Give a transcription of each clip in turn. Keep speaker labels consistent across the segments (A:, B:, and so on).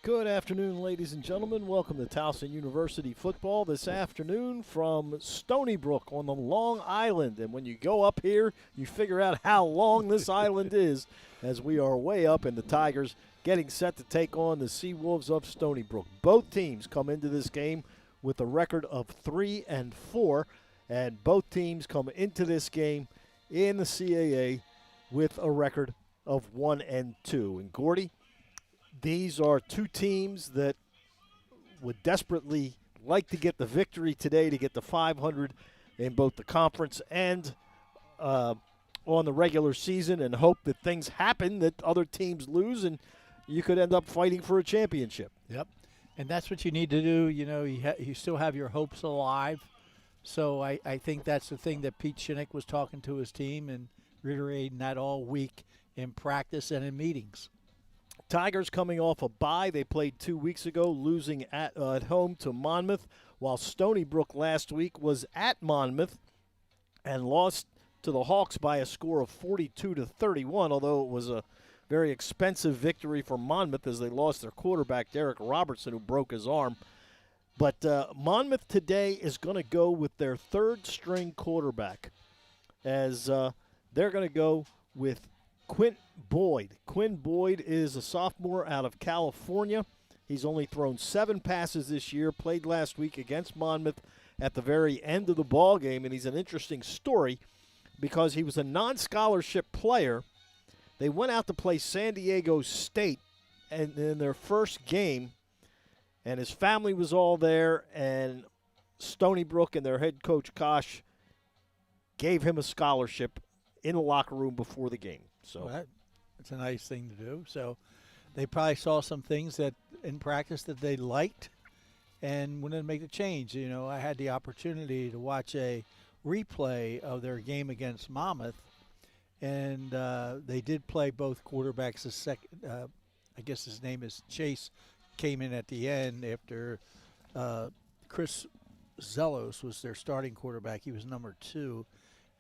A: Good afternoon, ladies and gentlemen. Welcome to Towson University football this afternoon from Stony Brook on the Long Island. And when you go up here, you figure out how long this island is as we are way up and the Tigers getting set to take on the Seawolves of Stony Brook. Both teams come into this game with a record of 3-4, and both teams come into this game in the CAA with a record of 1-2. And Gordy, these are two teams that would desperately like to get the victory today to get to 500 in both the conference and on the regular season, and hope that things happen, that other teams lose, and you could end up fighting for a championship.
B: Yep, and that's what you need to do. You know, you still have your hopes alive. So I think that's the thing that Pete Shinnick was talking to his team and reiterating that all week in practice and in meetings.
A: Tigers coming off a bye. They played 2 weeks ago, losing at home to Monmouth, while Stony Brook last week was at Monmouth and lost to the Hawks by a score of 42-31, although it was a very expensive victory for Monmouth as they lost their quarterback, Derek Robertson, who broke his arm. But Monmouth today is going to go with their third-string quarterback, as they're going to go with Quinn Boyd. Quinn Boyd is a sophomore out of California. He's only thrown 7 passes this year, played last week against Monmouth at the very end of the ball game, and he's an interesting story because he was a non-scholarship player. They went out to play San Diego State and in their first game, and his family was all there, and Stony Brook and their head coach, Kosh, gave him a scholarship in the locker room before the game. So
B: that's a nice thing to do. So they probably saw some things that in practice that they liked and wanted to make a change. You know, I had the opportunity to watch a replay of their game against Monmouth, and they did play both quarterbacks. I guess his name is Chase, came in at the end after Chris Zellos was their starting quarterback. He was number 2.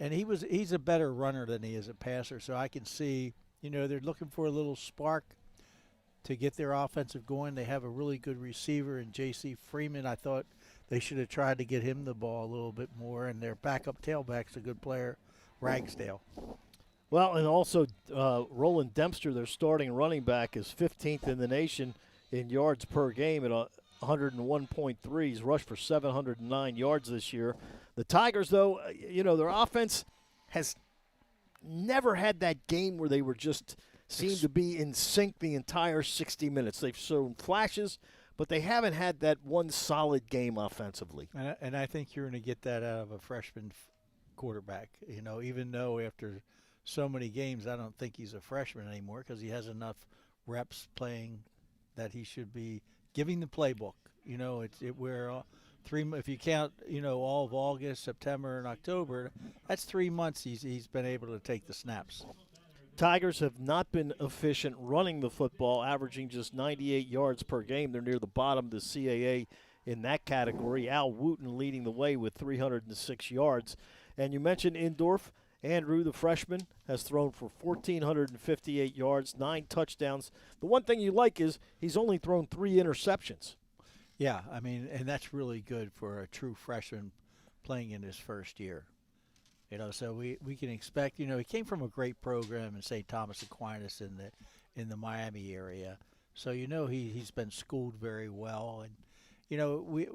B: And he's a better runner than he is a passer, so I can see, you know, they're looking for a little spark to get their offensive going. They have a really good receiver in J.C. Freeman. I thought they should have tried to get him the ball a little bit more, and their backup tailback's a good player, Ragsdale.
A: Well, and also Roland Dempster, their starting running back, is 15th in the nation in yards per game at 101.3. He's rushed for 709 yards this year. The Tigers, though, you know, their offense has never had that game where they were just seemed to be in sync the entire 60 minutes. They've shown flashes, but they haven't had that one solid game offensively.
B: And I think you're going to get that out of a freshman quarterback. You know, even though after so many games, I don't think he's a freshman anymore because he has enough reps playing that he should be giving the playbook. You know, if you count, you know, all of August, September, and October, that's 3 months he's been able to take the snaps.
A: Tigers have not been efficient running the football, averaging just 98 yards per game. They're near the bottom of the CAA in that category. Al Wooten leading the way with 306 yards. And you mentioned Indorf. Andrew, the freshman, has thrown for 1,458 yards, 9 touchdowns. The one thing you like is he's only thrown 3 interceptions.
B: Yeah, I mean, and that's really good for a true freshman playing in his first year. You know, so we can expect, you know, he came from a great program in St. Thomas Aquinas in the Miami area. So, you know, he's been schooled very well. And, you know, we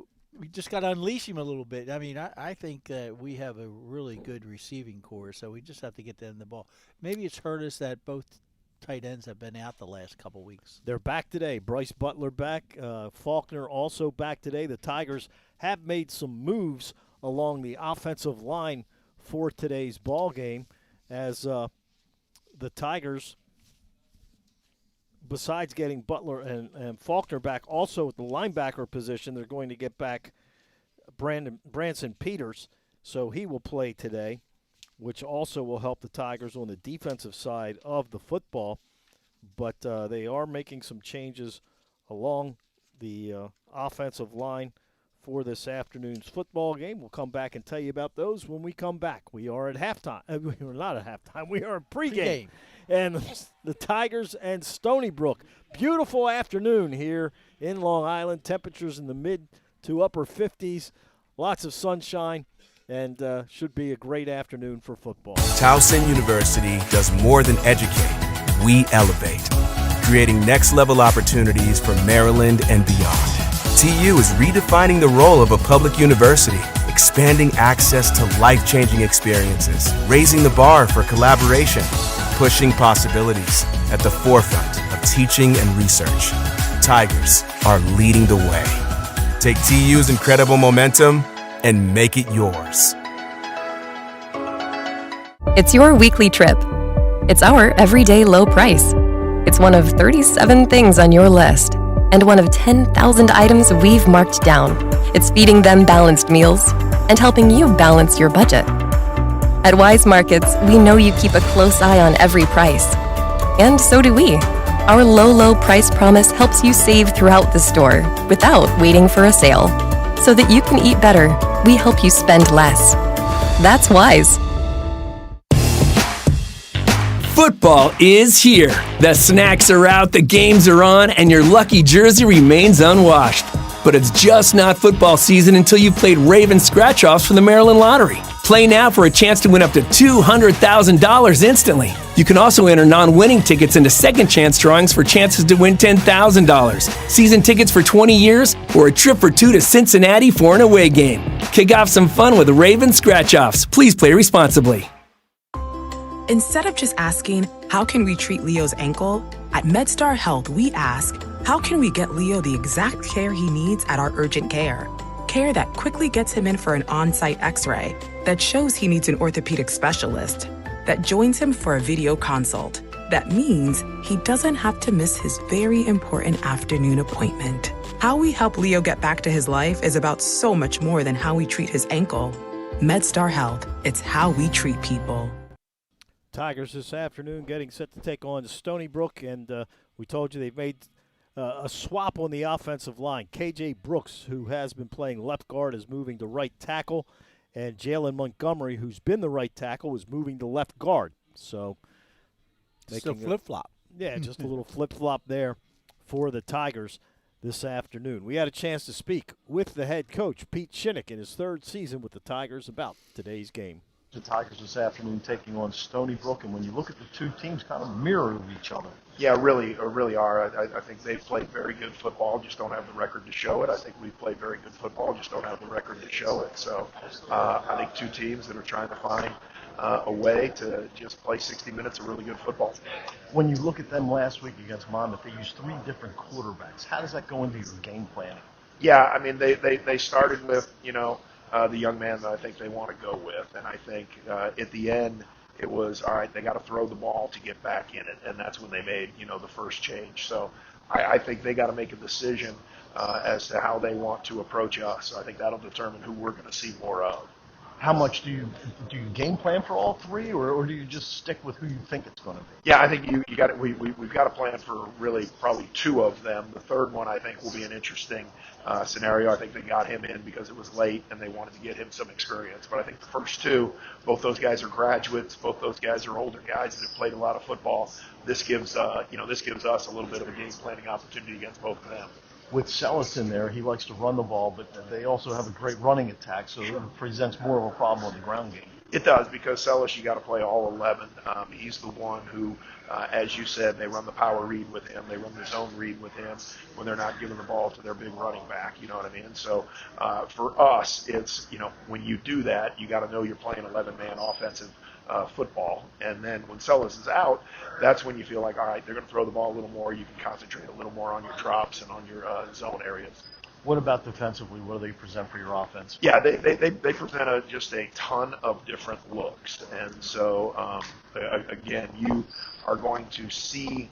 B: just got to unleash him a little bit. I mean, I think that we have a really good receiving core, so we just have to get them the ball. Maybe it's hurt us that both tight ends have been out the last couple weeks.
A: They're back today. Bryce Butler back. Faulkner also back today. The Tigers have made some moves along the offensive line for today's ball game as the Tigers, besides getting Butler and Faulkner back, also at the linebacker position, they're going to get back Branson Peters, so he will play today, which also will help the Tigers on the defensive side of the football. But they are making some changes along the offensive line for this afternoon's football game. We'll come back and tell you about those when we come back. We are at halftime. We're not at halftime. We are at pregame. And the Tigers and Stony Brook. Beautiful afternoon here in Long Island. Temperatures in the mid to upper 50s. Lots of sunshine. And should be a great afternoon for football.
C: Towson University does more than educate. We elevate, creating next-level opportunities for Maryland and beyond. TU is redefining the role of a public university, expanding access to life-changing experiences, raising the bar for collaboration, pushing possibilities at the forefront of teaching and research. Tigers are leading the way. Take TU's incredible momentum and make it yours.
D: It's your weekly trip. It's our everyday low price. It's one of 37 things on your list and one of 10,000 items we've marked down. It's feeding them balanced meals and helping you balance your budget. At Wise Markets, we know you keep a close eye on every price. And so do we. Our low price promise helps you save throughout the store without waiting for a sale. So that you can eat better, we help you spend less. That's Wise.
E: Football is here. The snacks are out, the games are on, and your lucky jersey remains unwashed. But it's just not football season until you've played Raven scratch-offs for the Maryland Lottery. Play now for a chance to win up to $200,000 instantly. You can also enter non-winning tickets into second chance drawings for chances to win $10,000, season tickets for 20 years, or a trip for two to Cincinnati for an away game. Kick off some fun with Raven scratch-offs. Please play responsibly.
F: Instead of just asking, how can we treat Leo's ankle? At MedStar Health, we ask, how can we get Leo the exact care he needs at our urgent care? Care that quickly gets him in for an on-site x-ray, that shows he needs an orthopedic specialist, that joins him for a video consult. That means he doesn't have to miss his very important afternoon appointment. How we help Leo get back to his life is about so much more than how we treat his ankle. MedStar Health, it's how we treat people.
A: Tigers this afternoon getting set to take on Stony Brook, and we told you they've made a swap on the offensive line. KJ Brooks, who has been playing left guard, is moving to right tackle, and Jalen Montgomery, who's been the right tackle, is moving to left guard. So,
B: Just a flip-flop.
A: Yeah, just a little flip-flop there for the Tigers this afternoon. We had a chance to speak with the head coach, Pete Shinnick, in his third season with the Tigers about today's game.
G: The Tigers this afternoon taking on Stony Brook, and when you look at the two teams, kind of mirror each other.
H: Yeah, really are. I think they've played very good football, just don't have the record to show it. I think we've played very good football, just don't have the record to show it. So I think two teams that are trying to find a way to just play 60 minutes of really good football.
G: When you look at them last week against Monmouth, they used three different quarterbacks. How does that go into your game planning?
H: Yeah, I mean, they started with, the young man that I think they want to go with. And I think at the end it was, all right, they got to throw the ball to get back in it. And that's when they made, the first change. So I think they got to make a decision as to how they want to approach us. So I think that'll determine who we're going to see more of.
G: How much do you game plan for all three, or do you just stick with who you think it's going to be?
H: Yeah, I think you got it. We've got a plan for really probably two of them. The third one I think will be an interesting scenario. I think they got him in because it was late and they wanted to get him some experience. But I think the first two, both those guys are graduates. Both those guys are older guys that have played a lot of football. This gives us a little bit of a game planning opportunity against both of them.
G: With Sellis in there, he likes to run the ball, but they also have a great running attack, so it presents more of a problem on the ground game.
H: It does, because Sellis, you got to play all 11. He's the one who, as you said, they run the power read with him. They run the zone read with him when they're not giving the ball to their big running back. You know what I mean? So for us, it's, when you do that, you got to know you're playing 11-man offensive football. And then when Sellis is out, that's when you feel like, all right, they're going to throw the ball a little more. You can concentrate a little more on your drops and on your zone areas.
G: What about defensively? What do they present for your offense?
H: Yeah, they present just a ton of different looks. And so, again, you are going to see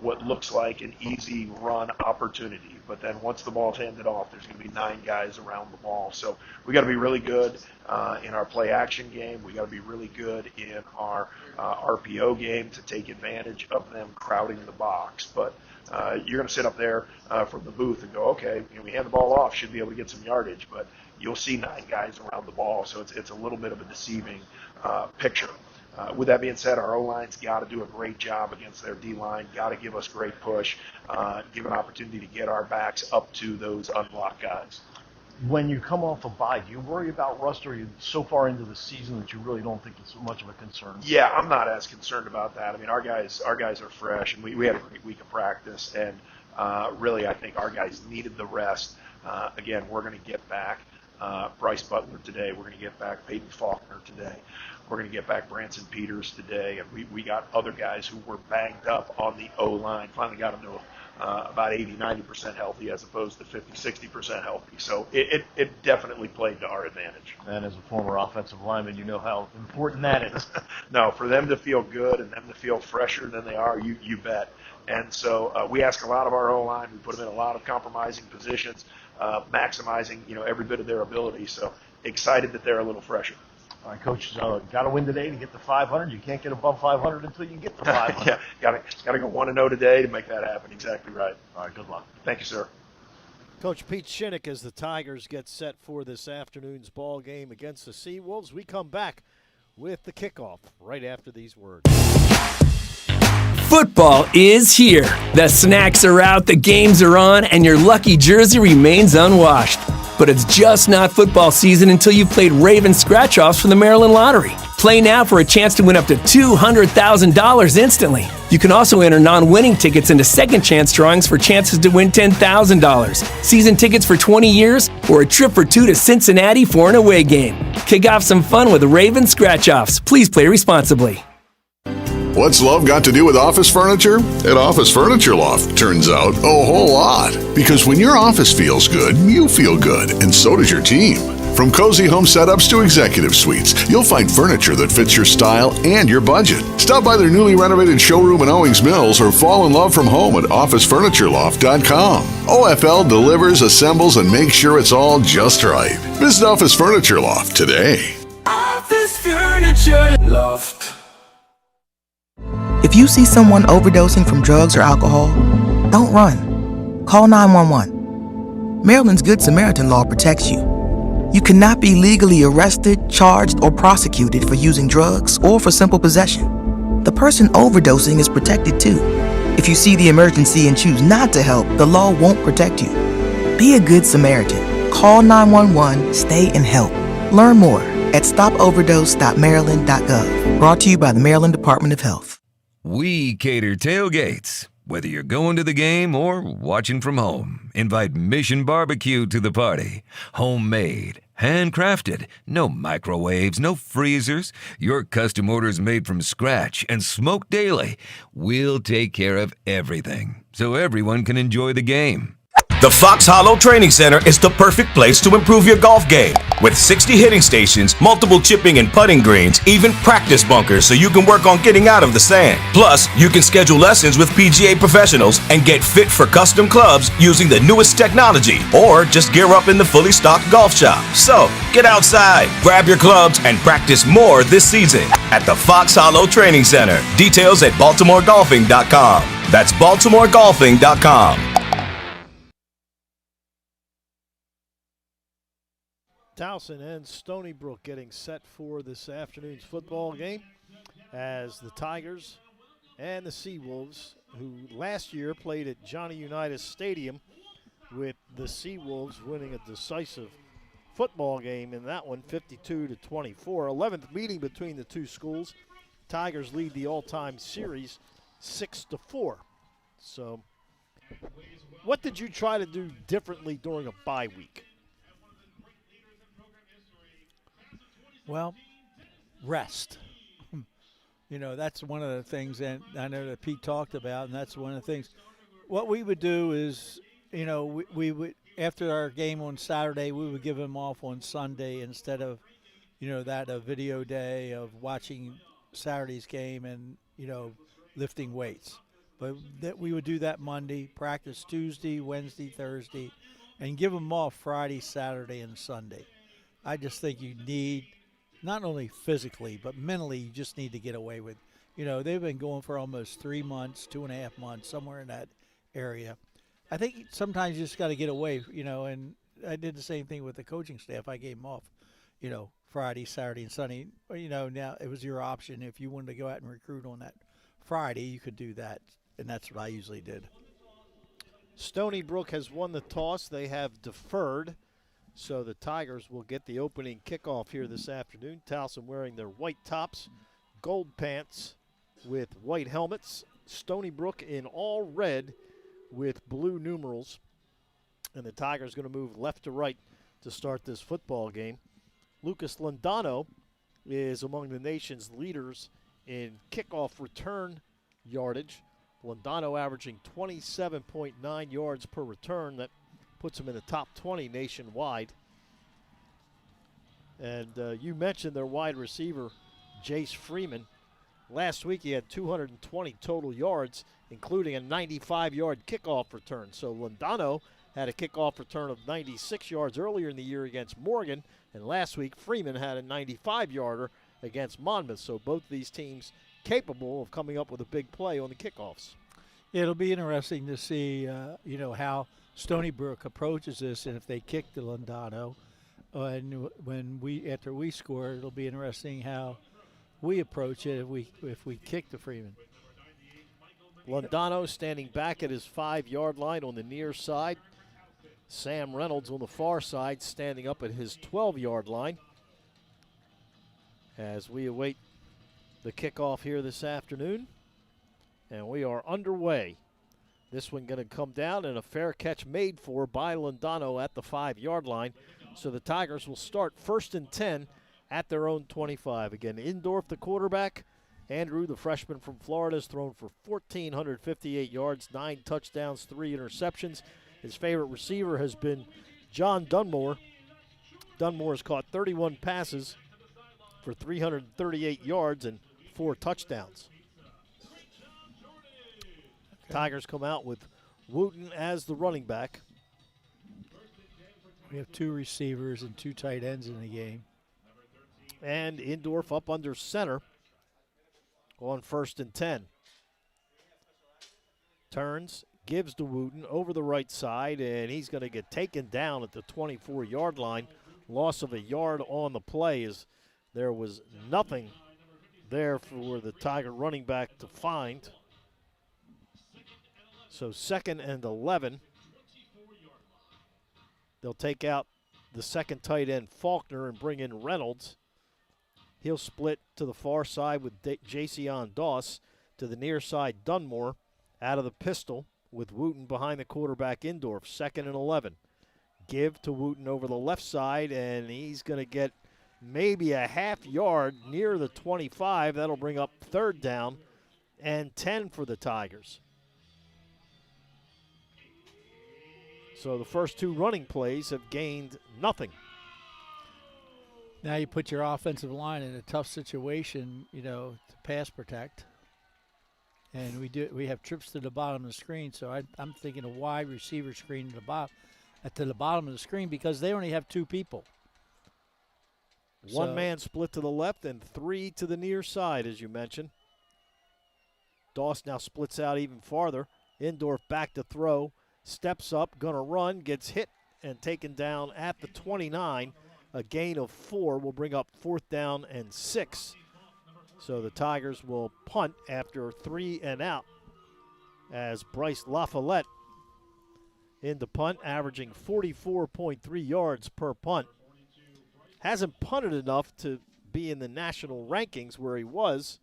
H: what looks like an easy run opportunity. But then once the ball's handed off, there's going to be 9 guys around the ball. So we got to be really good in our play action game. We got to be really good in our RPO game to take advantage of them crowding the box. But you're going to sit up there from the booth and go, okay, we hand the ball off, should be able to get some yardage. But you'll see 9 guys around the ball, so it's a little bit of a deceiving picture. With that being said, our O-line's got to do a great job against their D-line, got to give us great push, give an opportunity to get our backs up to those unblocked guys.
G: When you come off a bye, do you worry about rust, or are you so far into the season that you really don't think it's much of a concern?
H: Yeah, I'm not as concerned about that. I mean, our guys are fresh, and we had a great week of practice, and really I think our guys needed the rest. Again, we're going to get back Bryce Butler today. We're going to get back Peyton Faulkner today. We're going to get back Branson Peters today. And we got other guys who were banged up on the O-line. Finally got them to about 80, 90% healthy as opposed to 50, 60% healthy. So it definitely played to our advantage.
G: And as a former offensive lineman, you know how important that is.
H: No, for them to feel good and them to feel fresher than they are, you bet. And so we ask a lot of our O-line. We put them in a lot of compromising positions, maximizing every bit of their ability. So excited that they're a little fresher.
G: All right, Coach, got to win today to get to 500. You can't get above 500 until you get to 500.
H: Yeah, got to go 1-0 today to make that happen. Exactly right.
G: All right, good luck.
H: Thank you, sir.
A: Coach Pete Shinnick as the Tigers get set for this afternoon's ball game against the Seawolves. We come back with the kickoff right after these words.
E: Football is here. The snacks are out, the games are on, and your lucky jersey remains unwashed. But it's just not football season until you've played Raven scratch-offs from the Maryland Lottery. Play now for a chance to win up to $200,000 instantly. You can also enter non-winning tickets into second chance drawings for chances to win $10,000, season tickets for 20 years, or a trip for 2 to Cincinnati for an away game. Kick off some fun with Raven scratch-offs. Please play responsibly.
I: What's love got to do with office furniture? At Office Furniture Loft, turns out a whole lot. Because when your office feels good, you feel good, and so does your team. From cozy home setups to executive suites, you'll find furniture that fits your style and your budget. Stop by their newly renovated showroom in Owings Mills or fall in love from home at OfficeFurnitureLoft.com. OFL delivers, assembles, and makes sure it's all just right. Visit Office Furniture Loft today.
E: Office Furniture Loft.
J: If you see someone overdosing from drugs or alcohol, don't run. Call 911. Maryland's Good Samaritan law protects you. You cannot be legally arrested, charged, or prosecuted for using drugs or for simple possession. The person overdosing is protected too. If you see the emergency and choose not to help, the law won't protect you. Be a Good Samaritan. Call 911, stay and help. Learn more at stopoverdose.maryland.gov. Brought to you by the Maryland Department of Health.
K: We cater tailgates. Whether you're going to the game or watching from home, invite Mission Barbecue to the party. Homemade, handcrafted, no microwaves, no freezers. Your custom orders made from scratch and smoked daily. We'll take care of everything so everyone can enjoy the game.
C: The Fox Hollow Training Center is the perfect place to improve your golf game. With 60 hitting stations, multiple chipping and putting greens, even practice bunkers so you can work on getting out of the sand. Plus, you can schedule lessons with PGA professionals and get fit for custom clubs using the newest technology, or just gear up in the fully stocked golf shop. So, get outside, grab your clubs, and practice more this season at the Fox Hollow Training Center. Details at BaltimoreGolfing.com. That's BaltimoreGolfing.com.
A: Towson and Stony Brook getting set for this afternoon's football game as the Tigers and the Seawolves, who last year played at Johnny Unitas Stadium, with the Seawolves winning a decisive football game in that one, 52-24. 11th meeting between the two schools. Tigers lead the all-time series 6-4. So what did you try to do differently during a bye week?
B: Well, rest. That's one of the things that I know that Pete talked about, and that's one of the things. What we would do is, we would, after our game on Saturday, we would give them off on Sunday instead of, that a video day of watching Saturday's game and, lifting weights. But that we would do that Monday, practice Tuesday, Wednesday, Thursday, and give them off Friday, Saturday, and Sunday. I just think you need, not only physically, but mentally, you just need to get away with. They've been going for almost 3 months, 2.5 months, somewhere in that area. I think sometimes you just got to get away, and I did the same thing with the coaching staff. I gave them off, Friday, Saturday, and Sunday. Now it was your option. If you wanted to go out and recruit on that Friday, you could do that, and that's what I usually did.
A: Stony Brook has won the toss. They have deferred, so the Tigers will get the opening kickoff here this afternoon. Towson wearing their white tops, gold pants with white helmets. Stony Brook in all red with blue numerals. And the Tigers going to move left to right to start this football game. Lucas Londano is among the nation's leaders in kickoff return yardage. Londano averaging 27.9 yards per return. That puts him in the top 20 nationwide. And you mentioned their wide receiver, Jace Freeman. Last week he had 220 total yards, including a 95-yard kickoff return. So Londano had a kickoff return of 96 yards earlier in the year against Morgan, and last week Freeman had a 95-yarder against Monmouth. So both these teams capable of coming up with a big play on the kickoffs.
B: Yeah, it'll be interesting to see, how Stony Brook approaches this, and if they kick to Londano, and after we score, it'll be interesting how we approach it if we kick to Freeman.
A: Londano standing back at his 5-yard line on the near side. Sam Reynolds on the far side standing up at his 12-yard line as we await the kickoff here this afternoon. And we are underway. This one going to come down and a fair catch made for by Londano at the 5-yard line. So the Tigers will start 1st and 10 at their own 25. Again, Indorf, the quarterback. Andrew, the freshman from Florida, has thrown for 1,458 yards, 9 touchdowns, 3 interceptions. His favorite receiver has been John Dunmore. Dunmore has caught 31 passes for 338 yards and 4 touchdowns. Okay. Tigers come out with Wooten as the running back.
B: We have 2 receivers and 2 tight ends in the game.
A: And Indorf up under center on 1st and 10. Turns, gives to Wooten over the right side, and he's going to get taken down at the 24-yard line. Loss of a yard on the play as there was nothing there for the Tiger running back to find. So 2nd and 11. They'll take out the second tight end, Faulkner, and bring in Reynolds. He'll split to the far side with Jason Doss. To the near side, Dunmore out of the pistol with Wooten behind the quarterback, Indorf. 2nd and 11. Give to Wooten over the left side, and he's going to get maybe a half yard near the 25. That'll bring up 3rd down and 10 for the Tigers. So the first 2 running plays have gained nothing.
B: Now you put your offensive line in a tough situation, to pass protect. And we have trips to the bottom of the screen, so I'm thinking a wide receiver screen to the bottom of the screen because they only have 2 people.
A: One man split to the left and 3 to the near side, as you mentioned. Doss now splits out even farther. Indorf back to throw, steps up, gonna run, gets hit and taken down at the 29. A gain of 4 will bring up 4th down and 6. So the Tigers will punt after 3 and out as Bryce LaFollette in the punt, averaging 44.3 yards per punt. Hasn't punted enough to be in the national rankings where he was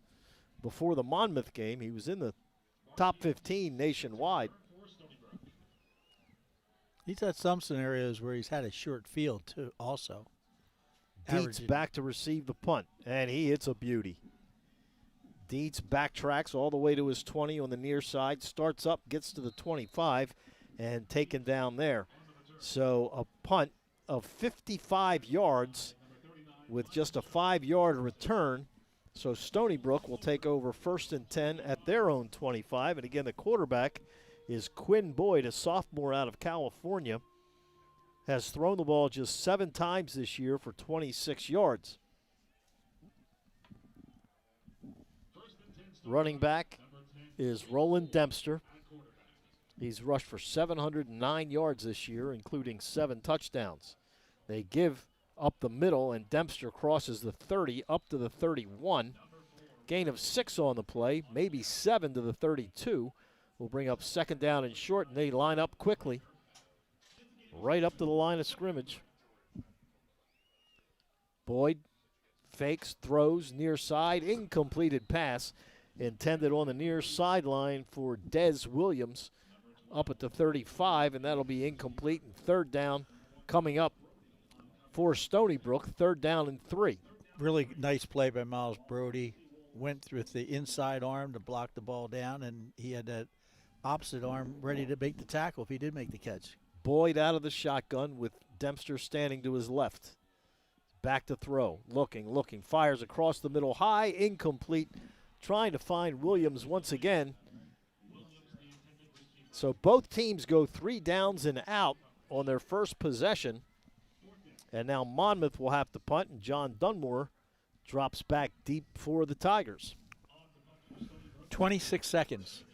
A: before the Monmouth game. He was in the top 15 nationwide.
B: He's had some scenarios where he's had a short field, too, also.
A: Dietz back to receive the punt, and he hits a beauty. Dietz backtracks all the way to his 20 on the near side, starts up, gets to the 25, and taken down there. So a punt of 55 yards with just a 5-yard return. So Stony Brook will take over 1st and 10 at their own 25. And again, the quarterback is Quinn Boyd, a sophomore out of California. Has thrown the ball just 7 times this year for 26 yards. Running back is Roland Dempster. He's rushed for 709 yards this year, including 7 touchdowns. They give up the middle, and Dempster crosses the 30 up to the 31. Gain of 6 on the play, maybe 7 to the 32. Will bring up 2nd down and short, and they line up quickly right up to the line of scrimmage. Boyd fakes, throws, near side, incompleted pass intended on the near sideline for Dez Williams up at the 35, and that'll be incomplete. And 3rd down coming up for Stony Brook, 3rd down and 3.
B: Really nice play by Miles Brody. Went with the inside arm to block the ball down, and he had that opposite arm ready to make the tackle if he did make the catch.
A: Boyd out of the shotgun with Dempster standing to his left. Back to throw, looking, fires across the middle, high, incomplete. Trying to find Williams once again. So both teams go 3 downs and out on their first possession. And now Monmouth will have to punt, and John Dunmore drops back deep for the Tigers.
B: 26 seconds.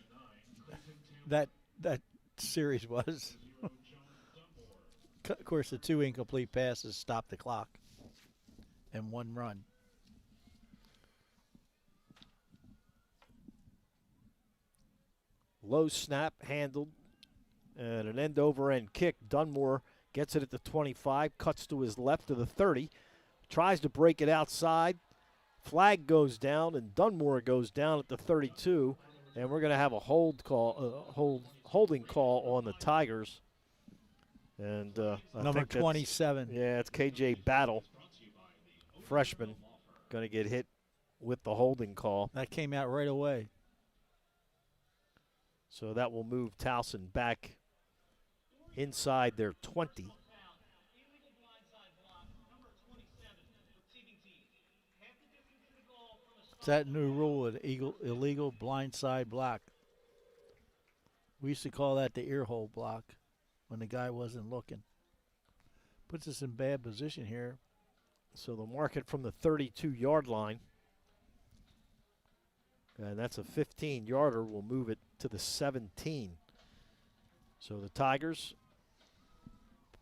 B: That series was. Of course, the 2 incomplete passes stopped the clock. And 1 run.
A: Low snap handled, and an end-over-end kick. Dunmore gets it at the 25, cuts to his left to the 30, tries to break it outside. Flag goes down, and Dunmore goes down at the 32, and we're going to have a holding call on the Tigers. And
B: number 27.
A: Yeah, it's KJ Battle, freshman, going to get hit with the holding call.
B: That came out right away.
A: So that will move Towson back inside their 20.
B: It's that new rule, an illegal blindside block. We used to call that the earhole block when the guy wasn't looking. Puts us in bad position here.
A: So they'll mark it from the 32-yard line. And that's a 15-yarder. We'll move it to the 17. So the Tigers,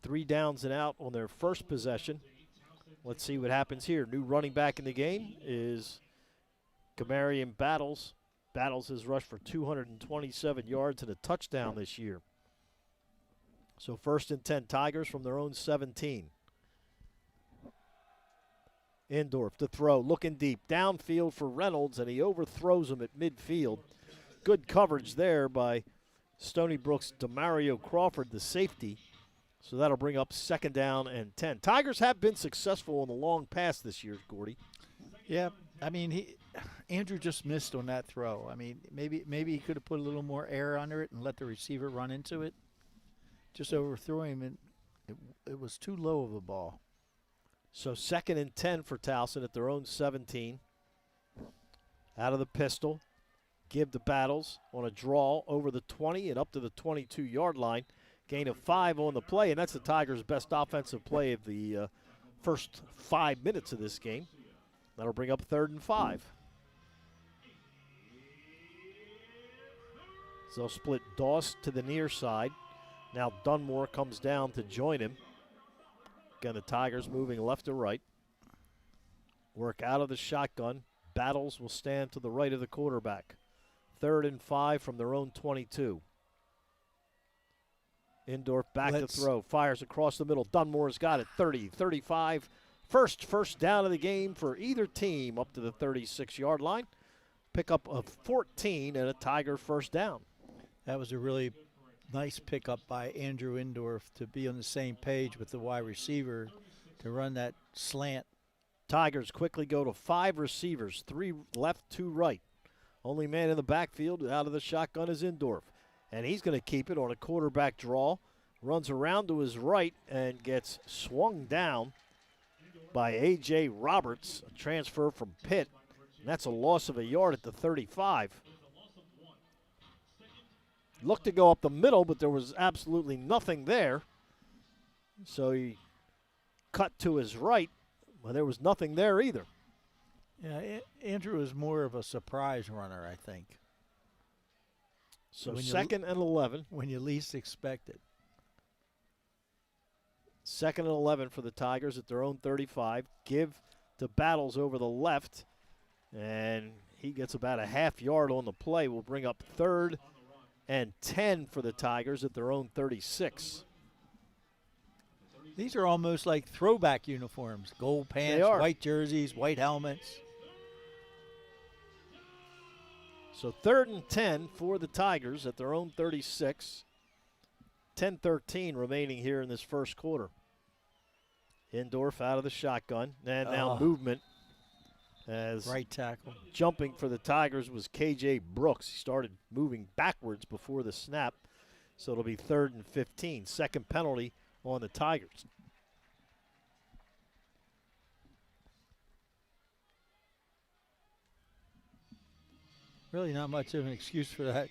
A: 3 downs and out on their first possession. Let's see what happens here. New running back in the game is Kamarian Battles. Battles has rushed for 227 yards and a touchdown this year. So 1st and 10 Tigers from their own 17. Indorf to throw, looking deep, downfield for Reynolds, and he overthrows him at midfield. Good coverage there by Stony Brook's Demario Crawford, the safety. So that'll bring up 2nd down and 10. Tigers have been successful on the long pass this year, Gordy.
B: Yeah, I mean, Andrew just missed on that throw. I mean, maybe he could have put a little more air under it and let the receiver run into it. Just overthrew him, and it was too low of a ball.
A: So 2nd and 10 for Towson at their own 17. Out of the pistol. Give to Battles on a draw over the 20 and up to the 22-yard line. Gain of 5 on the play, and that's the Tigers' best offensive play of the first 5 minutes of this game. That'll bring up 3rd and 5. So they'll split Doss to the near side. Now Dunmore comes down to join him. Again, the Tigers moving left to right. Work out of the shotgun. Battles will stand to the right of the quarterback. 3rd and 5 from their own 22. Indorf back to throw. Fires across the middle. Dunmore's got it. 30, 35. First down of the game for either team up to the 36-yard line. Pickup of 14 and a Tiger 1st down.
B: That was a really nice pickup by Andrew Indorf to be on the same page with the wide receiver to run that slant.
A: Tigers quickly go to 5 receivers, 3 left, 2 right. Only man in the backfield out of the shotgun is Indorf. And he's going to keep it on a quarterback draw. Runs around to his right and gets swung down by A.J. Roberts, a transfer from Pitt. And that's a loss of a yard at the 35. Looked to go up the middle, but there was absolutely nothing there. So he cut to his right, but there was nothing there either.
B: Yeah, Andrew is more of a surprise runner, I think.
A: So second and 11.
B: When you least expect it.
A: Second and 11 for the Tigers at their own 35. Give to Battles over the left, and he gets about a half yard on the play. Will bring up 3rd and 10 for the Tigers at their own 36.
B: These are almost like throwback uniforms. Gold pants, white jerseys, white helmets.
A: So 3rd and 10 for the Tigers at their own 36. 10-13 remaining here in this first quarter. Hindorf out of the shotgun. And now movement as
B: right tackle.
A: Jumping for the Tigers was KJ Brooks. He started moving backwards before the snap. So it'll be 3rd and 15. Second penalty on the Tigers.
B: Really not much of an excuse for that.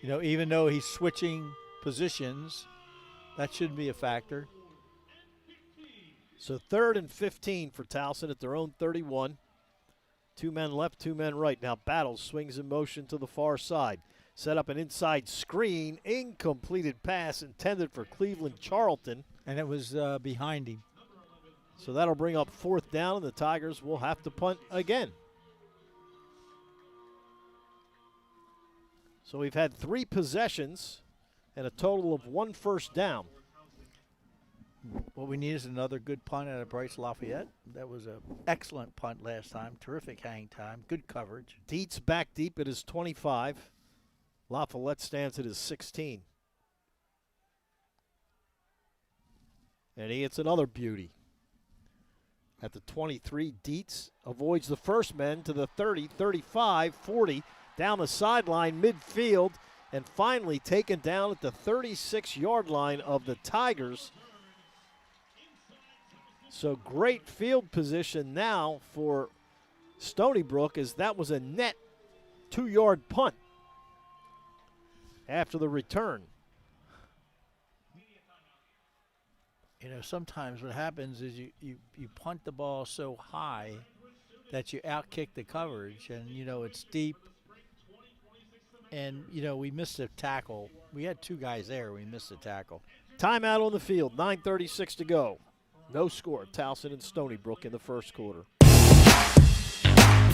B: You know, even though he's switching positions, that shouldn't be a factor.
A: So 3rd and 15 for Towson at their own 31. 2 men left, 2 men right. Now Battles swings in motion to the far side. Set up an inside screen. Incompleted pass intended for Cleveland Charlton.
B: And it was behind him.
A: So that'll bring up 4th down, and the Tigers will have to punt again. So we've had 3 possessions and a total of 1 first down.
B: What we need is another good punt out of Bryce Lafayette. That was an excellent punt last time. Terrific hang time. Good coverage.
A: Dietz back deep at his 25. Lafayette stands at his 16. And he hits another beauty. At the 23, Dietz avoids the first men to the 30, 35, 40. Down the sideline, midfield, and finally taken down at the 36-yard line of the Tigers. So great field position now for Stony Brook, as that was a net 2-yard punt after the return.
B: You know, sometimes what happens is you punt the ball so high that you outkick the coverage, and, you know, it's deep. And, you know, we missed a tackle. We had 2 guys there. We missed a tackle.
A: Timeout on the field, 9:36 to go. No score, Towson and Stony Brook in the first quarter.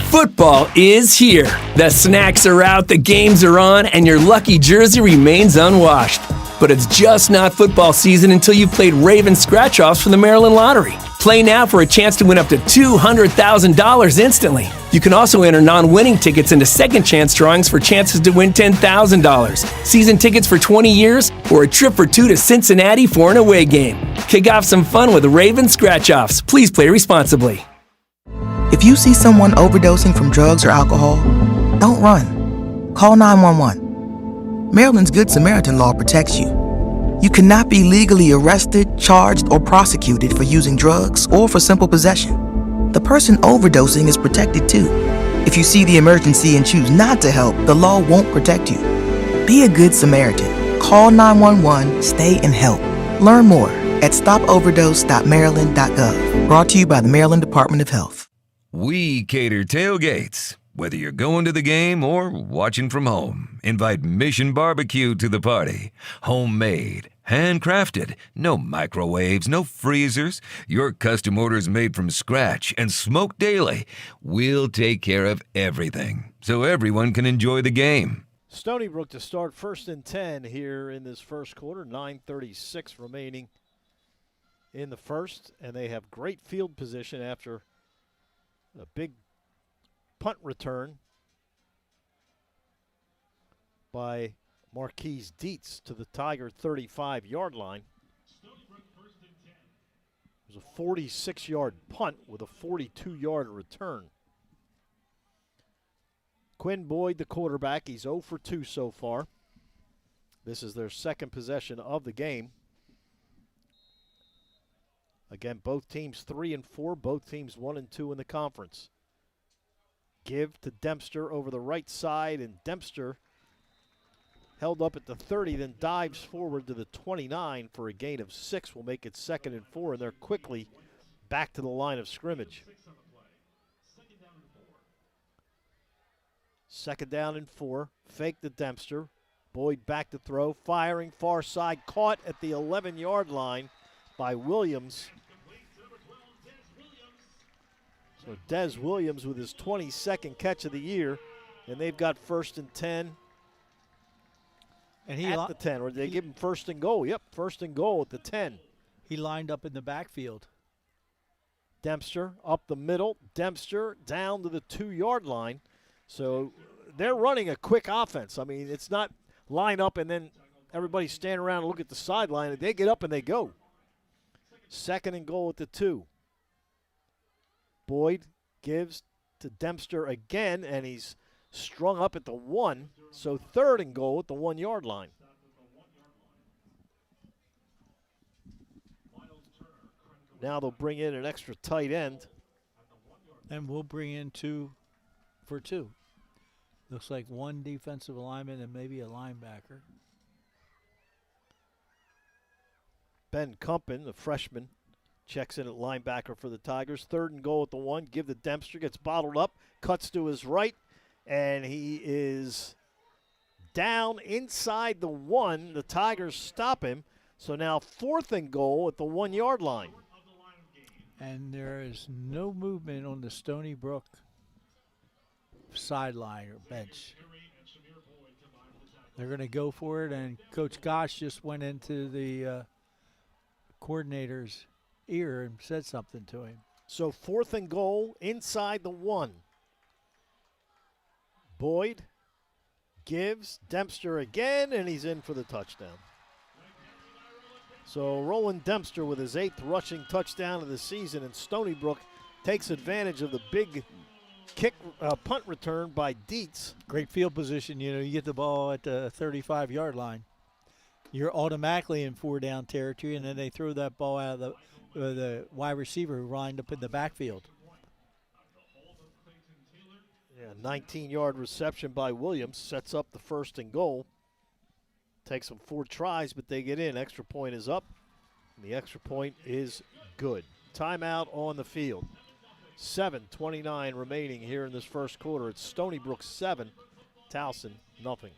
E: Football is here. The snacks are out, the games are on, and your lucky jersey remains unwashed. But it's just not football season until you've played Raven scratch-offs from the Maryland Lottery. Play now for a chance to win up to $200,000 instantly. You can also enter non-winning tickets into second chance drawings for chances to win $10,000, season tickets for 20 years, or a trip for 2 to Cincinnati for an away game. Kick off some fun with Raven scratch-offs. Please play responsibly.
J: If you see someone overdosing from drugs or alcohol, don't run. Call 911. Maryland's Good Samaritan law protects you. You cannot be legally arrested, charged, or prosecuted for using drugs or for simple possession. The person overdosing is protected too. If you see the emergency and choose not to help, the law won't protect you. Be a good Samaritan. Call 911, stay and help. Learn more at stopoverdose.maryland.gov. Brought to you by the Maryland Department of Health.
K: We cater tailgates. Whether you're going to the game or watching from home, invite Mission Barbecue to the party. Homemade, handcrafted, no microwaves, no freezers. Your custom orders made from scratch and smoked daily. We'll take care of everything so everyone can enjoy the game.
A: Stony Brook to start 1st and 10 here in this first quarter. 9:36 remaining in the first, and they have great field position after a big punt return by Marquise Dietz to the Tiger 35-yard line. It was a 46-yard punt with a 42-yard return. Quinn Boyd, the quarterback, he's 0 for 2 so far. This is their second possession of the game. Again, both teams 3 and 4, both teams 1 and 2 in the conference. Give to Dempster over the right side, and Dempster held up at the 30, then dives forward to the 29 for a gain of 6. Will make it 2nd and 4, and they're quickly back to the line of scrimmage. 2nd down and 4. Fake to Dempster. Boyd back to throw. Firing far side. Caught at the 11-yard line by Williams. So Des Williams with his 22nd catch of the year. And they've got 1st and 10
B: and
A: at the 10. Or they give him 1st and goal. Yep, 1st and goal at the 10.
B: He lined up in the backfield.
A: Dempster up the middle. Dempster down to the 2-yard line. So they're running a quick offense. I mean, it's not line up and then everybody stand around and look at the sideline. They get up and they go. 2nd and goal at the 2. Boyd gives to Dempster again, and he's strung up at the 1. So 3rd and goal at the 1-yard line. Now they'll bring in an extra tight end.
B: And we'll bring in 2 for 2. Looks like 1 defensive lineman and maybe a linebacker.
A: Ben Cumpin, the freshman, checks in at linebacker for the Tigers. 3rd and goal at the 1. Give the Dempster, gets bottled up, cuts to his right, and he is down inside the 1. The Tigers stop him. So now 4th and goal at the 1-yard line.
B: And there is no movement on the Stony Brook sideline or bench. They're going to go for it, and Coach Gosh just went into the coordinator's ear and said something to him.
A: So 4th and goal inside the 1. Boyd gives Dempster again, and he's in for the touchdown. So Roland Dempster with his 8th rushing touchdown of the season, and Stony Brook takes advantage of the big punt return by Dietz.
B: Great field position. You know, you get the ball at the 35-yard line. You're automatically in 4-down territory, and then they throw that ball out of the wide receiver who lined up in the backfield.
A: Yeah, 19-yard reception by Williams sets up the 1st and goal. Takes them 4 tries, but they get in. Extra point is up, and the extra point is good. Timeout on the field. 7:29 remaining here in this first quarter. It's Stony Brook 7, Towson nothing.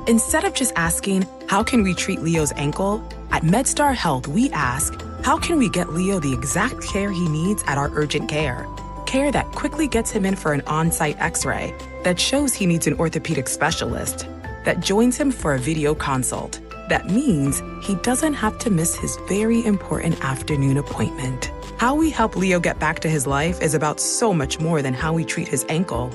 F: Instead of just asking, how can we treat Leo's ankle? At MedStar Health, we ask, how can we get Leo the exact care he needs at our urgent care? Care that quickly gets him in for an on-site x-ray, that shows he needs an orthopedic specialist, that joins him for a video consult. That means he doesn't have to miss his very important afternoon appointment. How we help Leo get back to his life is about so much more than how we treat his ankle.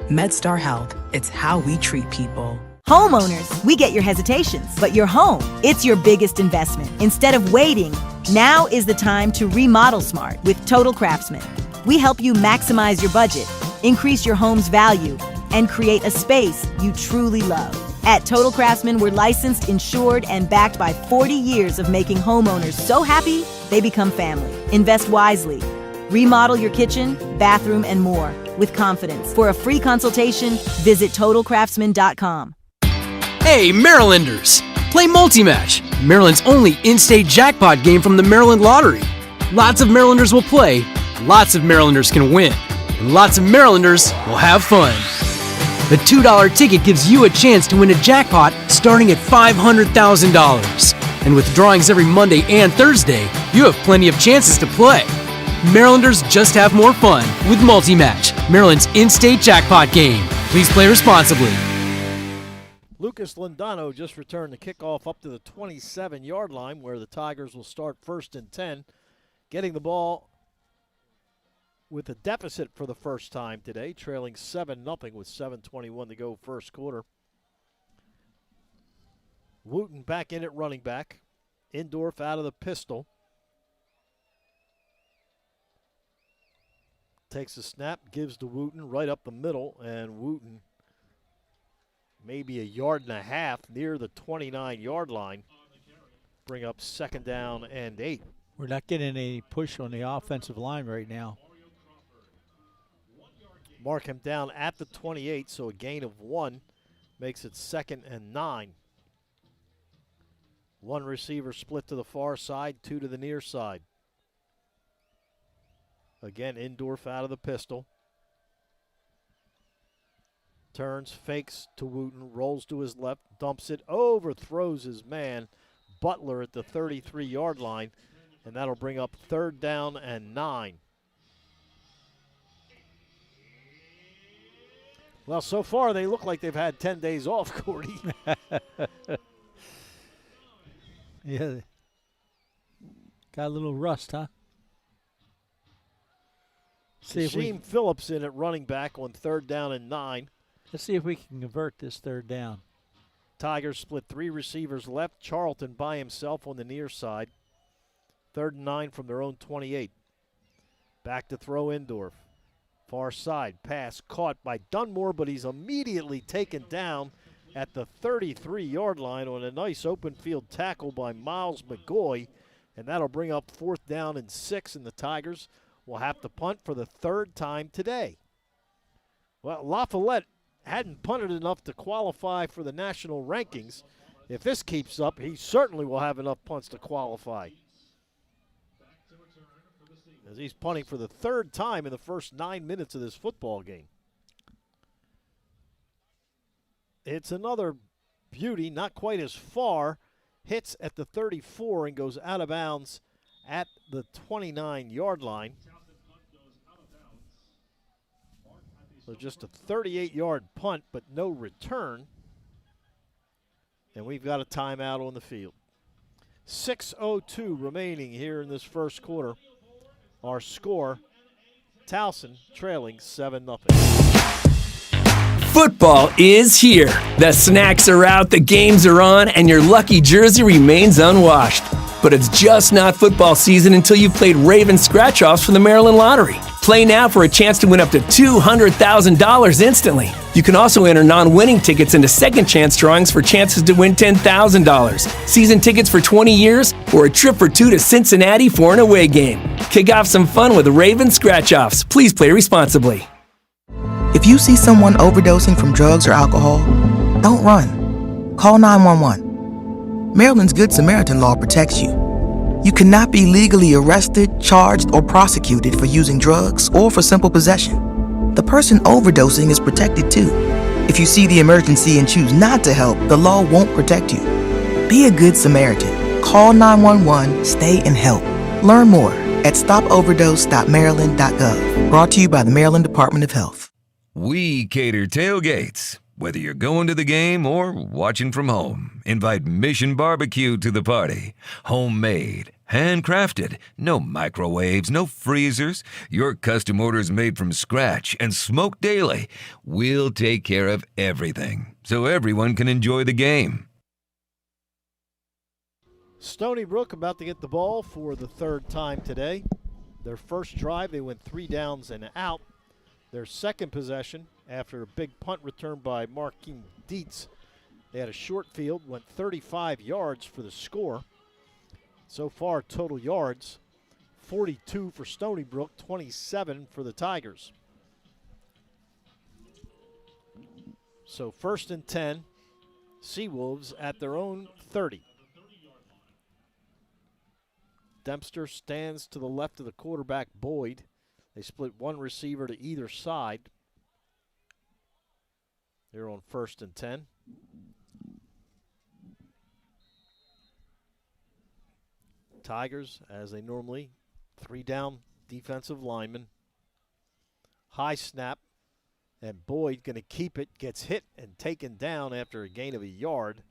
F: MedStar Health, it's how we treat people.
L: Homeowners, we get your hesitations, but your home, it's your biggest investment. Instead of waiting, now is the time to remodel smart with Total Craftsman. We help you maximize your budget, increase your home's value, and create a space you truly love. At Total Craftsman, we're licensed, insured, and backed by 40 years of making homeowners so happy they become family. Invest wisely. Remodel your kitchen, bathroom, and more with confidence. For a free consultation, visit TotalCraftsman.com.
E: Hey, Marylanders! Play Multi-Match, Maryland's only in-state jackpot game from the Maryland Lottery. Lots of Marylanders will play, lots of Marylanders can win, and lots of Marylanders will have fun. The $2 ticket gives you a chance to win a jackpot starting at $500,000. And with drawings every Monday and Thursday, you have plenty of chances to play. Marylanders just have more fun with Multi-Match, Maryland's in-state jackpot game. Please play responsibly.
A: Lucas Lindano just returned the kickoff up to the 27-yard line where the Tigers will start 1st and 10. Getting the ball with a deficit for the first time today, trailing 7-0 with 7:21 to go first quarter. Wooten back in at running back. Indorf out of the pistol. Takes a snap, gives to Wooten right up the middle, and Wooten maybe 1.5 yards near the 29-yard line. Bring up 2nd down and 8.
B: We're not getting any push on the offensive line right now.
A: mark him down at the 28, so a gain of 1 makes it 2nd and 9. One receiver split to the far side, 2 to the near side. Again, Indorf out of the pistol. Turns, fakes to Wooten, rolls to his left, dumps it, overthrows his man, Butler at the 33-yard line, and that'll bring up 3rd down and 9. Well, so far they look like they've had 10 days off, Cordy.
B: Yeah. Got a little rust, huh?
A: Shaheem Phillips in at running back on 3rd down and 9.
B: Let's see if we can convert this 3rd down.
A: Tigers split 3 receivers left. Charlton by himself on the near side. 3rd and 9 from their own 28. Back to throw Indorf. Far side pass caught by Dunmore, but he's immediately taken down at the 33-yard line on a nice open field tackle by Miles McGoy, and that'll bring up 4th down and 6, and the Tigers will have to punt for the 3rd time today. Well, La Follette hadn't punted enough to qualify for the national rankings. If this keeps up, he certainly will have enough punts to qualify, as he's punting for the 3rd time in the first 9 minutes of this football game. It's another beauty, not quite as far. Hits at the 34 and goes out of bounds at the 29-yard line. So just a 38-yard punt, but no return. And we've got a timeout on the field. 6:02 remaining here in this first quarter. Our score, Towson trailing 7-0.
E: Football is here. The snacks are out, the games are on, and your lucky jersey remains unwashed. But it's just not football season until you've played Raven scratch-offs from the Maryland Lottery. Play now for a chance to win up to $200,000 instantly. You can also enter non-winning tickets into second chance drawings for chances to win $10,000, season tickets for 20 years, or a trip for 2 to Cincinnati for an away game. Kick off some fun with Raven scratch-offs. Please play responsibly.
J: If you see someone overdosing from drugs or alcohol, don't run. Call 911. Maryland's Good Samaritan law protects you. You cannot be legally arrested, charged, or prosecuted for using drugs or for simple possession. The person overdosing is protected too. If you see the emergency and choose not to help, the law won't protect you. Be a Good Samaritan. Call 911, stay and help. Learn more at stopoverdose.maryland.gov. Brought to you by the Maryland Department of Health.
K: We cater tailgates. Whether you're going to the game or watching from home, invite Mission Barbecue to the party. Homemade, handcrafted, no microwaves, no freezers. Your custom orders made from scratch and smoked daily. We'll take care of everything so everyone can enjoy the game.
A: Stony Brook about to get the ball for the 3rd time today. Their first drive, they went 3 downs and out. Their second possession, after a big punt return by Marquin Dietz, they had a short field, went 35 yards for the score. So far, total yards, 42 for Stony Brook, 27 for the Tigers. So 1st and 10, Seawolves at their own 30. Dempster stands to the left of the quarterback, Boyd. They split one receiver to either side. They're on 1st and 10. Tigers, as they normally, 3 down defensive linemen. High snap, and Boyd going to keep it, gets hit and taken down after a gain of a yard.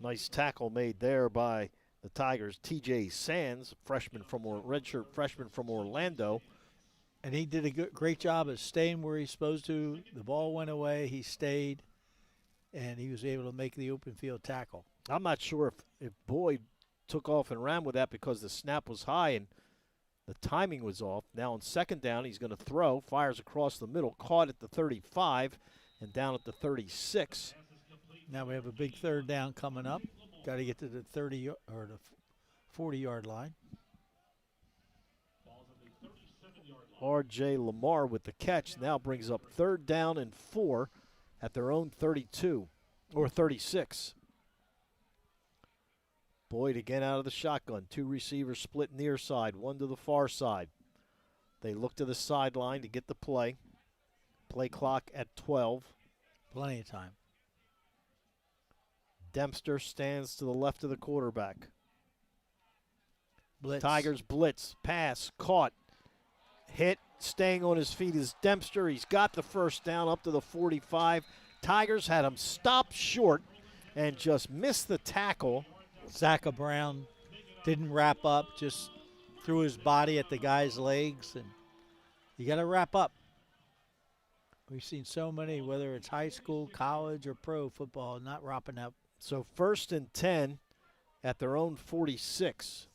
A: Nice tackle made there by the Tigers, T.J. Sands, redshirt freshman from Orlando.
B: And he did a great job of staying where he's supposed to. The ball went away, he stayed, and he was able to make the open field tackle.
A: I'm not sure if Boyd took off and ran with that because the snap was high and the timing was off. Now on 2nd down, he's going to throw, fires across the middle, caught at the 35 and down at the 36.
B: Now we have a big 3rd down coming up. Got to get to the 30 or the 40-yard line.
A: R.J. Lamar with the catch now brings up 3rd down and 4 at their own 32 or 36. Boyd again out of the shotgun. 2 receivers split near side, 1 to the far side. They look to the sideline to get the play. Play clock at 12.
B: Plenty of time.
A: Dempster stands to the left of the quarterback.
B: Blitz.
A: Tigers blitz, pass, caught, hit, staying on his feet is Dempster. He's got the 1st down up to the 45. Tigers had him stopped short and just missed the tackle.
B: Zaka Brown didn't wrap up, just threw his body at the guy's legs, and you got to wrap up. We've seen so many, whether it's high school, college, or pro football, not wrapping up.
A: So 1st and 10 at their own 46.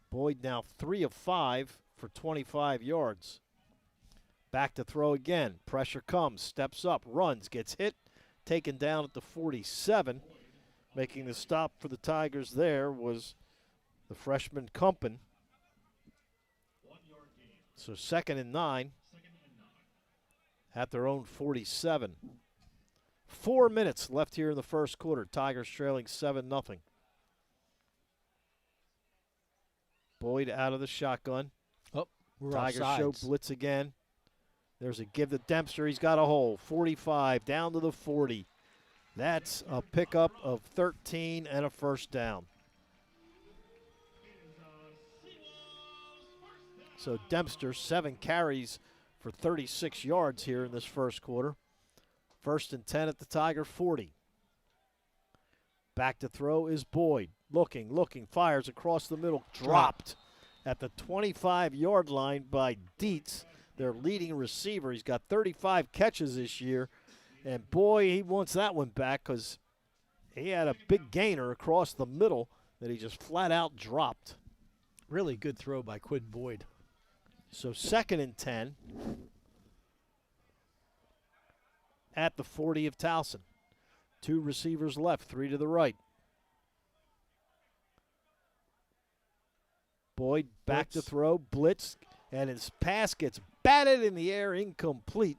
A: Boyd now 3 of 5 for 25 yards. Back to throw again. Pressure comes, steps up, runs, gets hit, taken down at the 47. Making the stop for the Tigers there was the freshman Kumpen. So 2nd and 9 at their own 47. 4 minutes left here in the first quarter. Tigers trailing 7-0. Boyd out of the shotgun.
B: Oh, we're
A: Tigers
B: offsides.
A: show blitz again. There's a give to Dempster. He's got a hole. 45 down to the 40. That's a pickup of 13 and a 1st down. So Dempster, 7 carries for 36 yards here in this first quarter. 1st and 10 at the Tiger 40. Back to throw is Boyd. Looking, fires across the middle. Dropped at the 25-yard line by Dietz, their leading receiver. He's got 35 catches this year. And, boy, he wants that one back because he had a big gainer across the middle that he just flat out dropped.
B: Really good throw by Quinn Boyd.
A: So 2nd and 10 at the 40 of Towson. 2 receivers left, 3 to the right. Boyd back to throw, blitz, and his pass gets batted in the air, incomplete.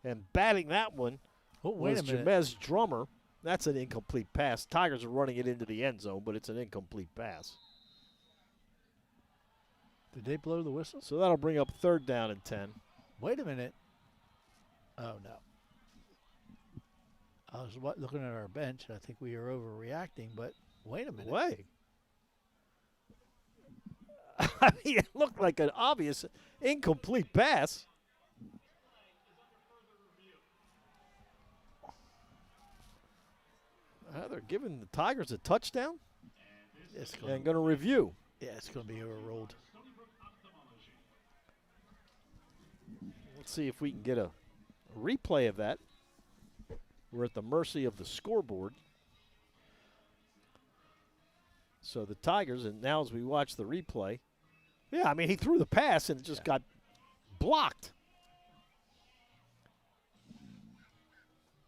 A: And batting that one was Jamez Drummer. That's an incomplete pass. Tigers are running it into the end zone, but it's an incomplete pass.
B: Did they blow the whistle?
A: So that'll bring up 3rd down and 10.
B: Wait a minute. Oh, no. I was looking at our bench. I think we are overreacting, but wait a minute.
A: Wait. I mean, it looked like an obvious incomplete pass. They're giving the Tigers a touchdown. And going to review.
B: Yeah, it's going to be overruled.
A: Let's see if we can get a replay of that. We're at the mercy of the scoreboard. So the Tigers, and now as we watch the replay, yeah, I mean, he threw the pass and it just got blocked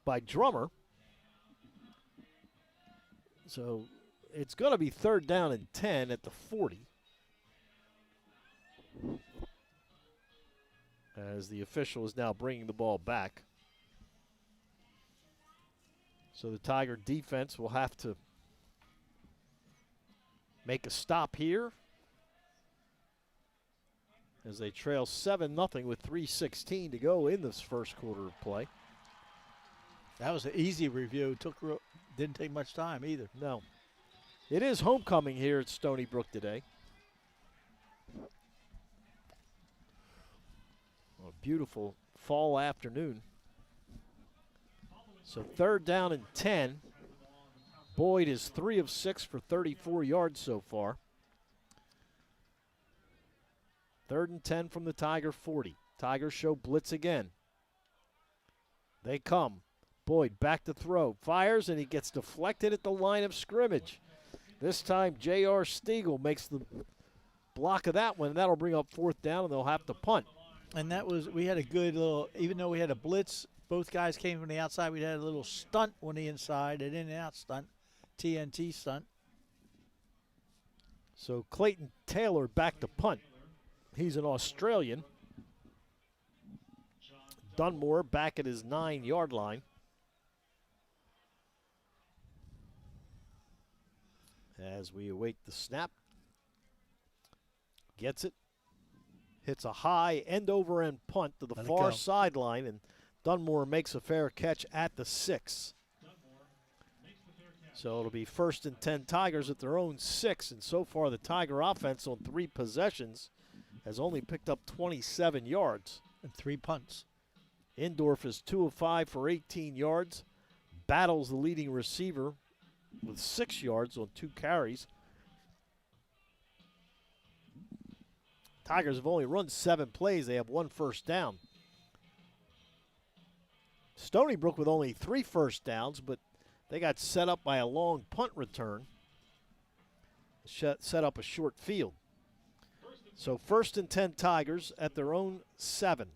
A: by Drummer. So it's going to be 3rd down and 10 at the 40. As the official is now bringing the ball back. So the Tiger defense will have to make a stop here as they trail 7-0 with 3:16 to go in this first quarter of play.
B: That was an easy review. Didn't take much time either.
A: No. It is homecoming here at Stony Brook today. A beautiful fall afternoon. So 3rd down and 10. Boyd is 3 of 6 for 34 yards so far. 3rd and 10 from the Tiger 40. Tigers show blitz again. They come. Boyd back to throw. Fires, and he gets deflected at the line of scrimmage. This time, J.R. Stiegel makes the block of that one, and that'll bring up 4th down, and they'll have to punt.
B: And that was, we had a good little, even though we had a blitz, both guys came from the outside. We had a little stunt on the inside, an in and out stunt, TNT stunt.
A: So Clayton Taylor back to punt. He's an Australian. Dunmore back at his 9-yard line. As we await the snap. Gets it. Hits a high end-over-end punt to the far sideline, and Dunmore makes a fair catch at the 6. So it'll be 1st and 10 Tigers at their own 6, and so far the Tiger offense on 3 possessions has only picked up 27 yards.
B: And 3 punts.
A: Indorf is 2 of 5 for 18 yards. Battles the leading receiver with 6 yards on 2 carries. Tigers have only run 7 plays. They have 1 first down. Stony Brook with only 3 first downs, but they got set up by a long punt return. Set up a short field. So 1st and 10 Tigers at their own 7.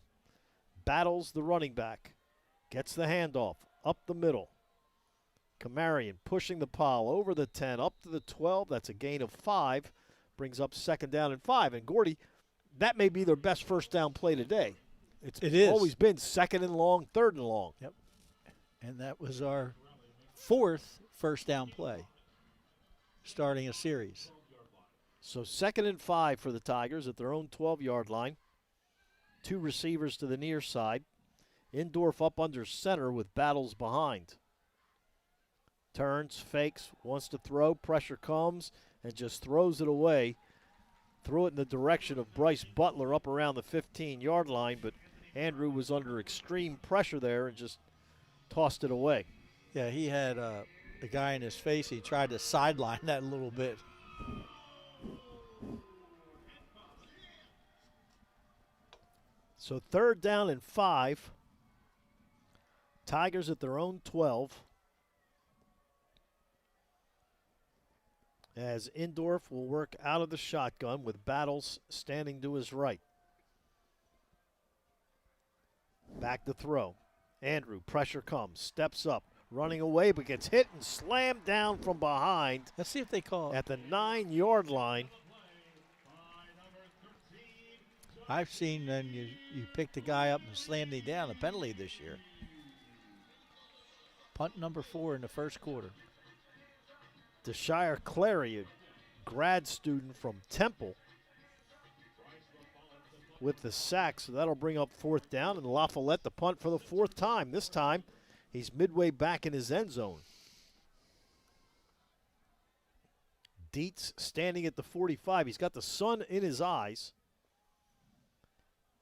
A: Battles the running back. Gets the handoff up the middle. Kamarian pushing the pile over the 10, up to the 12. That's a gain of 5. Brings up 2nd down and 5. And Gordy, that may be their best first down play today.
B: It is.
A: Always been 2nd and long, 3rd and long.
B: Yep. And that was our 4th first down play, starting a series.
A: So 2nd and 5 for the Tigers at their own 12-yard line. 2 receivers to the near side. Indorf up under center with Battles behind. Turns, fakes, wants to throw. Pressure comes and just throws it away. Threw it in the direction of Bryce Butler up around the 15-yard line, but Andrew was under extreme pressure there and just tossed it away.
B: Yeah, he had a guy in his face. He tried to sideline that a little bit.
A: So 3rd down and 5. Tigers at their own 12. As Indorf will work out of the shotgun with Battles standing to his right. Back to throw. Andrew, pressure comes, steps up, running away, but gets hit and slammed down from behind.
B: Let's see if they call
A: at the 9-yard line.
B: I've seen when you pick the guy up and slam him down, a penalty this year. Punt number 4 in the first quarter.
A: Deshire Clary, a grad student from Temple, with the sack, so that'll bring up 4th down, and La Follette the punt for the 4th time. This time, he's midway back in his end zone. Dietz standing at the 45. He's got the sun in his eyes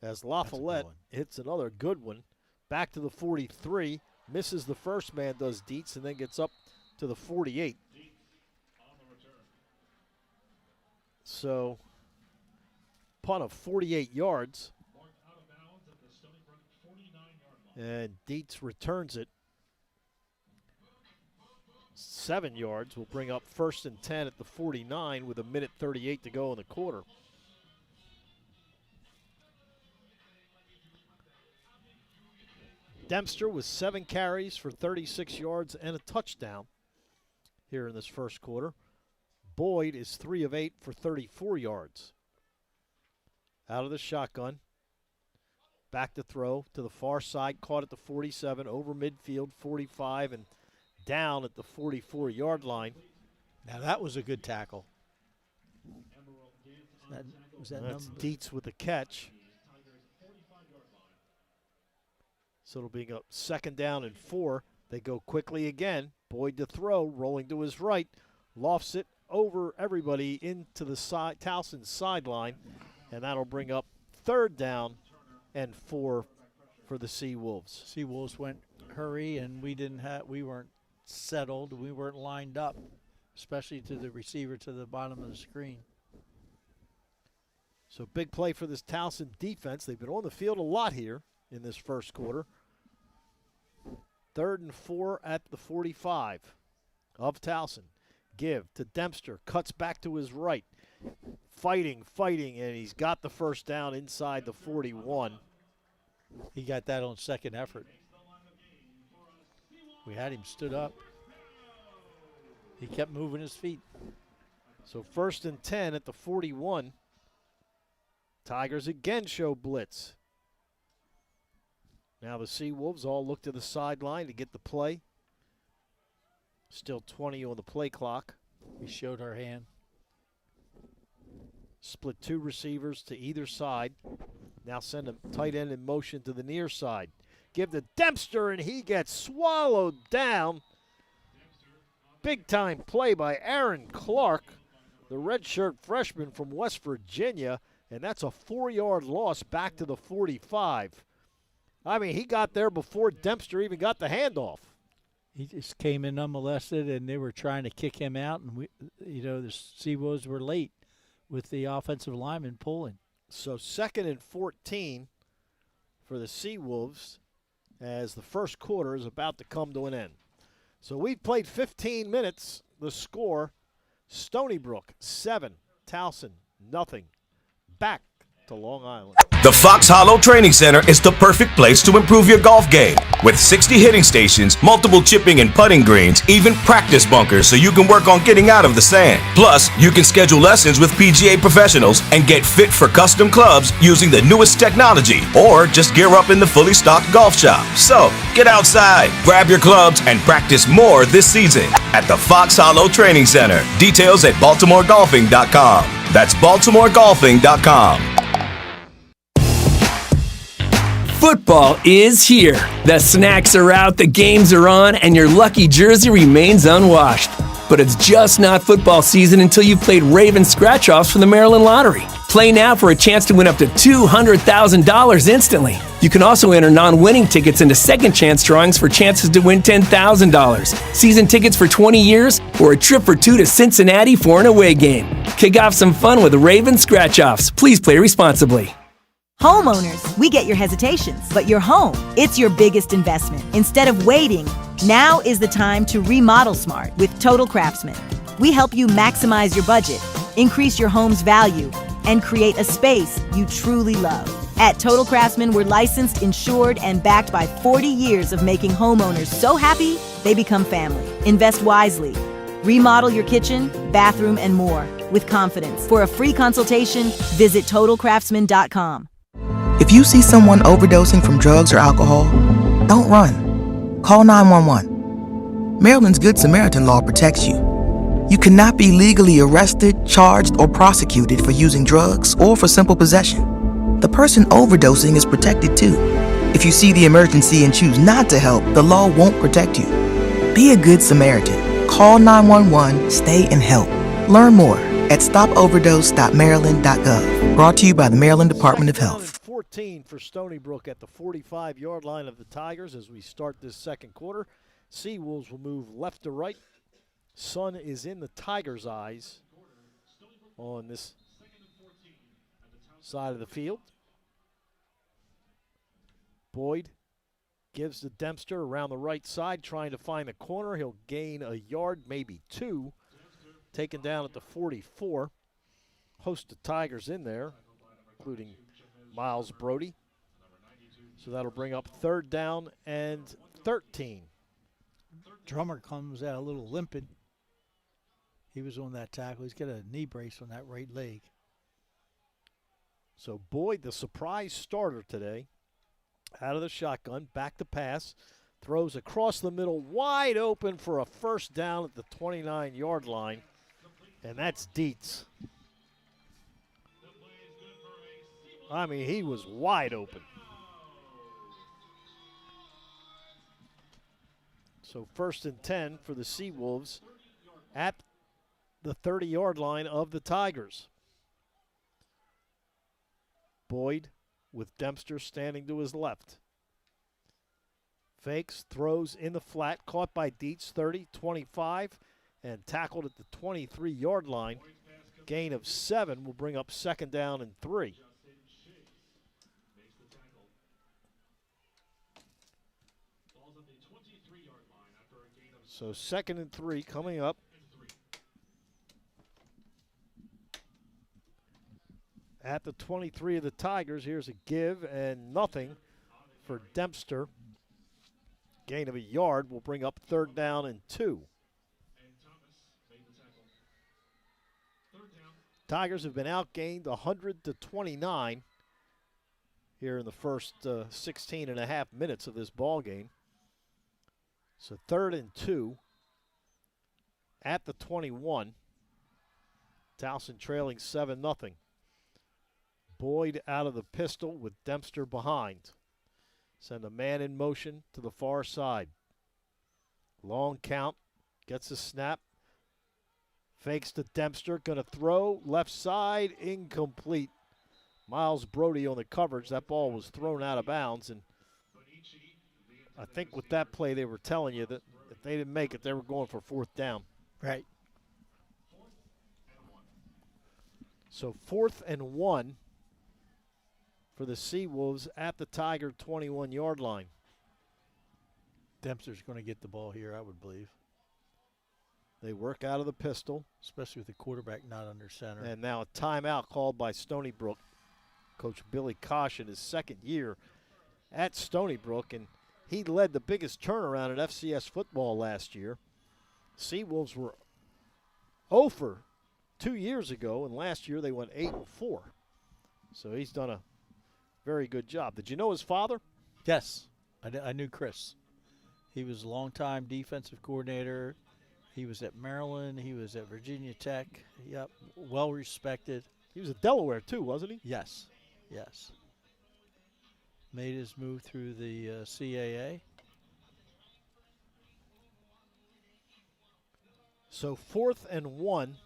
A: as La Follette hits another good one. Back to the 43. Misses the first man, does Dietz, and then gets up to the 48. So, punt of 48 yards. And Dietz returns it. 7 yards will bring up 1st and 10 at the 49 with 1:38 to go in the quarter. Dempster with 7 carries for 36 yards and a touchdown here in this first quarter. Boyd is 3 of 8 for 34 yards. Out of the shotgun. Back to throw to the far side, caught at the 47, over midfield, 45, and down at the 44-yard line.
B: Now that was a good tackle. Was that
A: That's
B: number?
A: Dietz with the catch. So it'll be up 2nd down and 4. They go quickly again. Boyd to throw, rolling to his right. Lofts it over everybody into the Towson sideline, and that'll bring up 3rd down and 4 for the Seawolves.
B: Seawolves went hurry, and we weren't settled. We weren't lined up, especially to the receiver to the bottom of the screen.
A: So big play for this Towson defense. They've been on the field a lot here in this first quarter. 3rd and 4 at the 45 of Towson. Give to Dempster, cuts back to his right. Fighting, and he's got the first down inside the 41.
B: He got that on second effort. We had him stood up. He kept moving his feet.
A: So 1st and 10 at the 41. Tigers again show blitz. Now the Seawolves all look to the sideline to get the play. Still 20 on the play clock.
B: We showed our hand.
A: Split 2 receivers to either side. Now send a tight end in motion to the near side. Give to Dempster, and he gets swallowed down. Big time play by Aaron Clark, the redshirt freshman from West Virginia, and that's a 4-yard loss back to the 45. I mean, he got there before Dempster even got the handoff.
B: He just came in unmolested, and they were trying to kick him out, and the Seawolves were late with the offensive lineman pulling.
A: So 2nd and 14 for the Seawolves as the first quarter is about to come to an end. So we've played 15 minutes. The score, Stony Brook 7, Towson nothing. Back to Long Island.
C: The Fox Hollow Training Center is the perfect place to improve your golf game. With 60 hitting stations, multiple chipping and putting greens, even practice bunkers so you can work on getting out of the sand. Plus, you can schedule lessons with PGA professionals and get fit for custom clubs using the newest technology, or just gear up in the fully stocked golf shop. So, get outside, grab your clubs, and practice more this season at the Fox Hollow Training Center. Details at BaltimoreGolfing.com. That's BaltimoreGolfing.com.
E: Football is here. The snacks are out, the games are on, and your lucky jersey remains unwashed. But it's just not football season until you've played Raven scratch-offs from the Maryland Lottery. Play now for a chance to win up to $200,000 instantly. You can also enter non-winning tickets into second chance drawings for chances to win $10,000, season tickets for 20 years, or a trip for 2 to Cincinnati for an away game. Kick off some fun with Raven scratch-offs. Please play responsibly.
L: Homeowners, we get your hesitations, but your home, it's your biggest investment. Instead of waiting, now is the time to remodel smart with Total Craftsman. We help you maximize your budget, increase your home's value, and create a space you truly love. At Total Craftsman, we're licensed, insured, and backed by 40 years of making homeowners so happy they become family. Invest wisely. Remodel your kitchen, bathroom, and more with confidence. For a free consultation, visit TotalCraftsman.com.
J: If you see someone overdosing from drugs or alcohol, don't run. Call 911. Maryland's Good Samaritan law protects you. You cannot be legally arrested, charged, or prosecuted for using drugs or for simple possession. The person overdosing is protected too. If you see the emergency and choose not to help, the law won't protect you. Be a good Samaritan. Call 911, stay and help. Learn more at stopoverdose.maryland.gov. Brought to you by the Maryland Department of Health.
A: 14 for Stony Brook at the 45-yard line of the Tigers as we start this second quarter. Seawolves will move left to right. Sun is in the Tigers' eyes on this side of the field. Boyd gives to Dempster around the right side, trying to find the corner. He'll gain a yard, maybe 2. Taken down at the 44. Host of Tigers in there, including Miles Brody. So that'll bring up 3rd down and 13.
B: Drummer comes out a little limping. He was on that tackle. He's got a knee brace on that right leg.
A: So Boyd, the surprise starter today, out of the shotgun, back to pass, throws across the middle, wide open for a first down at the 29-yard line, and that's Dietz. I mean, he was wide open. So 1st and 10 for the Seawolves at the 30-yard line of the Tigers. Boyd with Dempster standing to his left. Fakes, throws in the flat, caught by Dietz, 30, 25, and tackled at the 23-yard line. Gain of 7 will bring up 2nd down and 3. So 2nd and 3 coming up. At the 23 of the Tigers, here's a give and nothing for Dempster. Gain of a yard will bring up 3rd down and 2. Tigers have been outgained 100-29 here in the first 16 and a half minutes of this ball game. So 3rd and 2 at the 21. Towson trailing 7-0. Boyd out of the pistol with Dempster behind. Send a man in motion to the far side. Long count, gets a snap. Fakes to Dempster, gonna throw, left side, incomplete. Miles Brody on the coverage. That ball was thrown out of bounds, and I think with that play they were telling you that if they didn't make it, they were going for 4th down.
B: Right.
A: So 4th and 1 for the Seawolves at the Tiger 21-yard line.
B: Dempster's going to get the ball here, I would believe.
A: They work out of the pistol.
B: Especially with the quarterback not under center.
A: And now a timeout called by Stony Brook. Coach Billy Kosh in his 2nd year at Stony Brook, and he led the biggest turnaround in FCS football last year. Seawolves were 0 for 2 years ago, and last year they went 8-4. So he's done a very good job. Did you know his father?
B: Yes, I knew Chris. He was a longtime defensive coordinator. He was at Maryland. He was at Virginia Tech. Yep, well respected.
A: He was at Delaware too, wasn't he?
B: Yes, yes. Made his move through the CAA.
A: So 4th and 1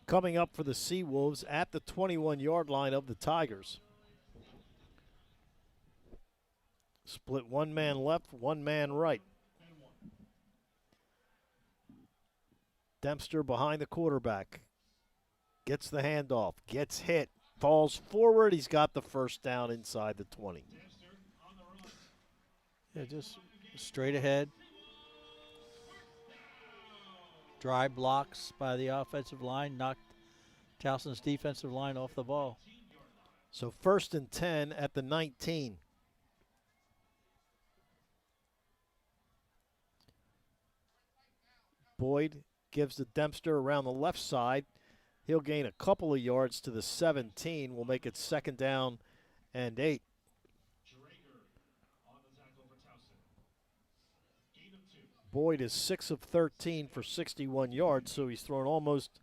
A: coming up for the Seawolves at the 21-yard line of the Tigers. Split 1 man left, 1 man right. Dempster behind the quarterback. Gets the handoff, gets hit, falls forward. He's got the 1st down inside the 20.
B: Yeah, just straight ahead. Dry blocks by the offensive line knocked Towson's defensive line off the ball.
A: So 1st and 10 at the 19. Boyd gives the Dempster around the left side. He'll gain a couple of yards to the 17. Will make it 2nd down and 8. Boyd is 6 of 13 for 61 yards, so he's thrown almost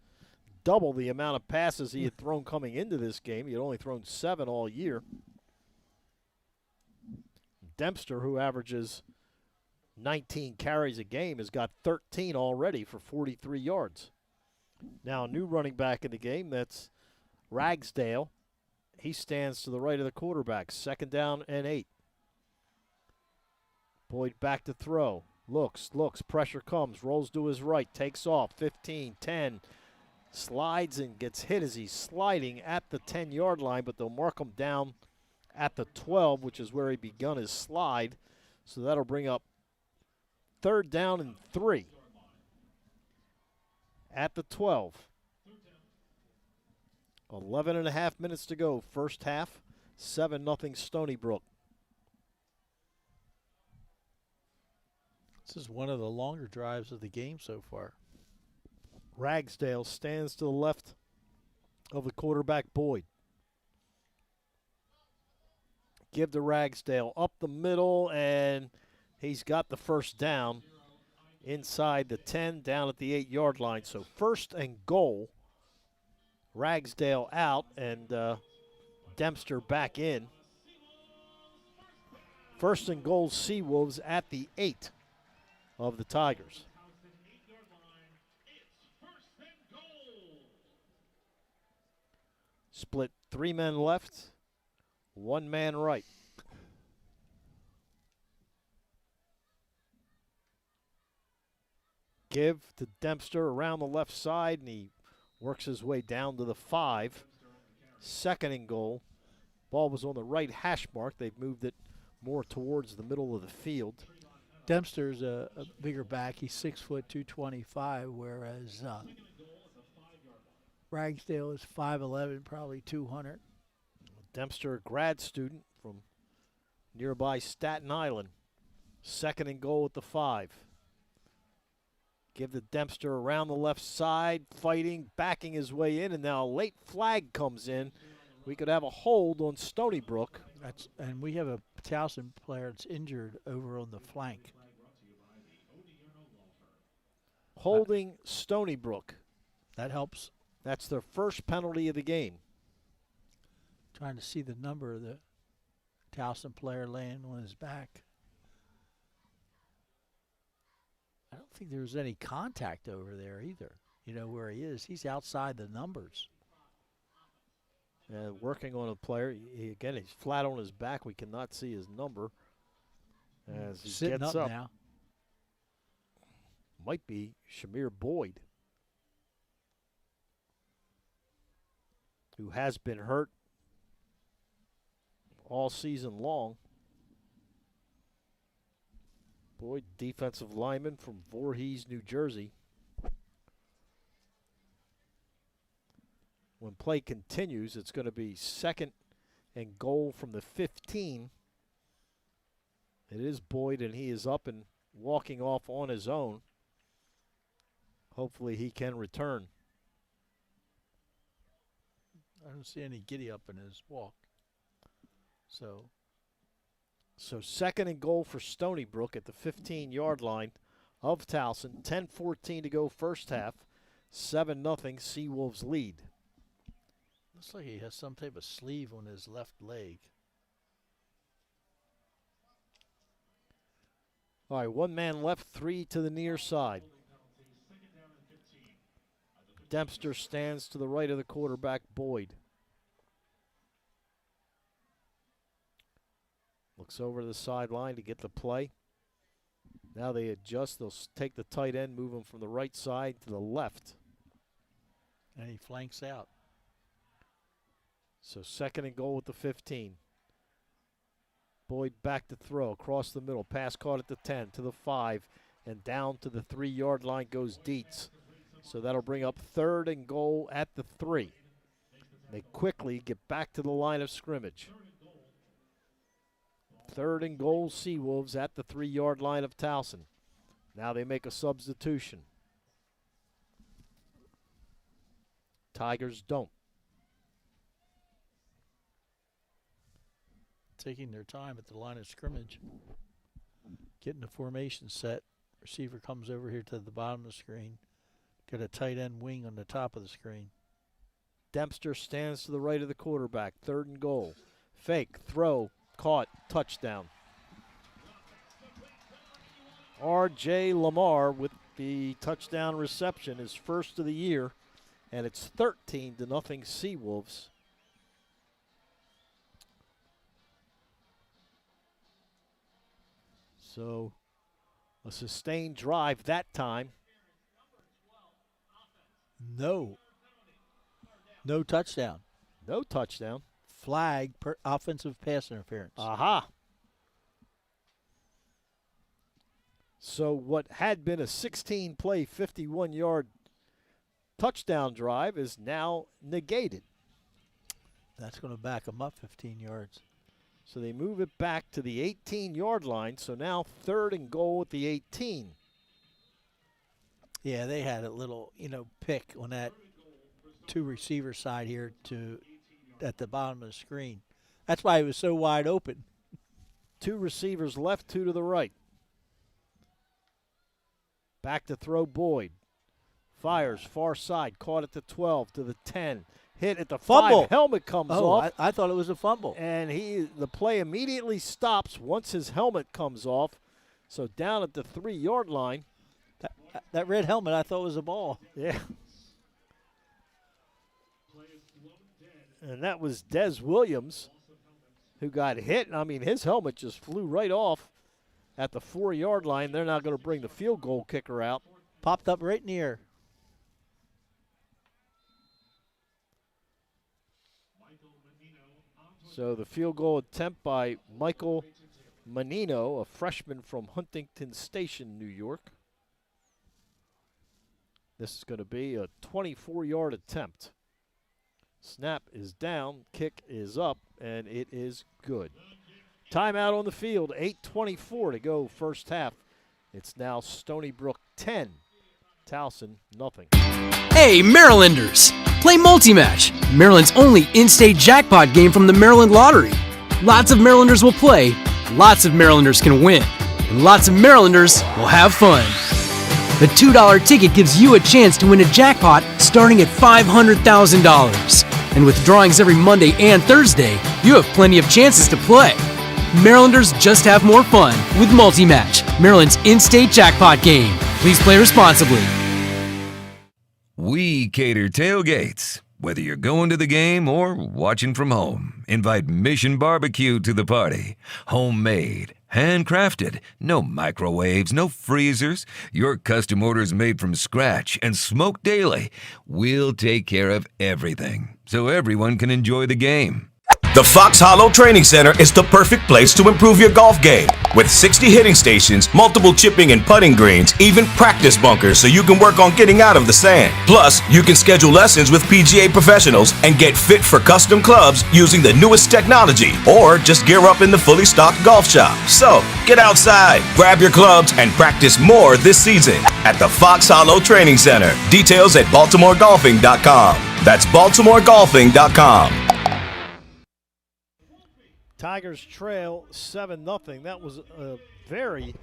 A: double the amount of passes he had thrown coming into this game. He had only thrown 7 all year. Dempster, who averages 19 carries a game, has got 13 already for 43 yards. Now a new running back in the game, that's Ragsdale. He stands to the right of the quarterback, 2nd down and 8. Boyd back to throw. Looks, pressure comes, rolls to his right, takes off, 15, 10, slides and gets hit as he's sliding at the 10-yard line, but they'll mark him down at the 12, which is where he begun his slide. So that'll bring up 3rd down and 3 at the 12. 11 and a half minutes to go, first half, 7-0 Stony Brook.
B: This is one of the longer drives of the game so far.
A: Ragsdale stands to the left of the quarterback, Boyd. Give to Ragsdale up the middle, and he's got the 1st down inside the 10, down at the 8-yard line. So 1st and goal. Ragsdale out and Dempster back in. 1st and goal, Seawolves at the 8 of the Tigers. Split 3 men left, 1 man right. Give to Dempster around the left side, and he works his way down to the 5. 2nd and goal. Ball was on the right hash mark. They've moved it more towards the middle of the field.
B: Dempster's a bigger back. He's 6 foot 225, whereas Ragsdale is 5'11", probably 200.
A: Dempster, a grad student from nearby Staten Island. 2nd and goal at the 5. Give the Dempster around the left side, fighting, backing his way in, and now a late flag comes in. We could have a hold on Stony Brook.
B: And we have a Towson player that's injured over on the flank.
A: Holding Stony Brook.
B: That helps.
A: That's their first penalty of the game.
B: Trying to see the number of the Towson player laying on his back. I don't think there was any contact over there either. You know where he is. He's outside the numbers.
A: Working on a player. Again, he's flat on his back. We cannot see his number as he
B: Sitting
A: gets
B: up
A: up.
B: now.
A: Might be Shamir Boyd, who has been hurt all season long. Boyd, defensive lineman from Voorhees, New Jersey. When play continues, it's going to be 2nd and goal from the 15. It is Boyd, and he is up and walking off on his own. Hopefully he can return.
B: I don't see any giddy up in his walk. So
A: 2nd and goal for Stony Brook at the 15-yard line of Towson. 10:14 to go first half. 7-0 Seawolves lead.
B: Looks like he has some type of sleeve on his left leg.
A: All right, 1 man left, 3 to the near side. Dempster stands to the right of the quarterback, Boyd. Looks over the sideline to get the play. Now they adjust. They'll take the tight end, move him from the right side to the left.
B: And he flanks out.
A: So 2nd and goal with the 15. Boyd back to throw across the middle. Pass caught at the 10 to the 5 and down to the 3-yard line goes Dietz. So that'll bring up 3rd and goal at the 3. They quickly get back to the line of scrimmage. 3rd and goal Seawolves at the 3-yard line of Towson. Now they make a substitution. Tigers don't.
B: Taking their time at the line of scrimmage. Getting the formation set. Receiver comes over here to the bottom of the screen. Got a tight end wing on the top of the screen.
A: Dempster stands to the right of the quarterback. 3rd and goal. Fake, throw, caught, touchdown. R.J. Lamar with the touchdown reception, his first of the year, and it's 13-0 Seawolves. So a sustained drive that time.
B: No touchdown.
A: No touchdown.
B: Flag, offensive pass interference.
A: Aha. So what had been a 16-play, 51-yard touchdown drive is now negated.
B: That's going to back them up 15 yards.
A: So they move it back to the 18-yard line. So now 3rd and goal at the 18.
B: Yeah, they had a little, pick on that 2 receiver side here at the bottom of the screen. That's why it was so wide open.
A: 2 receivers left, 2 to the right. Back to throw Boyd. Fires far side, caught at the 12 to the 10. Hit at the
B: fumble.
A: 5. Helmet comes off.
B: I thought it was a fumble.
A: And the play immediately stops once his helmet comes off. So down at the 3-yard line.
B: That red helmet I thought was a ball.
A: Yeah. And that was Des Williams who got hit. I mean, his helmet just flew right off at the 4-yard line. They're not going to bring the field goal kicker out.
B: Popped up right in the air.
A: So the field goal attempt by Michael Menino, a freshman from Huntington Station, New York. This is going to be a 24-yard attempt. Snap is down, kick is up, and it is good. Timeout on the field, 8:24 to go first half. It's now Stony Brook 10, Towson, nothing.
E: Hey, Marylanders! Play Multi-Match, Maryland's only in-state jackpot game from the Maryland Lottery. Lots of Marylanders will play, lots of Marylanders can win, and lots of Marylanders will have fun. The $2 ticket gives you a chance to win a jackpot starting at $500,000. And with drawings every Monday and Thursday, you have plenty of chances to play. Marylanders just have more fun with Multi-Match, Maryland's in-state jackpot game. Please play responsibly.
K: We cater tailgates. Whether you're going to the game or watching from home, invite Mission Barbecue to the party. Homemade, handcrafted, no microwaves, no freezers. Your custom orders made from scratch and smoked daily. We'll take care of everything so everyone can enjoy the game.
C: The Fox Hollow Training Center is the perfect place to improve your golf game. With 60 hitting stations, multiple chipping and putting greens, even practice bunkers so you can work on getting out of the sand. Plus, you can schedule lessons with PGA professionals and get fit for custom clubs using the newest technology, or just gear up in the fully stocked golf shop. So, get outside, grab your clubs, and practice more this season at the Fox Hollow Training Center. Details at BaltimoreGolfing.com. That's BaltimoreGolfing.com.
A: Tigers trail 7-0. That was a very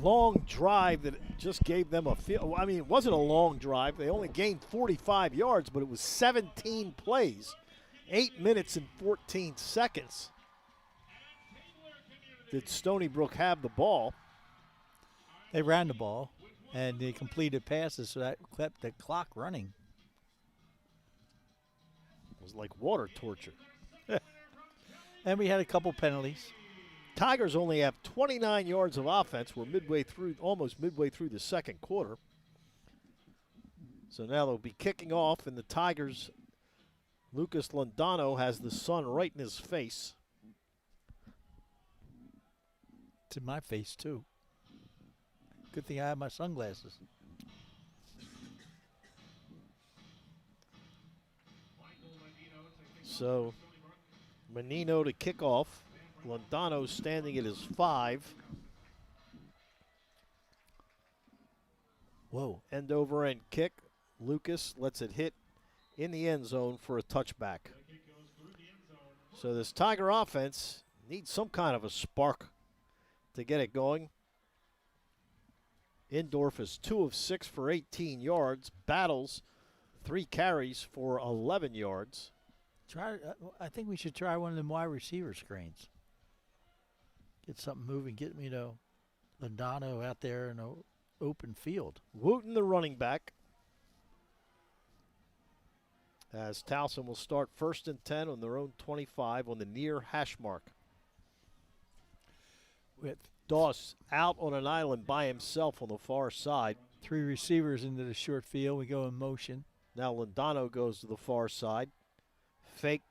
A: long drive that just gave them a feel. I mean, it wasn't a long drive. They only gained 45 yards, but it was 17 plays, 8 minutes and 14 seconds. Did Stony Brook have the ball?
B: They ran the ball, and they completed passes, so that kept the clock running.
A: It was like water torture.
B: And we had a couple penalties.
A: Tigers only have 29 yards of offense. We're almost midway through the second quarter. So now they'll be kicking off, and the Tigers, Lucas Londano has the sun right in his face.
B: It's in my face, too. Good thing I have my sunglasses.
A: So Menino to kick off. Londano standing at his 5.
B: Whoa.
A: End over end kick. Lucas lets it hit in the end zone for a touchback. So this Tiger offense needs some kind of a spark to get it going. Indorf is 2 of 6 for 18 yards. Battles 3 carries for 11 yards.
B: I think we should try one of them wide receiver screens. Get something moving. Get Londano out there in an open field.
A: Wooten, the running back, as Towson will start 1st and 10 on their own 25 on the near hash mark. With Doss out on an island by himself on the far side.
B: 3 receivers into the short field. We go in motion.
A: Now Londano goes to the far side. Fake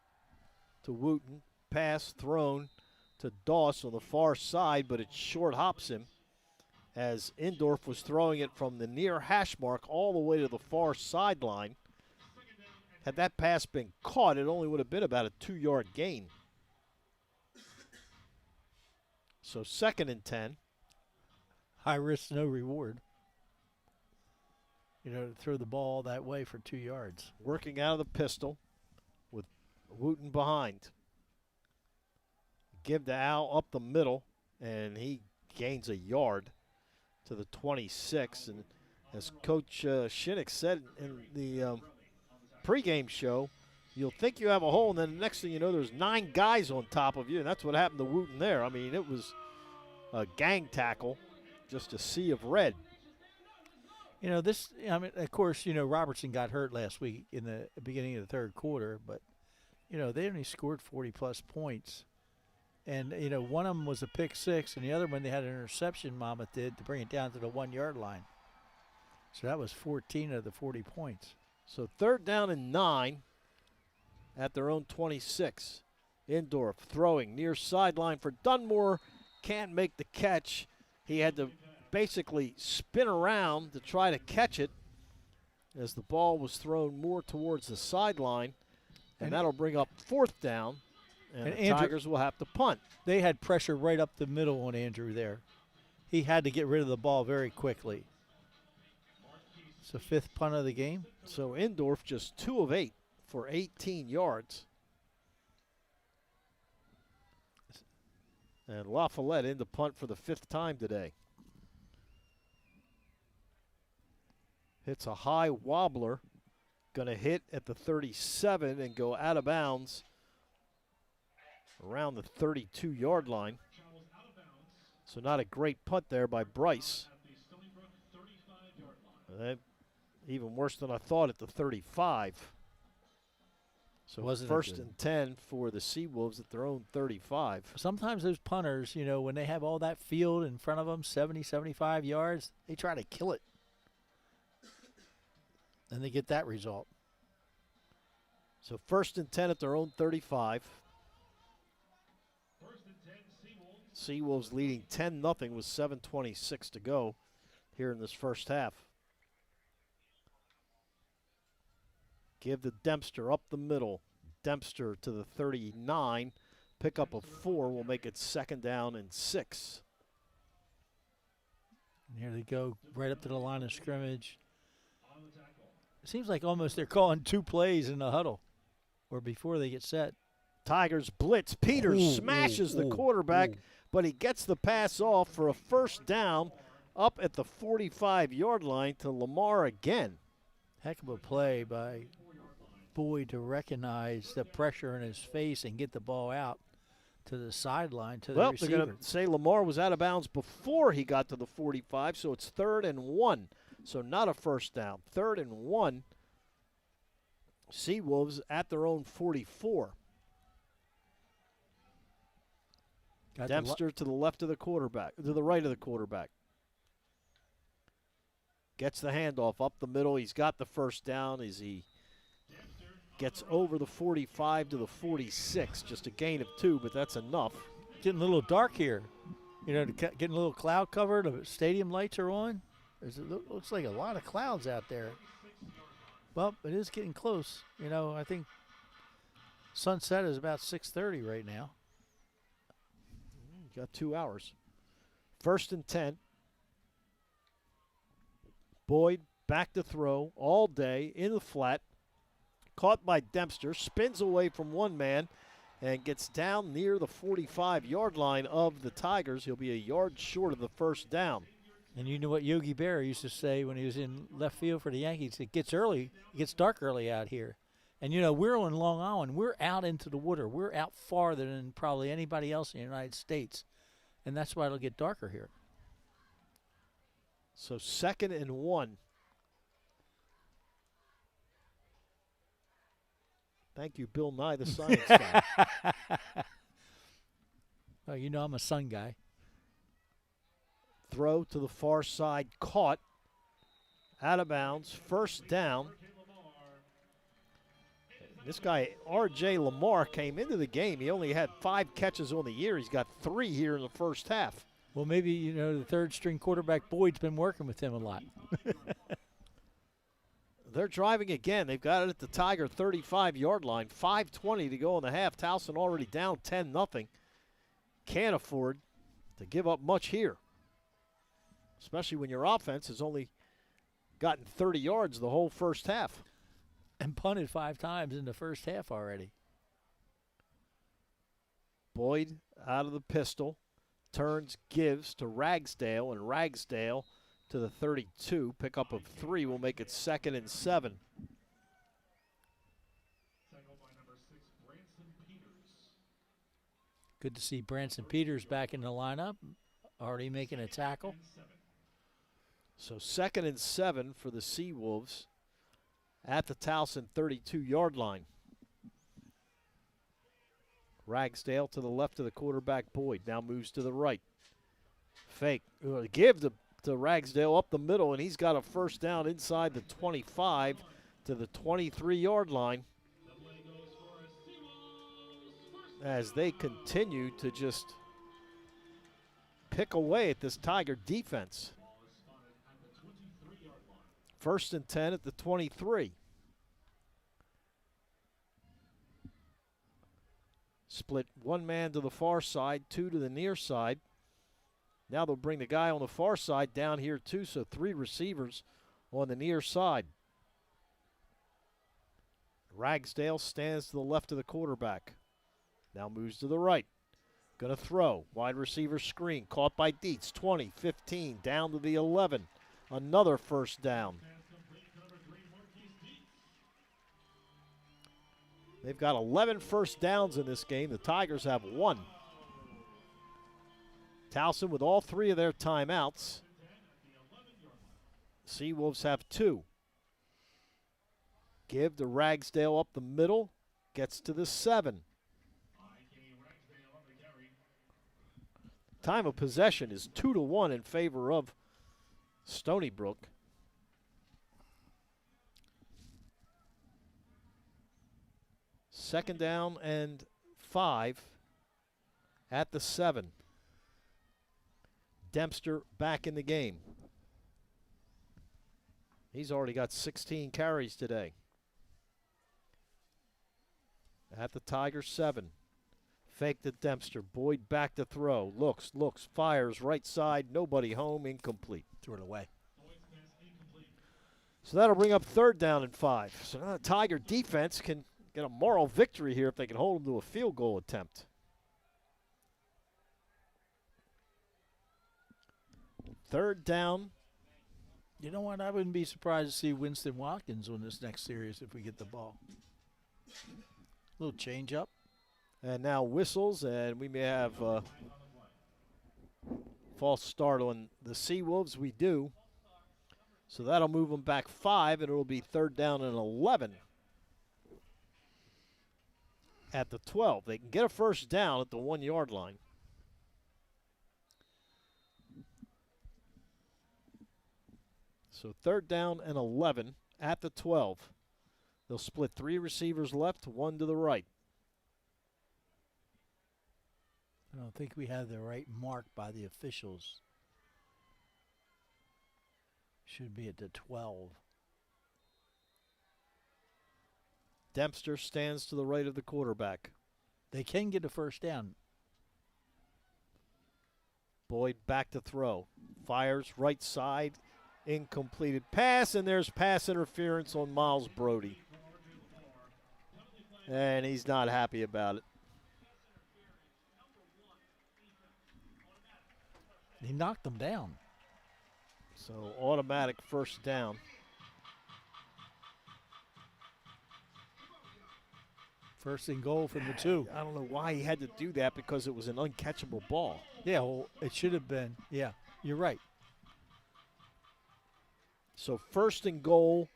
A: to Wooten. Pass thrown to Doss on the far side, but it short hops him as Indorf was throwing it from the near hash mark all the way to the far sideline. Had that pass been caught, it only would have been about a 2-yard gain. So 2nd and 10.
B: High risk, no reward. To throw the ball that way for 2 yards.
A: Working out of the pistol with Wooten behind. Give to Al up the middle, and he gains a yard to the 26. And as Coach Shinnick said in the pregame show, you'll think you have a hole, and then the next thing you know, there's 9 guys on top of you, and that's what happened to Wooten there. I mean, it was a gang tackle, just a sea of red.
B: Of course, Robertson got hurt last week in the beginning of the 3rd quarter, but, they only scored 40-plus points. And, one of them was a pick 6, and the other one they had an interception, Monmouth did, to bring it down to the 1-yard line. So that was 14 of the 40 points.
A: So 3rd down and 9 at their own 26. Indorf throwing near sideline for Dunmore. Can't make the catch. He had to basically spin around to try to catch it as the ball was thrown more towards the sideline. And that'll bring up 4th down. And the Tigers will have to punt.
B: They had pressure right up the middle on Andrew there. He had to get rid of the ball very quickly. It's the 5th punt of the game.
A: So Indorf just 2 of 8 for 18 yards. And La Follette in the punt for the 5th time today. Hits a high wobbler. Going to hit at the 37 and go out of bounds around the 32-yard line. So not a great punt there by Bryce. Even worse than I thought at the 35. So
B: Wasn't
A: first and 10 for the Seawolves at their own 35.
B: Sometimes those punters, you know, when they have all that field in front of them, 70, 75 yards, they try to kill it. And they get that result.
A: So first and 10 at their own 35. Seawolves leading 10-0 with 7:26 to go here in this first half. Give to Dempster up the middle. Dempster to the 39. Pickup of 4 will make it 2nd down and 6.
B: And here they go right up to the line of scrimmage. It seems like almost they're calling 2 plays in the huddle or before they get set.
A: Tigers blitz. Peters smashes the quarterback, but he gets the pass off for a first down up at the 45-yard line to Lamar again.
B: Heck of a play by Boyd to recognize the pressure in his face and get the ball out to the sideline to the receiver.
A: They're going to say Lamar was out of bounds before he got to the 45, so it's 3rd and 1. So not a first down. 3rd and 1. Seawolves at their own 44. Dempster to the left of the quarterback, to the right of the quarterback. Gets the handoff up the middle. He's got the first down as he gets over the 45 to the 46. Just a gain of 2, but that's enough.
B: Getting a little dark here. You know, getting a little cloud cover. The stadium lights are on. It looks like a lot of clouds out there. Well, it is getting close. You know, I think sunset is about 6:30 right now.
A: Got 2 hours. 1st and 10. Boyd back to throw all day in the flat. Caught by Dempster. Spins away from one man and gets down near the 45-yard line of the Tigers. He'll be a yard short of the first down.
B: And you know what Yogi Berra used to say when he was in left field for the Yankees? It gets dark early out here. And, you know, we're on Long Island. We're out into the water. We're out farther than probably anybody else in the United States. And that's why it'll get darker here.
A: So 2nd and 1. Thank you, Bill Nye, the science guy.
B: Oh, you know I'm a sun guy.
A: Throw to the far side, caught. Out of bounds, first down. This guy, R.J. Lamar, came into the game. He only had 5 catches on the year. He's got 3 here in the first half.
B: Well, maybe, you know, the 3rd-string quarterback Boyd's been working with him a lot.
A: They're driving again. They've got it at the Tiger 35-yard line. 5:20 to go in the half. Towson already down 10-0. Can't afford to give up much here, especially when your offense has only gotten 30 yards the whole first half.
B: And punted 5 times in the first half already.
A: Boyd out of the pistol. Turns, gives to Ragsdale, and Ragsdale to the 32. Pickup of 3 will make it 2nd and 7.
B: Good to see Branson Peters back in the lineup, already making a tackle.
A: So 2nd and 7 for the Seawolves at the Towson 32-yard line. Ragsdale to the left of the quarterback, Boyd. Now moves to the right. Fake. Give to Ragsdale up the middle, and he's got a first down inside the 25 to the 23-yard line. As they continue to just pick away at this Tiger defense. 1st and 10 at the 23. Split 1 man to the far side, 2 to the near side. Now they'll bring the guy on the far side down here too, so 3 receivers on the near side. Ragsdale stands to the left of the quarterback. Now moves to the right. Going to throw. Wide receiver screen. Caught by Dietz. 20, 15, down to the 11. Another first down. They've got 11 first downs in this game. The Tigers have 1. Towson with all 3 of their timeouts. Seawolves have 2. Give to Ragsdale up the middle. Gets to the 7. Time of possession is 2-1 in favor of Stony Brook. Second down and 5 at the 7. Dempster back in the game. He's already got 16 carries today. At the Tigers 7. Fake to Dempster. Boyd back to throw. Looks, fires right side. Nobody home. Incomplete.
B: Threw it away.
A: So that'll bring up third down and 5. So now the Tiger defense can get a moral victory here if they can hold them to a field goal attempt. Third down.
B: You know what? I wouldn't be surprised to see Winston Watkins on this next series if we get the ball. A little change up.
A: And now whistles, and we may have a false start on the Seawolves. We do. So that'll move them back 5, and it'll be third down and 11 at the 12. They can get a first down at the 1-yard line. So third down and 11 at the 12. They'll split 3 receivers left, 1 to the right.
B: I don't think we have the right mark by the officials. Should be at the 12.
A: Dempster stands to the right of the quarterback.
B: They can get a first down.
A: Boyd back to throw. Fires right side. Incompleted pass, and there's pass interference on Miles Brody. And he's not happy about it.
B: He knocked them down.
A: So automatic first down.
B: First and goal from the 2.
A: I don't know why he had to do that because it was an uncatchable ball.
B: Yeah, well, it should have been. Yeah, you're right.
A: So first and goal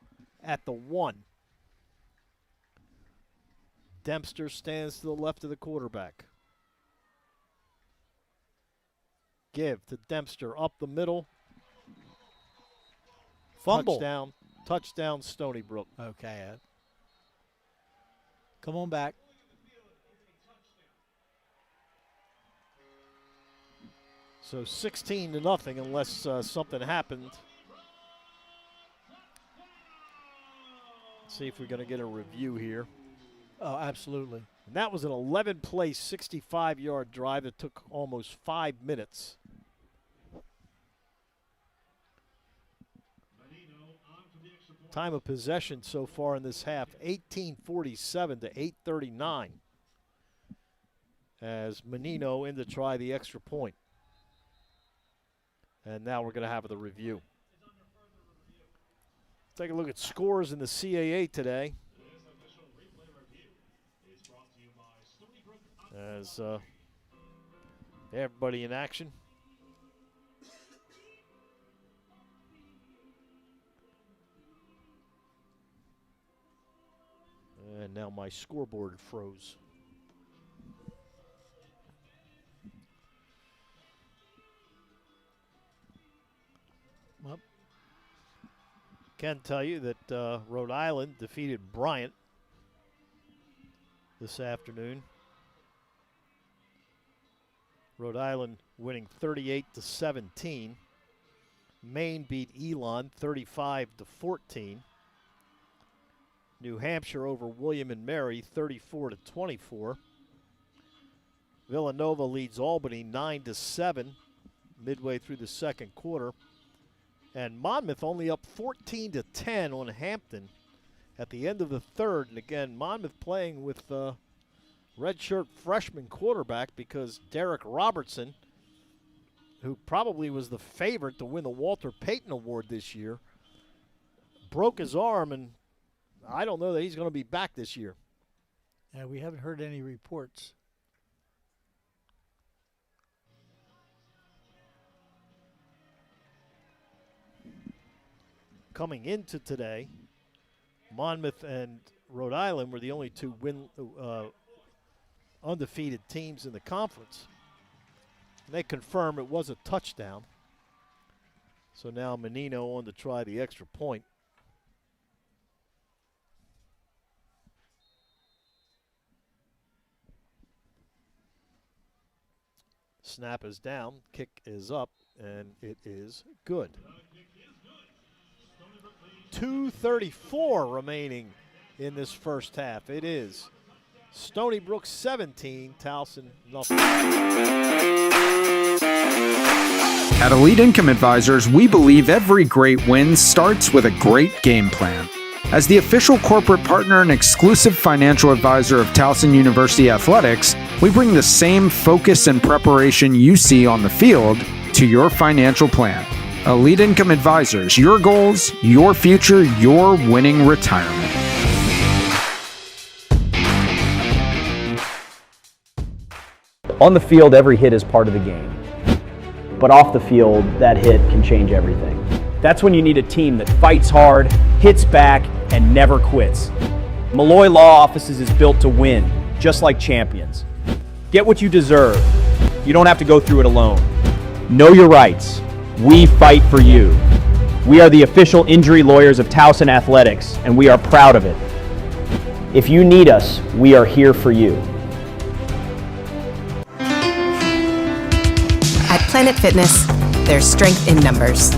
A: at the 1. Dempster stands to the left of the quarterback. Give to Dempster up the middle.
B: Fumble.
A: Touchdown Stony Brook.
B: Okay, Ed. Come on back.
A: So 16-0 unless something happened. See if we're going to get a review here.
B: Oh, absolutely.
A: And that was an 11-play, 65-yard drive that took almost 5 minutes. Time of possession so far in this half, 18:47 to 8:39. As Menino in to try the extra point. And now we're going to have the review. Take a look at scores in the CAA today. As everybody in action. And now my scoreboard froze.
B: Well,
A: can tell you that Rhode Island defeated Bryant this afternoon. Rhode Island winning 38-17. Maine beat Elon 35-14. New Hampshire over William and Mary 34-24. Villanova leads Albany 9-7 midway through the second quarter. And Monmouth only up 14-10 on Hampton at the end of the third. And again, Monmouth playing with redshirt freshman quarterback because Derek Robertson, who probably was the favorite to win the Walter Payton Award this year, broke his arm, and I don't know that he's going to be back this year.
B: Yeah, we haven't heard any reports.
A: Coming into today, Monmouth and Rhode Island were the only two undefeated teams in the conference. And they confirm it was a touchdown. So now Menino on to try the extra point. Snap is down, kick is up, and it is good. 2:34 remaining in this first half. It is Stony Brook 17, Towson nothing.
M: At Elite Income Advisors, we believe every great win starts with a great game plan. As the official corporate partner and exclusive financial advisor of Towson University Athletics, we bring the same focus and preparation you see on the field to your financial plan. Elite Income Advisors, your goals, your future, your winning retirement.
N: On the field, every hit is part of the game. But off the field, that hit can change everything. That's when you need a team that fights hard, hits back, and never quits. Malloy Law Offices is built to win, just like champions. Get what you deserve. You don't have to go through it alone. Know your rights. We fight for you. We are the official injury lawyers of Towson Athletics, and we are proud of it. If you need us, we are here for you.
O: At Planet Fitness, there's strength in numbers.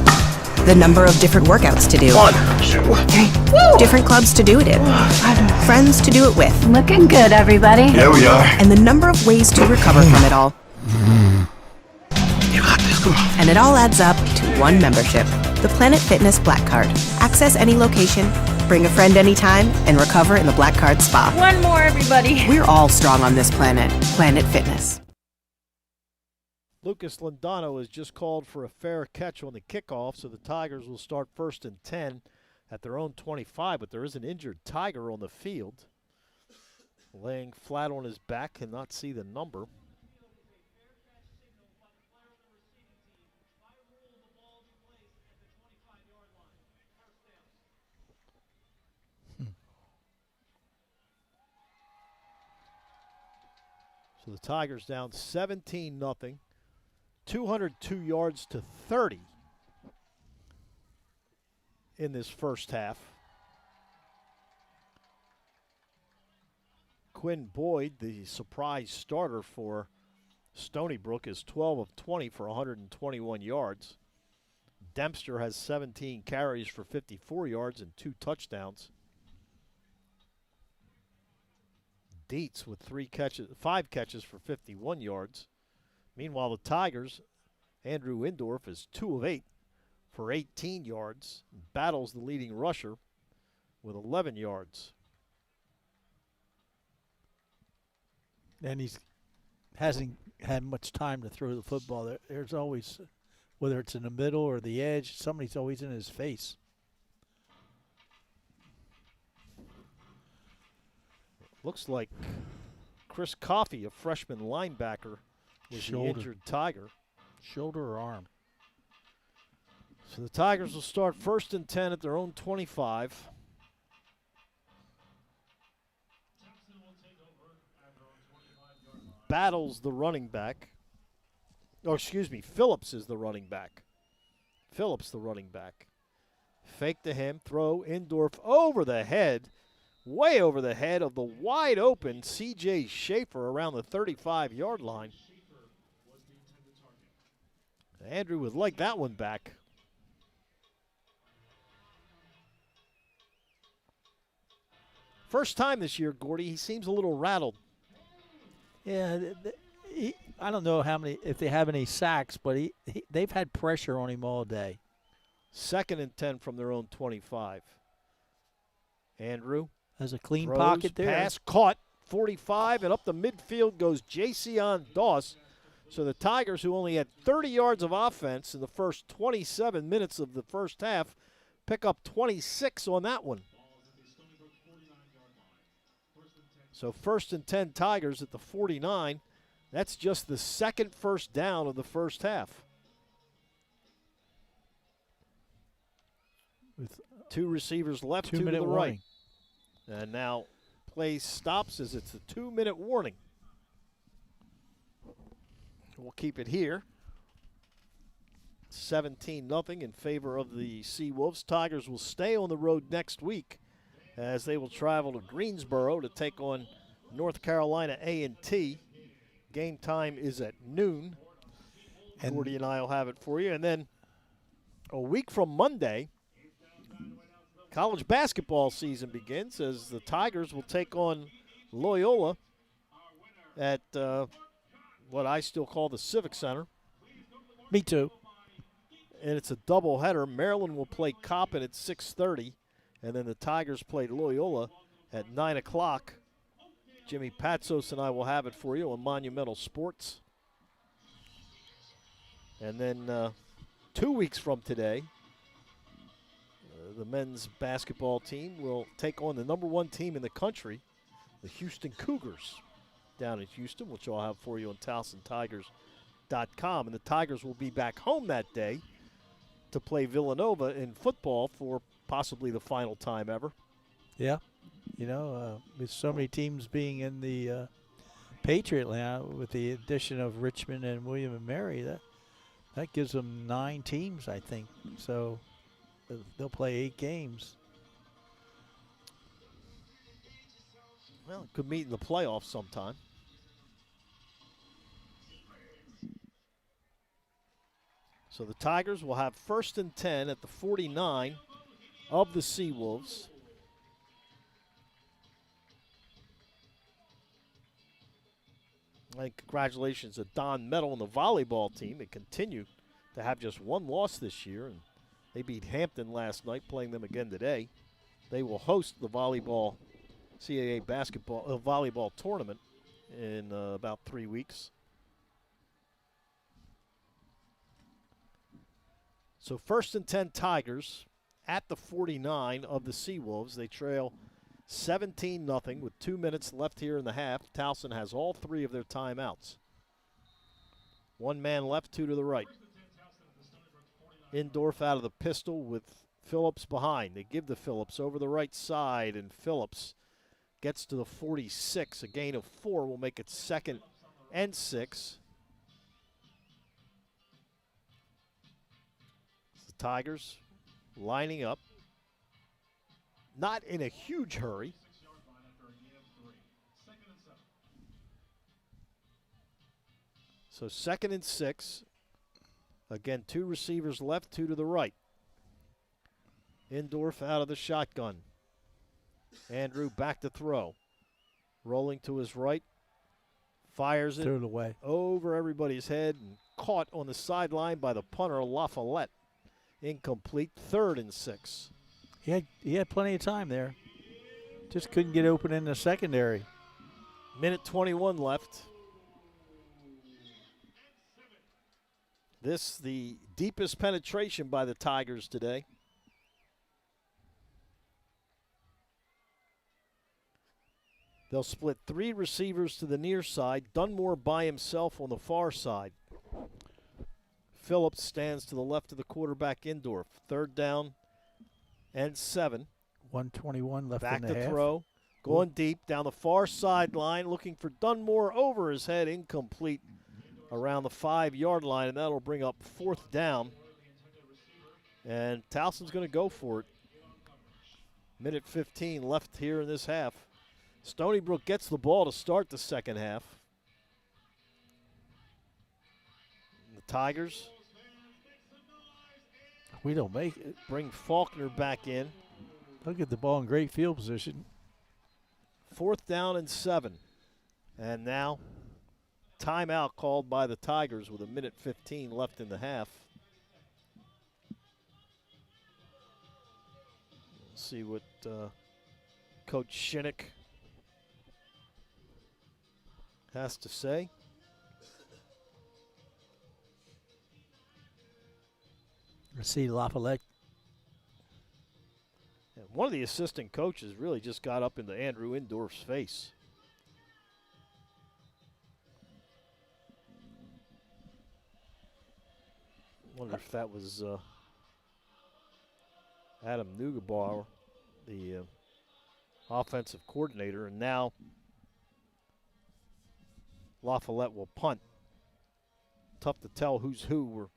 O: The number of different workouts to do.
P: 1, 2, 3.
O: Different clubs to do it in. Friends to do it with.
P: Looking good, everybody. Here we are.
O: And the number of ways to recover from it all.
P: You got this, come on.
O: And it all adds up to one membership. The Planet Fitness Black Card. Access any location, bring a friend anytime, and recover in the Black Card Spa.
P: One more, everybody.
O: We're all strong on this planet. Planet Fitness.
A: Lucas Lindano has just called for a fair catch on the kickoff, so the Tigers will start 1st and 10 at their own 25, but there is an injured Tiger on the field. Laying flat on his back, cannot see the number. So the Tigers down 17-0. 202 yards to 30 in this first half. Quinn Boyd, the surprise starter for Stony Brook, is 12 of 20 for 121 yards. Dempster has 17 carries for 54 yards and 2 touchdowns. Dietz with 5 catches for 51 yards. Meanwhile, the Tigers, Andrew Indorf is 2 of 8 for 18 yards. Battles the leading rusher with 11 yards.
B: And he hasn't had much time to throw the football. There's always, whether it's in the middle or the edge, somebody's always in his face.
A: Looks like Chris Coffey, a freshman linebacker, was the injured Tiger.
B: Shoulder or arm.
A: So the Tigers will start 1st and 10 at their own 25. Battles the running back. Oh, excuse me, Phillips is the running back. Phillips the running back. Fake to him, throw, Indorf over the head, way over the head of the wide open C.J. Schaefer around the 35-yard line. Andrew would like that one back. First time this year, Gordy, he seems a little rattled.
B: Yeah, I don't know if they have any sacks, but they've had pressure on him all day.
A: 2nd and 10 from their own 25. Andrew.
B: Has a clean
A: throws,
B: pocket there.
A: Pass caught, 45, and up the midfield goes Jason Doss. So the Tigers, who only had 30 yards of offense in the first 27 minutes of the first half, pick up 26 on that one. So 1st and 10 Tigers at the 49. That's just the second first down of the first half.
B: With
A: 2 receivers left, 2 to the
B: warning.
A: right. And now play stops as it's a 2-minute warning. We'll keep it here. 17-0 in favor of the Seawolves. Tigers will stay on the road next week as they will travel to Greensboro to take on North Carolina A&T. Game time is at noon. And Gordy and I will have it for you. And then a week from Monday, college basketball season begins as the Tigers will take on Loyola at what I still call the Civic Center.
B: Me too.
A: And it's a doubleheader. Maryland will play Coppin at 6:30, and then the Tigers play Loyola at 9 o'clock. Jimmy Patsos and I will have it for you on Monumental Sports. And then 2 weeks from today, the men's basketball team will take on the number 1 team in the country, the Houston Cougars, down in Houston, which I'll have for you on TowsonTigers.com. And the Tigers will be back home that day to play Villanova in football for possibly the final time ever.
B: Yeah. You know, with so many teams being in the Patriot Land, with the addition of Richmond and William and Mary, that gives them 9 teams, I think. So they'll play 8 games.
A: Well, it could meet in the playoffs sometime. So the Tigers will have 1st and 10 at the 49 of the Seawolves. And congratulations to Don Metal and the volleyball team. They continue to have just 1 loss this year, and they beat Hampton last night, playing them again today. They will host the volleyball CAA volleyball tournament in about 3 weeks. So 1st and 10 Tigers at the 49 of the Seawolves. They trail 17-0 with 2 minutes left here in the half. Towson has all 3 of their timeouts. 1 man left, 2 to the right. Indorf out of the pistol with Phillips behind. They give to Phillips over the right side, and Phillips gets to the 46. A gain of 4 will make it 2nd and 6. The Tigers lining up. Not in a huge hurry. So 2nd and 6. Again, 2 receivers left, 2 to the right. Indorf out of the shotgun. Andrew back to throw. Rolling to his right. Fires it
B: Threw it away
A: over everybody's head and caught on the sideline by the punter, LaFollette. Incomplete. 3rd and 6.
B: He had plenty of time there. Just couldn't get open in the secondary.
A: Minute 21 left. This the deepest penetration by the Tigers today. They'll split 3 receivers to the near side. Dunmore by himself on the far side. Phillips stands to the left of the quarterback, Indorf. 3rd down and 7.
B: 1:21 left
A: Back
B: in the
A: to
B: half.
A: throw. Going deep down the far sideline, looking for Dunmore over his head. Incomplete around the 5-yard line, and that'll bring up 4th down. And Towson's going to go for it. Minute 15 left here in this half. Stony Brook gets the ball to start the second half. And the Tigers.
B: We don't make it.
A: Bring Faulkner back in.
B: They'll get the ball in great field position.
A: 4th down and 7. And now timeout called by the Tigers with a minute 15 left in the half. See what Coach Shinnick has to say.
B: Let's see LaFollette.
A: And one of the assistant coaches really just got up into Andrew Indorf's face. Wonder if that was Adam Neugebauer, the offensive coordinator, and now LaFollette will punt. Tough to tell who's who. We're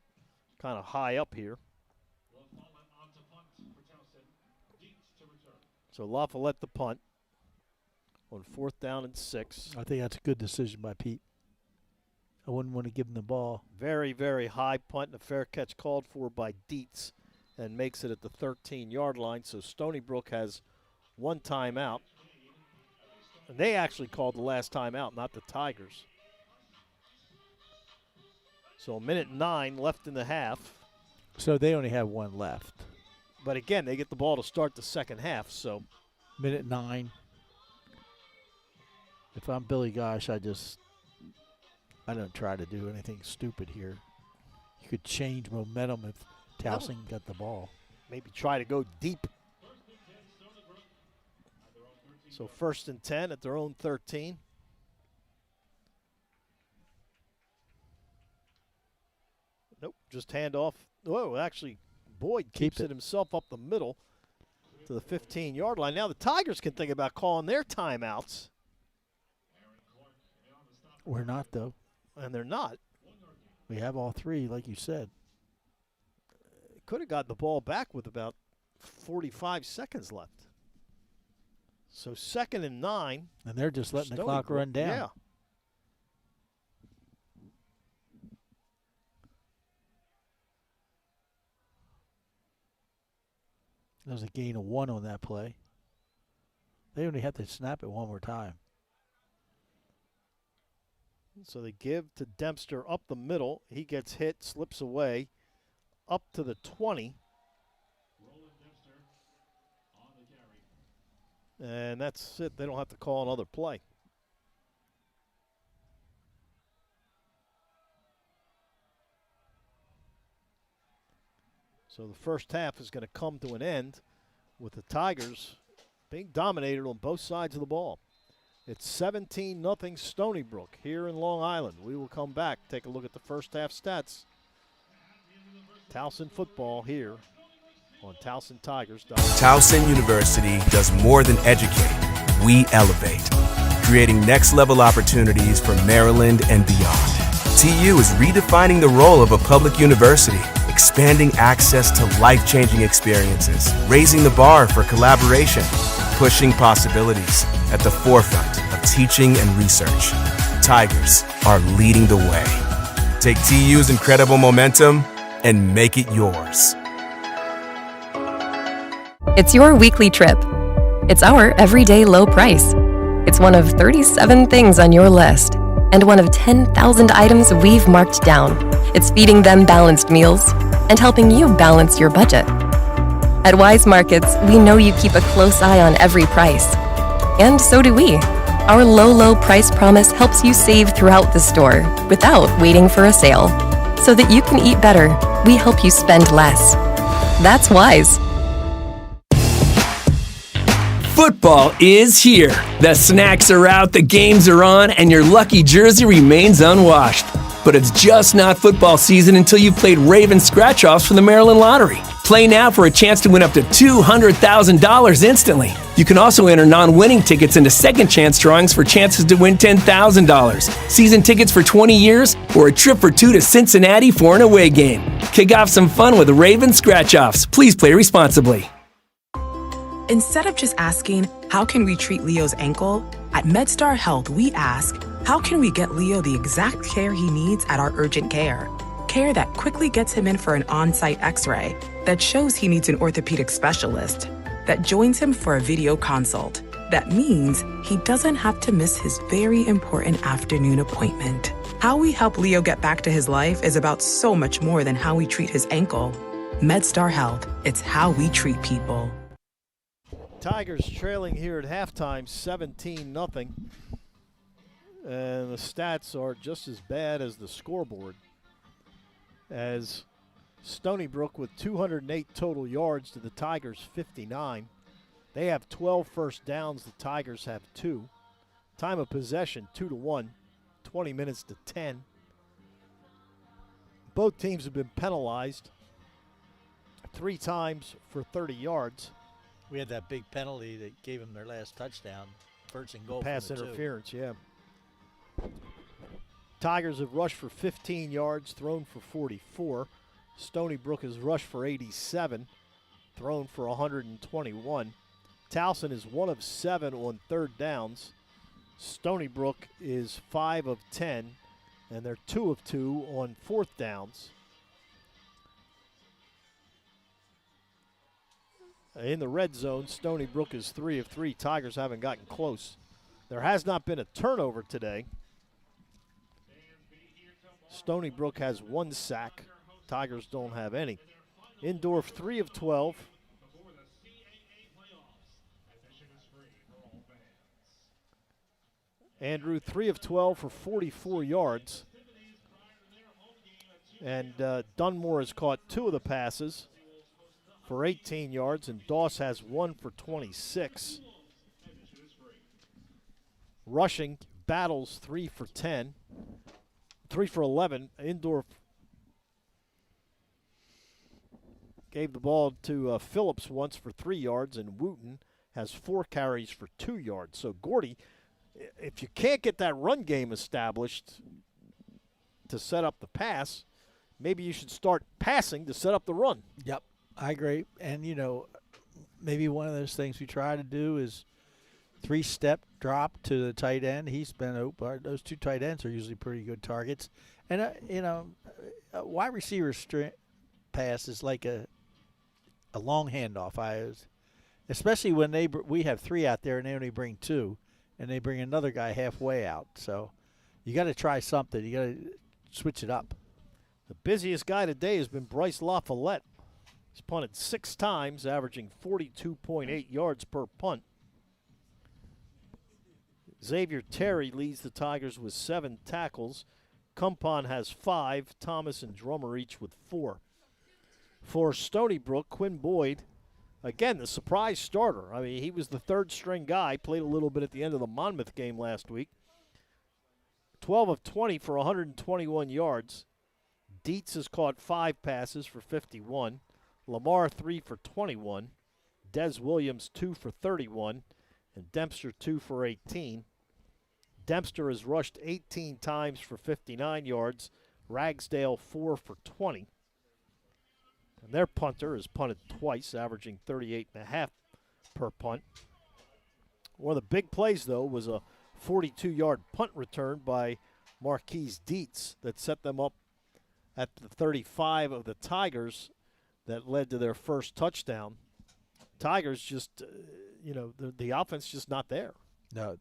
A: kind of high up here. So LaFollette the punt on 4th down and 6.
B: I think that's a good decision by Pete. I wouldn't want to give him the ball.
A: Very, very high punt and a fair catch called for by Dietz and makes it at the 13-yard line. So Stony Brook has one timeout. And they actually called the last timeout, not the Tigers. So 1:09 left in the half.
B: So they only have one left.
A: But again, they get the ball to start the second half. So
B: 1:09. If I'm Billy Gosh, I don't try to do anything stupid here. You could change momentum if Towson got the ball.
A: Maybe try to go deep. So 1st and 10 at their own 13. Nope, just hand off. Whoa, actually, Boyd keeps it himself up the middle to the 15-yard line. Now the Tigers can think about calling their timeouts.
B: We're not, though.
A: And they're not.
B: We have all three, like you said.
A: Could have got the ball back with about 45 seconds left. So 2nd and 9.
B: And they're just letting the clock run down.
A: Yeah.
B: There's a gain of 1 on that play. They only have to snap it one more time.
A: So they give to Dempster up the middle. He gets hit, slips away, up to the 20. And that's it. They don't have to call another play. So the first half is going to come to an end with the Tigers being dominated on both sides of the ball. It's 17-0 Stony Brook here in Long Island. We will come back, take a look at the first half stats. Towson football here on TowsonTigers.com.
C: Towson University does more than educate. We elevate, creating next-level opportunities for Maryland and beyond. TU is redefining the role of a public university, expanding access to life-changing experiences, raising the bar for collaboration, pushing possibilities at the forefront of teaching and research. Tigers are leading the way. Take TU's incredible momentum and make it yours.
D: It's your weekly trip. It's our everyday low price. It's one of 37 things on your list and one of 10,000 items we've marked down. It's feeding them balanced meals and helping you balance your budget. At Wise Markets, we know you keep a close eye on every price. And so do we. Our low price promise helps you save throughout the store without waiting for a sale. So that you can eat better, we help you spend less. That's Wise.
E: Football is here. The snacks are out, the games are on, and your lucky jersey remains unwashed. But it's just not football season until you've played Raven scratch-offs for the Maryland Lottery. Play now for a chance to win up to $200,000 instantly. You can also enter non-winning tickets into second chance drawings for chances to win $10,000, season tickets for 20 years, or a trip for 2 to Cincinnati for an away game. Kick off some fun with Raven scratch-offs. Please play responsibly.
F: Instead of just asking, how can we treat Leo's ankle? At MedStar Health, we ask, how can we get Leo the exact care he needs at our urgent care? Care that quickly gets him in for an on-site x-ray, that shows he needs an orthopedic specialist, that joins him for a video consult. That means he doesn't have to miss his very important afternoon appointment. How we help Leo get back to his life is about so much more than how we treat his ankle. MedStar Health, it's how we treat people.
A: Tigers trailing here at halftime 17-0. And the stats are just as bad as the scoreboard. As Stony Brook with 208 total yards to the Tigers 59. They have 12 first downs. The Tigers have 2. Time of possession 2-1. 20 minutes to 10. Both teams have been penalized 3 times for 30 yards.
B: We had that big penalty that gave them their last touchdown. First and goal.
A: Pass
B: from the
A: interference, yeah. Tigers have rushed for 15 yards, thrown for 44. Stony Brook has rushed for 87, thrown for 121. Towson is 1 of 7 on third downs. Stony Brook is 5 of 10, and they're 2 of 2 on fourth downs. In the red zone, Stony Brook is 3 of 3. Tigers haven't gotten close. There has not been a turnover today. Stony Brook has 1 sack. Tigers don't have any. Indorf 3 of 12. Andrew 3 of 12 for 44 yards. And Dunmore has caught 2 of the passes for 18 yards, and Doss has 1 for 26. Rushing, Battles 3 for 10. 3 for 11. Indorf gave the ball to Phillips once for 3 yards, and Wooten has 4 carries for 2 yards. So Gordy, if you can't get that run game established to set up the pass, maybe you should start passing to set up the run.
B: Yep, I agree. And, you know, maybe one of those things we try to do is 3-step drop to the tight end. He's been open. Those 2 tight ends are usually pretty good targets. And, you know, a wide receiver pass is like a long handoff. Especially when we have 3 out there and they only bring 2, and they bring another guy halfway out. So you got to try something. You got to switch it up.
A: The busiest guy today has been Bryce LaFollette. He's punted 6 times, averaging 42.8 yards per punt. Xavier Terry leads the Tigers with 7 tackles. Cumpon has 5. Thomas and Drummer each with 4. For Stony Brook, Quinn Boyd, again, the surprise starter. I mean, he was the 3rd-string guy, played a little bit at the end of the Monmouth game last week. 12 of 20 for 121 yards. Dietz has caught 5 passes for 51. Lamar 3 for 21. Des Williams 2 for 31. And Dempster 2 for 18. Dempster has rushed 18 times for 59 yards. Ragsdale 4 for 20. And their punter has punted twice, averaging 38.5 per punt. One of the big plays, though, was a 42-yard punt return by Marquise Dietz that set them up at the 35 of the Tigers that led to their first touchdown. Tigers just, the offense just not there.
B: No.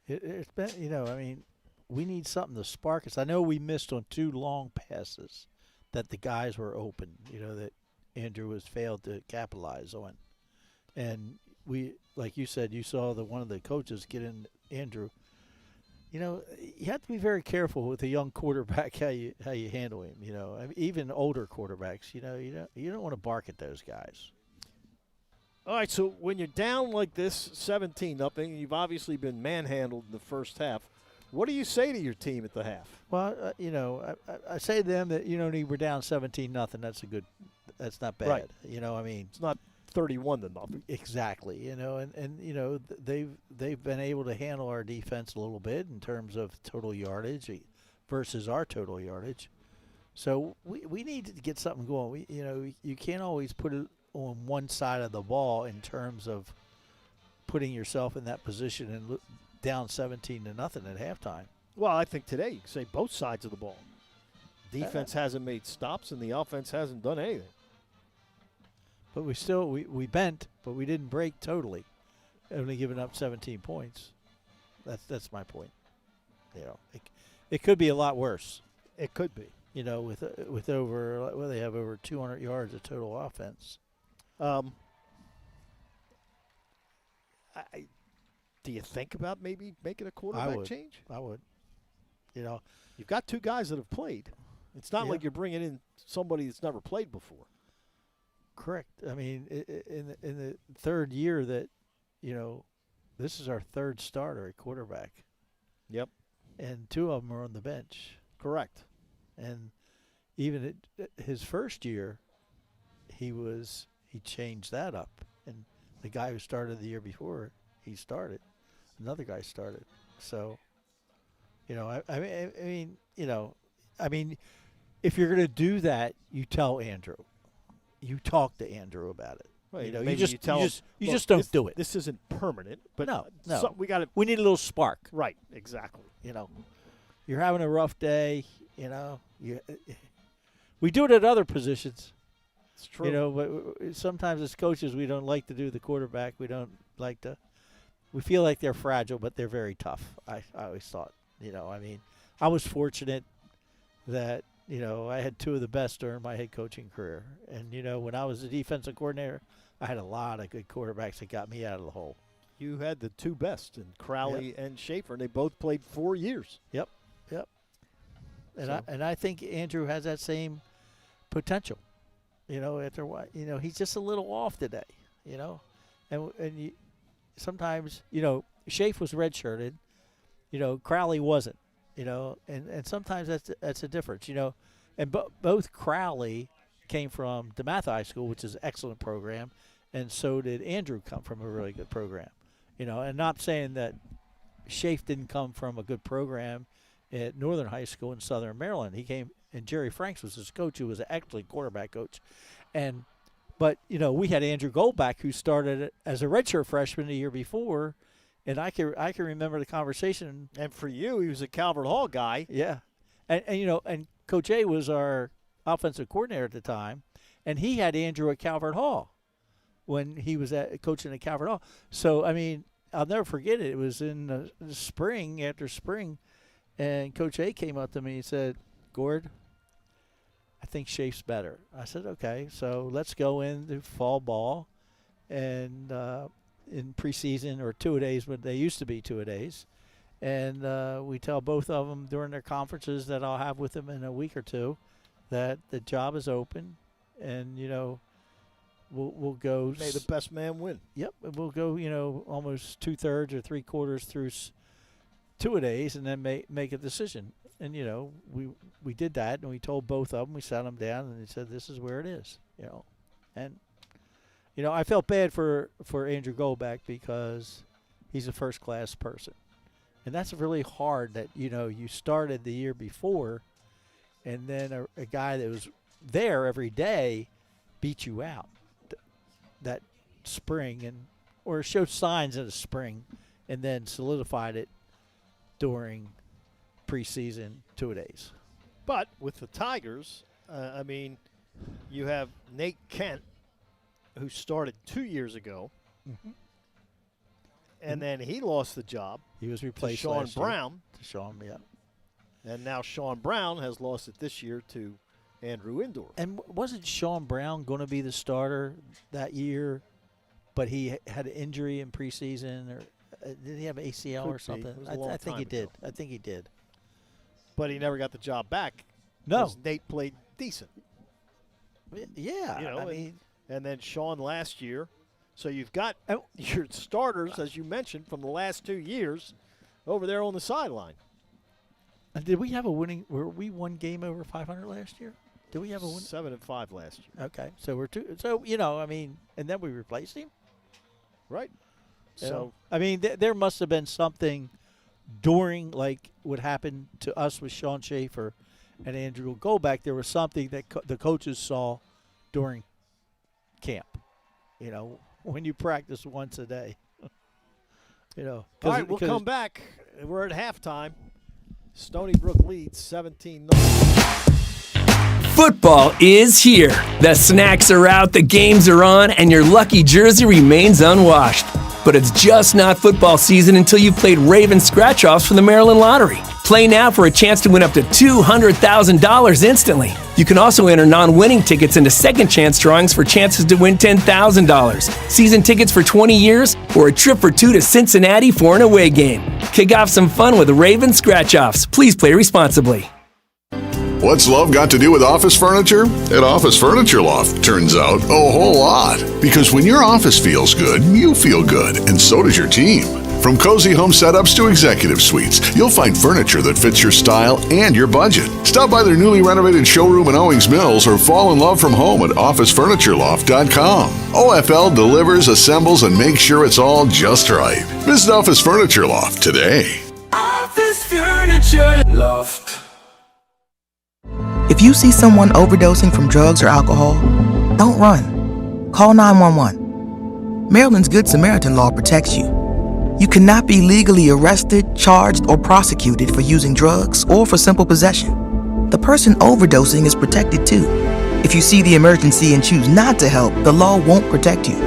B: It's been, I mean, we need something to spark us. I know we missed on 2 long passes that the guys were open, that Andrew has failed to capitalize on. And we, like you said, you saw one of the coaches get in Andrew. You have to be very careful with a young quarterback how you handle him. I mean, even older quarterbacks. You don't want to bark at those guys.
A: All right, so when you're down like this, 17-0, you've obviously been manhandled in the first half. What do you say to your team at the half?
B: Well, I say to them that we're down 17-0. That's not bad.
A: Right.
B: I mean,
A: it's not 31-0.
B: Exactly. And they've been able to handle our defense a little bit in terms of total yardage versus our total yardage. So we need to get something going. You can't always put it on one side of the ball in terms of putting yourself in that position and down 17-0 at halftime.
A: Well, I think today you can say both sides of the ball. Defense hasn't made stops and the offense hasn't done anything.
B: But we still we bent, but we didn't break totally. Only giving up 17 points. That's my point. It could be a lot worse.
A: It could be.
B: With over they have over 200 yards of total offense.
A: do you think about maybe making a quarterback change?
B: I would. You know,
A: you've got two guys that have played. It's not like you're bringing in somebody that's never played before.
B: Correct. I mean, in the third year that, this is our third starter at quarterback.
A: Yep.
B: And two of them are on the bench.
A: Correct.
B: And even his first year, he changed that up. And the guy who started the year before, he started. Another guy started. So, I mean, if you're going to do that, you tell Andrew. You talk to Andrew about it.
A: Right.
B: You just don't do it.
A: This isn't permanent, but
B: no.
A: We
B: need a little spark.
A: Right. Exactly.
B: You're having a rough day. We do it at other positions.
A: It's true.
B: But sometimes as coaches, we don't like to do the quarterback. We don't like to. We feel like they're fragile, but they're very tough. I always thought. I was fortunate that I had two of the best during my head coaching career. And when I was a defensive coordinator, I had a lot of good quarterbacks that got me out of the hole.
A: You had the two best, in Crowley and Schaefer, and they both played 4 years.
B: Yep. And I think Andrew has that same potential. He's just a little off today. And sometimes Schaefer was redshirted. Crowley wasn't. And sometimes that's a difference. And both Crowley came from DeMatha High School, which is an excellent program, and so did Andrew come from a really good program. And not saying that Schaefer didn't come from a good program at Northern High School in Southern Maryland. He came, and Jerry Franks was his coach, who was an excellent quarterback coach. But we had Andrew Goldback, who started as a redshirt freshman the year before, and I can remember the conversation.
A: And for you, he was a Calvert Hall guy.
B: Yeah, and Coach A was our offensive coordinator at the time, and he had Andrew at Calvert Hall when he was coaching at Calvert Hall. So I mean, I'll never forget it. It was in the spring, after spring, and Coach A came up to me and said, "Gord, I think Schaef's better." I said, "Okay, so let's go into fall ball, and in preseason, or two-a-days, but they used to be two-a-days, and we tell both of them during their conferences that I'll have with them in a week or two that the job is open, and we'll go.
A: May the best man win.
B: Yep, we'll go almost 2/3 or 3/4 through two-a-days, and then make a decision." And we did that, and we told both of them. We sat them down, and they said, "This is where it is." And I felt bad for Andrew Goldback because he's a first-class person, and that's really hard. That you started the year before, and then a guy that was there every day beat you out that spring, or showed signs in the spring, and then solidified it during preseason two-a-days.
A: But with the Tigers, you have Nate Kent, who started 2 years ago, and then he lost the job.
B: He was replaced
A: to Sean
B: last year.
A: Brown.
B: To Sean, yeah.
A: And now Sean Brown has lost it this year to Andrew Indoor.
B: And wasn't Sean Brown going to be the starter that year, but he had an injury in preseason, or did he have an ACL or something? I think he did. I think he did.
A: But he never got the job back.
B: No.
A: Nate played decent.
B: Yeah.
A: And then Sean last year. So you've got your starters, as you mentioned, from the last 2 years over there on the sideline.
B: And did we have a winning? Were we one game over 500 last year? Did we have a win?
A: 7-5 last year.
B: Okay, so we're two. So and then we replaced him.
A: Right.
B: So there must have been something during, like what happened to us with Sean Schaefer and Andrew Goldback. There was something that the coaches saw during camp. When you practice once a day.
A: All right, we'll come back. We're at halftime. Stony Brook leads 17-0.
E: Football is here. The snacks are out, the games are on, and your lucky jersey remains unwashed. But it's just not football season until you've played Raven scratch-offs for the Maryland Lottery. Play now for a chance to win up to $200,000 instantly. You can also enter non-winning tickets into second chance drawings for chances to win $10,000, season tickets for 20 years, or a trip for 2 to Cincinnati for an away game. Kick off some fun with Raven Scratch-Offs. Please play responsibly.
I: What's love got to do with office furniture? At Office Furniture Loft, turns out a whole lot. Because when your office feels good, you feel good, and so does your team. From cozy home setups to executive suites, you'll find furniture that fits your style and your budget. Stop by their newly renovated showroom in Owings Mills or fall in love from home at OfficeFurnitureLoft.com. OFL delivers, assembles, and makes sure it's all just right. Visit Office Furniture Loft today.
Q: Office Furniture Loft.
J: If you see someone overdosing from drugs or alcohol, don't run. Call 911. Maryland's Good Samaritan law protects you. You cannot be legally arrested, charged, or prosecuted for using drugs or for simple possession. The person overdosing is protected too. If you see the emergency and choose not to help, the law won't protect you.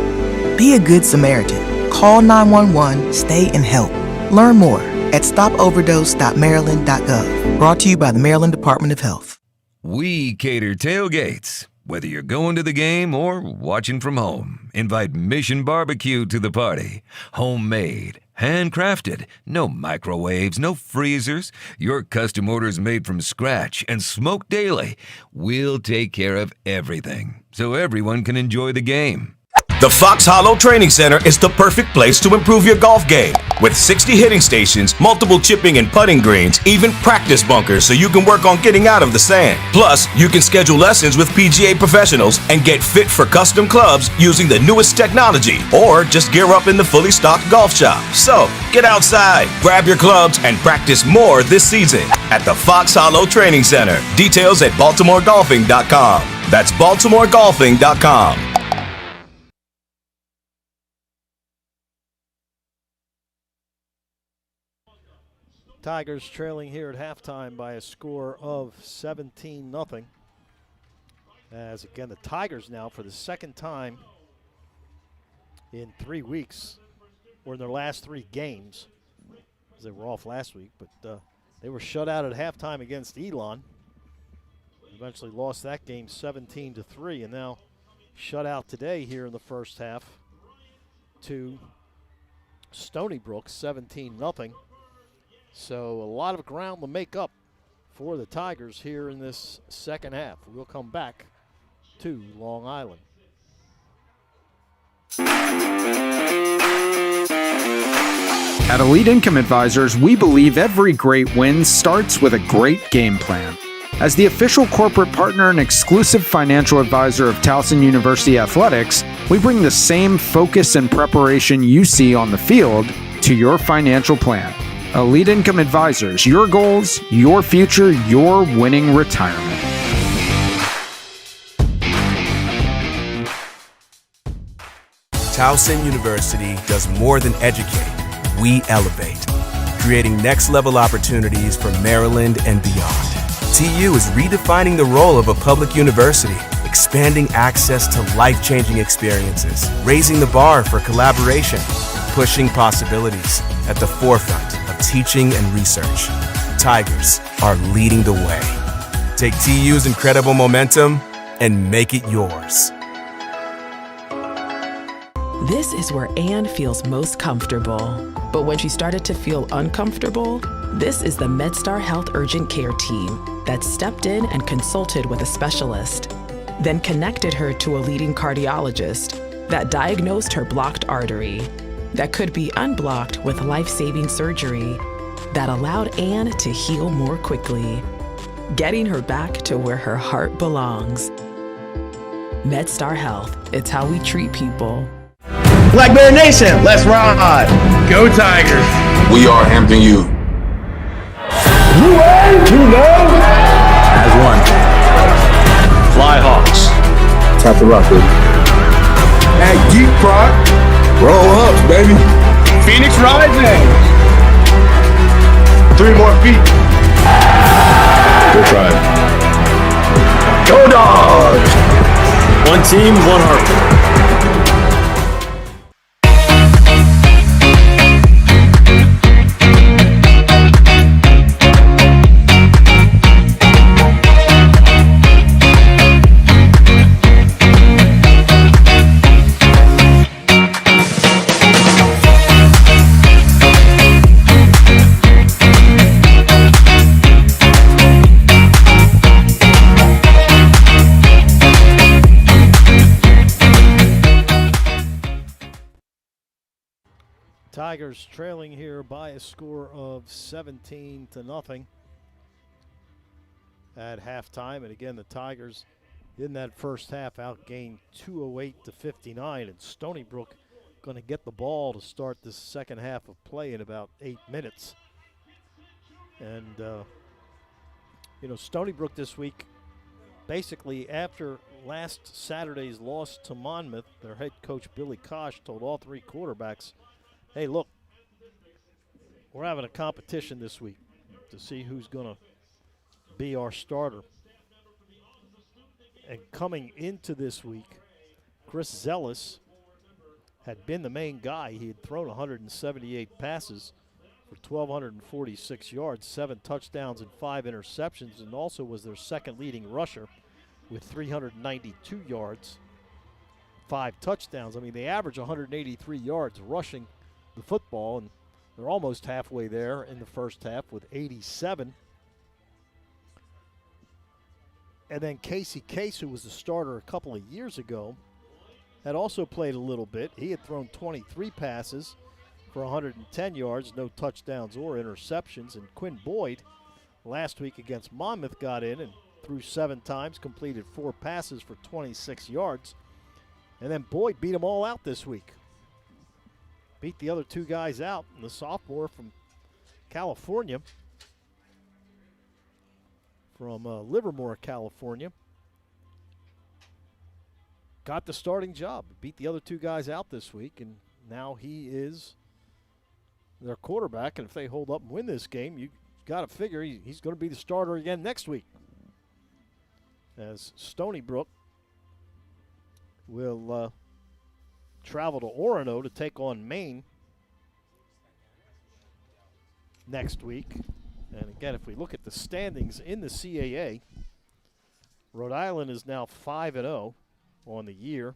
J: Be a good Samaritan. Call 911, stay and help. Learn more at stopoverdose.maryland.gov. Brought to you by the Maryland Department of Health.
K: We cater tailgates. Whether you're going to the game or watching from home, invite Mission Barbecue to the party. Homemade, handcrafted, no microwaves, no freezers. Your custom orders made from scratch and smoked daily. We'll take care of everything so everyone can enjoy the game.
R: The Fox Hollow Training Center is the perfect place to improve your golf game. With 60 hitting stations, multiple chipping and putting greens, even practice bunkers so you can work on getting out of the sand. Plus, you can schedule lessons with PGA professionals and get fit for custom clubs using the newest technology, or just gear up in the fully stocked golf shop. So, get outside, grab your clubs, and practice more this season at the Fox Hollow Training Center. Details at BaltimoreGolfing.com. That's BaltimoreGolfing.com.
A: Tigers trailing here at halftime by a score of 17-0. As again, the Tigers now for the second time in 3 weeks, or in their last 3 games, because they were off last week, but they were shut out at halftime against Elon. Eventually lost that game 17-3, and now shut out today here in the first half to Stony Brook, 17-0. So a lot of ground to make up for the Tigers here in this second half. We'll come back to Long Island.
M: At Elite Income Advisors, we believe every great win starts with a great game plan. As the official corporate partner and exclusive financial advisor of Towson University Athletics, we bring the same focus and preparation you see on the field to your financial plan. Elite Income Advisors, your goals, your future, your winning retirement.
C: Towson University does more than educate. We elevate, creating next-level opportunities for Maryland and beyond. TU is redefining the role of a public university, expanding access to life-changing experiences, raising the bar for collaboration, pushing possibilities at the forefront of teaching and research. Tigers are leading the way. Take TU's incredible momentum and make it yours.
F: This is where Anne feels most comfortable. But when she started to feel uncomfortable, this is the MedStar Health Urgent Care team that stepped in and consulted with a specialist, then connected her to a leading cardiologist that diagnosed her blocked artery that could be unblocked with life-saving surgery that allowed Anne to heal more quickly, getting her back to where her heart belongs. MedStar Health, it's how we treat people.
S: Black Bear Nation, let's ride! Go Tigers!
T: We are Hampton U.
S: As one. Fly Hawks.
T: Tap the rock, baby.
S: At Geek Proc.
T: Roll Hawks, baby.
S: Phoenix Rising. 3 more feet.
T: Go Tribe.
S: Go Dogs! One team, one heart.
A: Tigers trailing here by a score of 17-0 at halftime. And again, the Tigers in that first half outgained 208-59. And Stony Brook going to get the ball to start this second half of play in about 8 minutes. And, Stony Brook this week, basically after last Saturday's loss to Monmouth, their head coach Billy Kosh told all three quarterbacks, hey, look, we're having a competition this week to see who's going to be our starter. And coming into this week, Chris Zellis had been the main guy. He had thrown 178 passes for 1,246 yards, 7 touchdowns and 5 interceptions, and also was their second leading rusher with 392 yards, 5 touchdowns. I mean, they average 183 yards rushing the football, and they're almost halfway there in the first half with 87. And then Casey Case, who was the starter a couple of years ago, had also played a little bit. He had thrown 23 passes for 110 yards, no touchdowns or interceptions. And Quinn Boyd, last week against Monmouth, got in and threw 7 times, completed 4 passes for 26 yards. And then Boyd beat them all out this week. Beat the other 2 guys out, and the sophomore from California, from Livermore, California, got the starting job. Beat the other 2 guys out this week, and now he is their quarterback. And if they hold up and win this game, you got to figure he's going to be the starter again next week. As Stony Brook will travel to Orono to take on Maine next week. And again, if we look at the standings in the CAA, Rhode Island is now 5-0 on the year,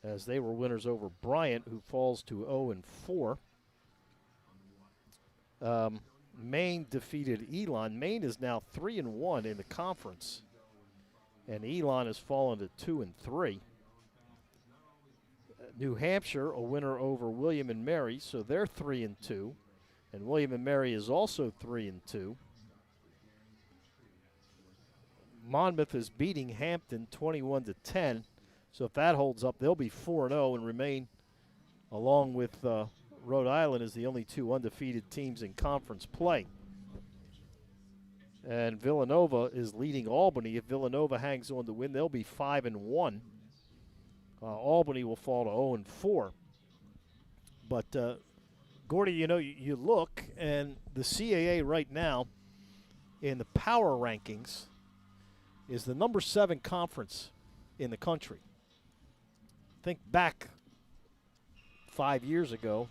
A: as they were winners over Bryant, who falls to 0-4. Maine defeated Elon. Maine is now 3-1 in the conference, and Elon has fallen to 2-3. New Hampshire, a winner over William and Mary, so they're 3-2. And William and Mary is also 3-2. Monmouth is beating Hampton 21-10. So if that holds up, they'll be 4-0 and remain, along with Rhode Island, as the only 2 undefeated teams in conference play. And Villanova is leading Albany. If Villanova hangs on to win, they'll be 5-1. Albany will fall to 0-4. But Gordy, you look, and the CAA right now in the power rankings is the number 7 conference in the country. Think back 5 years ago,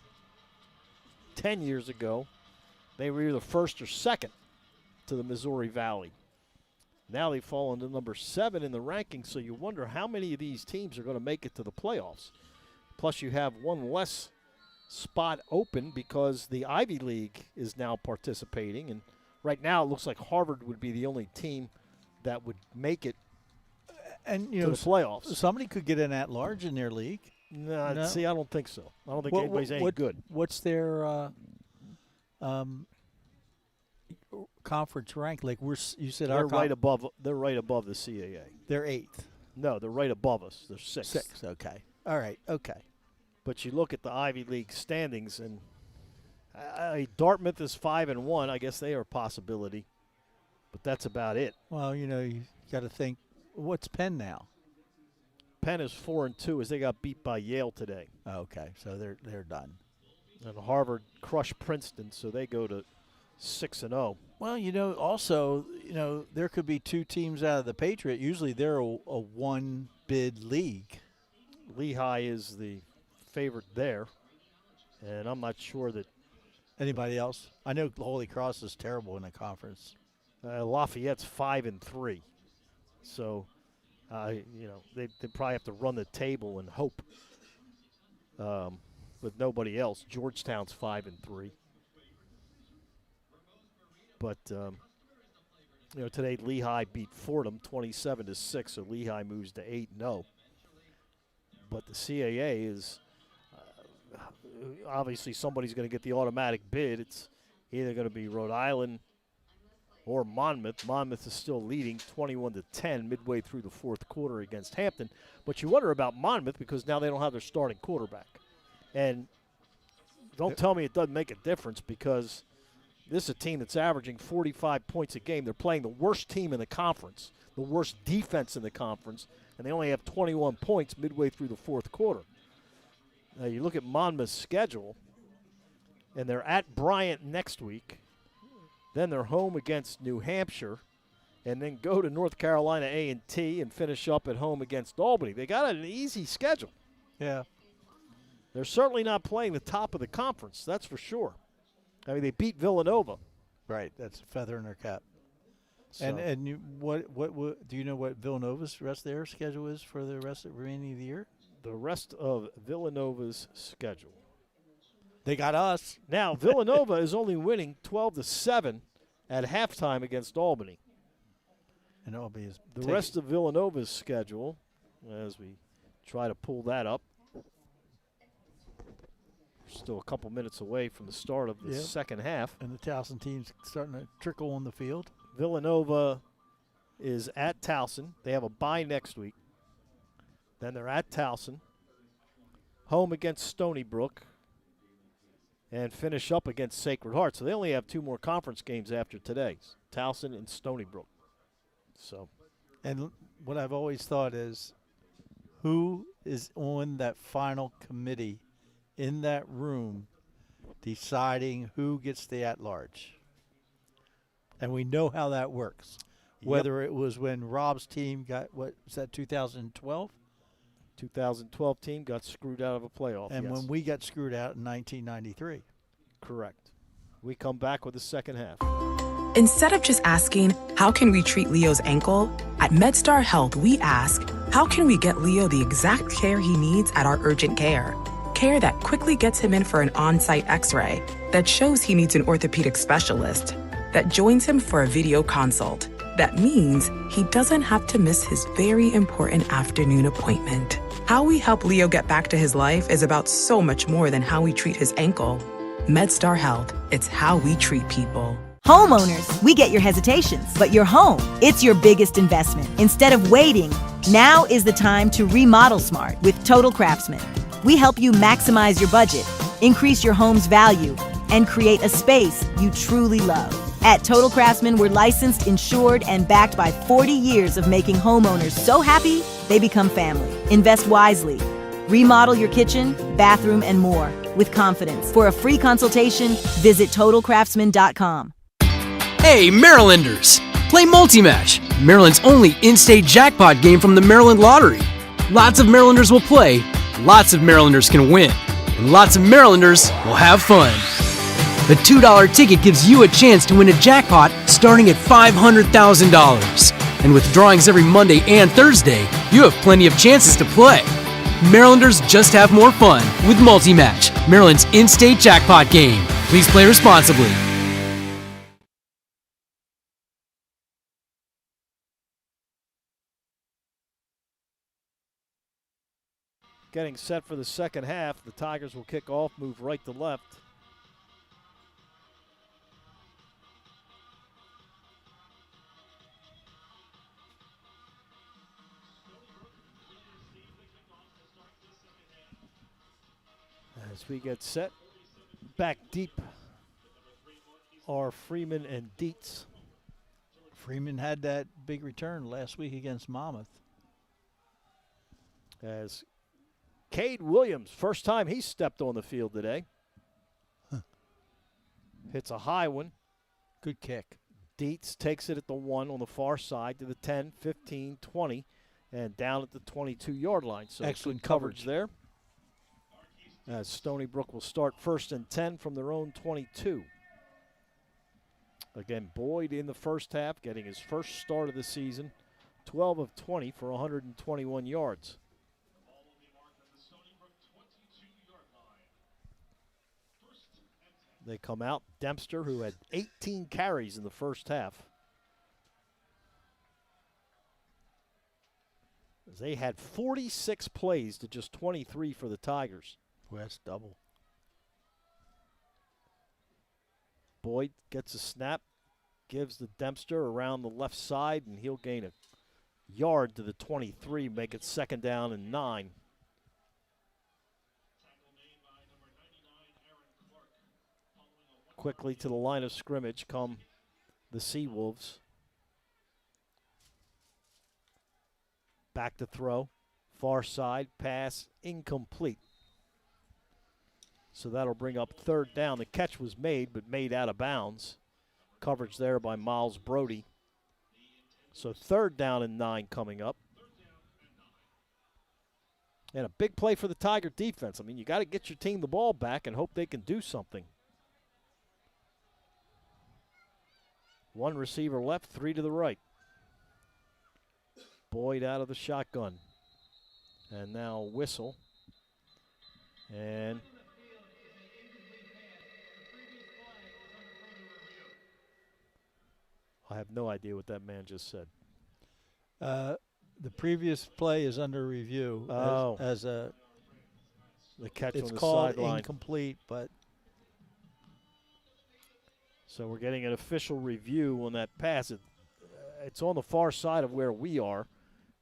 A: 10 years ago, they were either first or second to the Missouri Valley. Now they've fallen to number 7 in the rankings, so you wonder how many of these teams are going to make it to the playoffs. Plus you have one less spot open because the Ivy League is now participating, and right now it looks like Harvard would be the only team that would make it to the playoffs.
B: Somebody could get an at-large in their league.
A: No, see, I don't think so. I don't think anybody's any good.
B: What's their conference rank? Like you said,
A: they're right above. They're right above the CAA.
B: They're 8th.
A: No, they're right above us. They're 6th.
B: 6th. Okay. All right. Okay.
A: But you look at the Ivy League standings, and Dartmouth is 5-1. I guess they are a possibility, but that's about it.
B: Well, you got to think, what's Penn now?
A: Penn is 4-2 as they got beat by Yale today.
B: Okay, so they're done.
A: And Harvard crushed Princeton, so they go to 6-0.
B: Well, also, there could be 2 teams out of the Patriot. Usually they're a one-bid league.
A: Lehigh is the favorite there, and I'm not sure that
B: anybody else. I know Holy Cross is terrible in the conference.
A: Lafayette's 5-3, so they probably have to run the table and hope. With nobody else, Georgetown's 5-3. But today Lehigh beat Fordham 27-6, so Lehigh moves to 8-0. But the CAA is obviously somebody's going to get the automatic bid. It's either going to be Rhode Island or Monmouth. Monmouth is still leading 21-10 midway through the fourth quarter against Hampton. But you wonder about Monmouth because now they don't have their starting quarterback. And don't tell me it doesn't make a difference because this is a team that's averaging 45 points a game. They're playing the worst team in the conference, the worst defense in the conference, and they only have 21 points midway through the fourth quarter. Now you look at Monmouth's schedule, and they're at Bryant next week. Then they're home against New Hampshire, and then go to North Carolina A&T and finish up at home against Albany. They got an easy schedule.
B: Yeah.
A: They're certainly not playing the top of the conference, that's for sure. I mean, they beat Villanova.
B: Right, that's a feather in their cap.
A: So.
B: And you, what do you know what Villanova's rest of their schedule is for the rest of the remaining of the year?
A: The rest of Villanova's schedule.
B: They got us.
A: Now, Villanova is only winning 12-7 at halftime against Albany.
B: And Albany is
A: the rest of Villanova's schedule, as we try to pull that up. We're still a couple minutes away from the start of the second half.
B: And the Towson team's starting to trickle on the field.
A: Villanova is at Towson. They have a bye next week. Then they're at Towson. Home against Stony Brook. And finish up against Sacred Heart. So they only have 2 more conference games after today's, Towson and Stony Brook. So,
B: and what I've always thought is, who is on that final committee in that room deciding who gets the at-large? And we know how that works. Whether it was when Rob's team got, what was that, 2012?
A: 2012 team got screwed out of a playoff.
B: And when we got screwed out in 1993.
A: Correct. We come back with the second half.
F: Instead of just asking, how can we treat Leo's ankle? At MedStar Health, we ask, how can we get Leo the exact care he needs at our urgent care? Care that quickly gets him in for an on-site x-ray, that shows he needs an orthopedic specialist, that joins him for a video consult. That means he doesn't have to miss his very important afternoon appointment. How we help Leo get back to his life is about so much more than how we treat his ankle. MedStar Health, it's how we treat people.
L: Homeowners, we get your hesitations, but your home, it's your biggest investment. Instead of waiting, now is the time to remodel smart with Total Craftsman. We help you maximize your budget, increase your home's value, and create a space you truly love. At Total Craftsman, we're licensed, insured, and backed by 40 years of making homeowners so happy they become family. Invest wisely. Remodel your kitchen, bathroom, and more with confidence. For a free consultation, visit TotalCraftsman.com.
E: Hey, Marylanders! Play Multi-Match, Maryland's only in-state jackpot game from the Maryland Lottery. Lots of Marylanders will play, lots of Marylanders can win, and lots of Marylanders will have fun. The $2 ticket gives you a chance to win a jackpot starting at $500,000. And with drawings every Monday and Thursday, you have plenty of chances to play. Marylanders just have more fun with Multi-Match, Maryland's in-state jackpot game. Please play responsibly.
A: Getting set for the second half. The Tigers will kick off, move right to left. As we get set, back deep are Freeman and Dietz.
B: Freeman had that big return last week against Monmouth.
A: As Cade Williams, first time he stepped on the field today. Hits a high one.
B: Good kick.
A: Dietz takes it at the 1 on the far side to the 10, 15, 20, and down at the 22-yard line. So
B: excellent
A: good coverage there. As Stony Brook will start 1st and 10 from their own 22. Again, Boyd in the first half, getting his first start of the season. 12 of 20 for 121 yards. They come out. Dempster, who had 18 carries in the first half. They had 46 plays to just 23 for the Tigers.
B: West double.
A: Boyd gets a snap, gives the Dempster around the left side, and he'll gain a yard to the 23, make it 2nd down and 9. Quickly to the line of scrimmage come the Seawolves. Back to throw. Far side, pass incomplete. So that'll bring up 3rd down. The catch was made, but made out of bounds. Coverage there by Miles Brody. So 3rd down and 9 coming up. And a big play for the Tiger defense. I mean, you got to get your team the ball back and hope they can do something. 1 receiver left, 3 to the right. Boyd out of the shotgun. And now whistle. And I have no idea what that man just said.
B: The previous play is under review as a
A: the catch on the sideline.
B: It's called incomplete, but
A: so we're getting an official review on that pass. It's on the far side of where we are,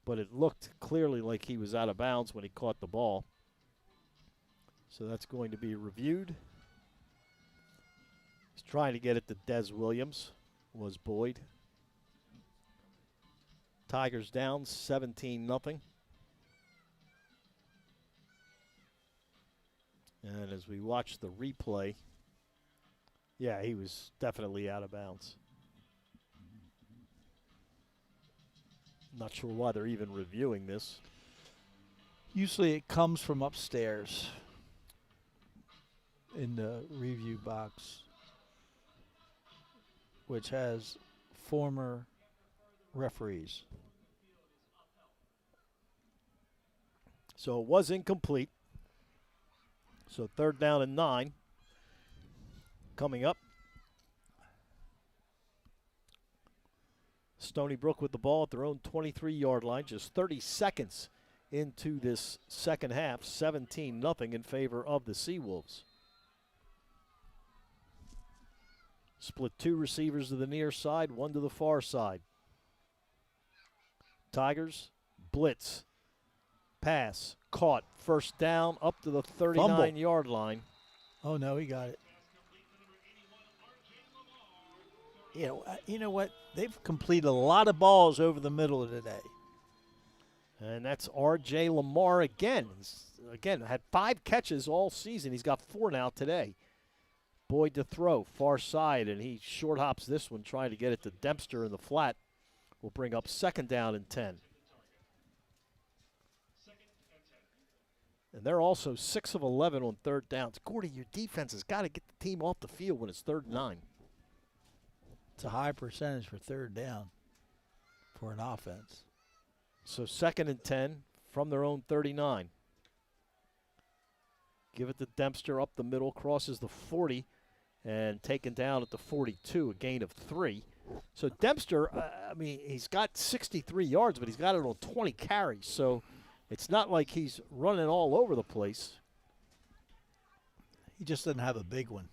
A: but it looked clearly like he was out of bounds when he caught the ball. So that's going to be reviewed. He's trying to get it to Des Williams, was Boyd. Tigers down 17-0. And as we watch the replay, yeah, he was definitely out of bounds. Not sure why they're even reviewing this.
B: Usually it comes from upstairs in the review box, which has former referees.
A: So it was incomplete. So 3rd down and 9 coming up. Stony Brook with the ball at their own 23-yard line, just 30 seconds into this second half, 17-0 in favor of the Seawolves. Split 2 receivers to the near side, 1 to the far side. Tigers, blitz, pass, caught, 1st down, up to the 39-yard line.
B: Oh, no, he got it. You know what? They've completed a lot of balls over the middle of the day.
A: And that's R.J. Lamar again. Again, had 5 catches all season. He's got 4 now today. Boyd to throw, far side, and he short hops this one, trying to get it to Dempster in the flat. Will bring up 2nd down and 10. And they're also 6 of 11 on 3rd downs. Gordy, your defense has got to get the team off the field when it's 3rd and 9.
B: It's a high percentage for 3rd down for an offense.
A: So 2nd and 10 from their own 39. Give it to Dempster up the middle, crosses the 40, and taken down at the 42, a gain of 3. So Dempster, I mean, he's got 63 yards, but he's got it on 20 carries. So it's not like he's running all over the place.
B: He just doesn't have a big one,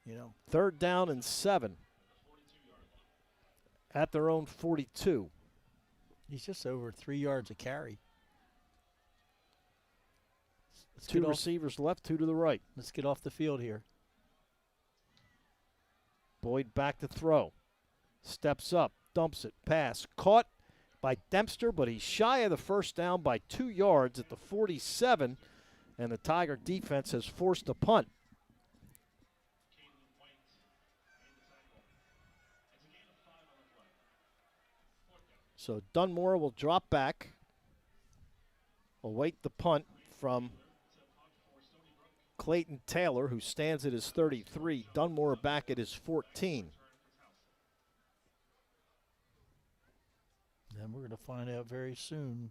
B: you know.
A: 3rd down and 7 at their own 42.
B: He's just over 3 yards a carry. Let's
A: 2 receivers left, 2 to the right.
B: Let's get off the field here.
A: Boyd back to throw. Steps up, dumps it, pass. Caught by Dempster, but he's shy of the 1st down by 2 yards at the 47, and the Tiger defense has forced a punt. So Dunmore will drop back, await the punt from Clayton Taylor, who stands at his 33. Dunmore back at his 14.
B: And we're going to find out very soon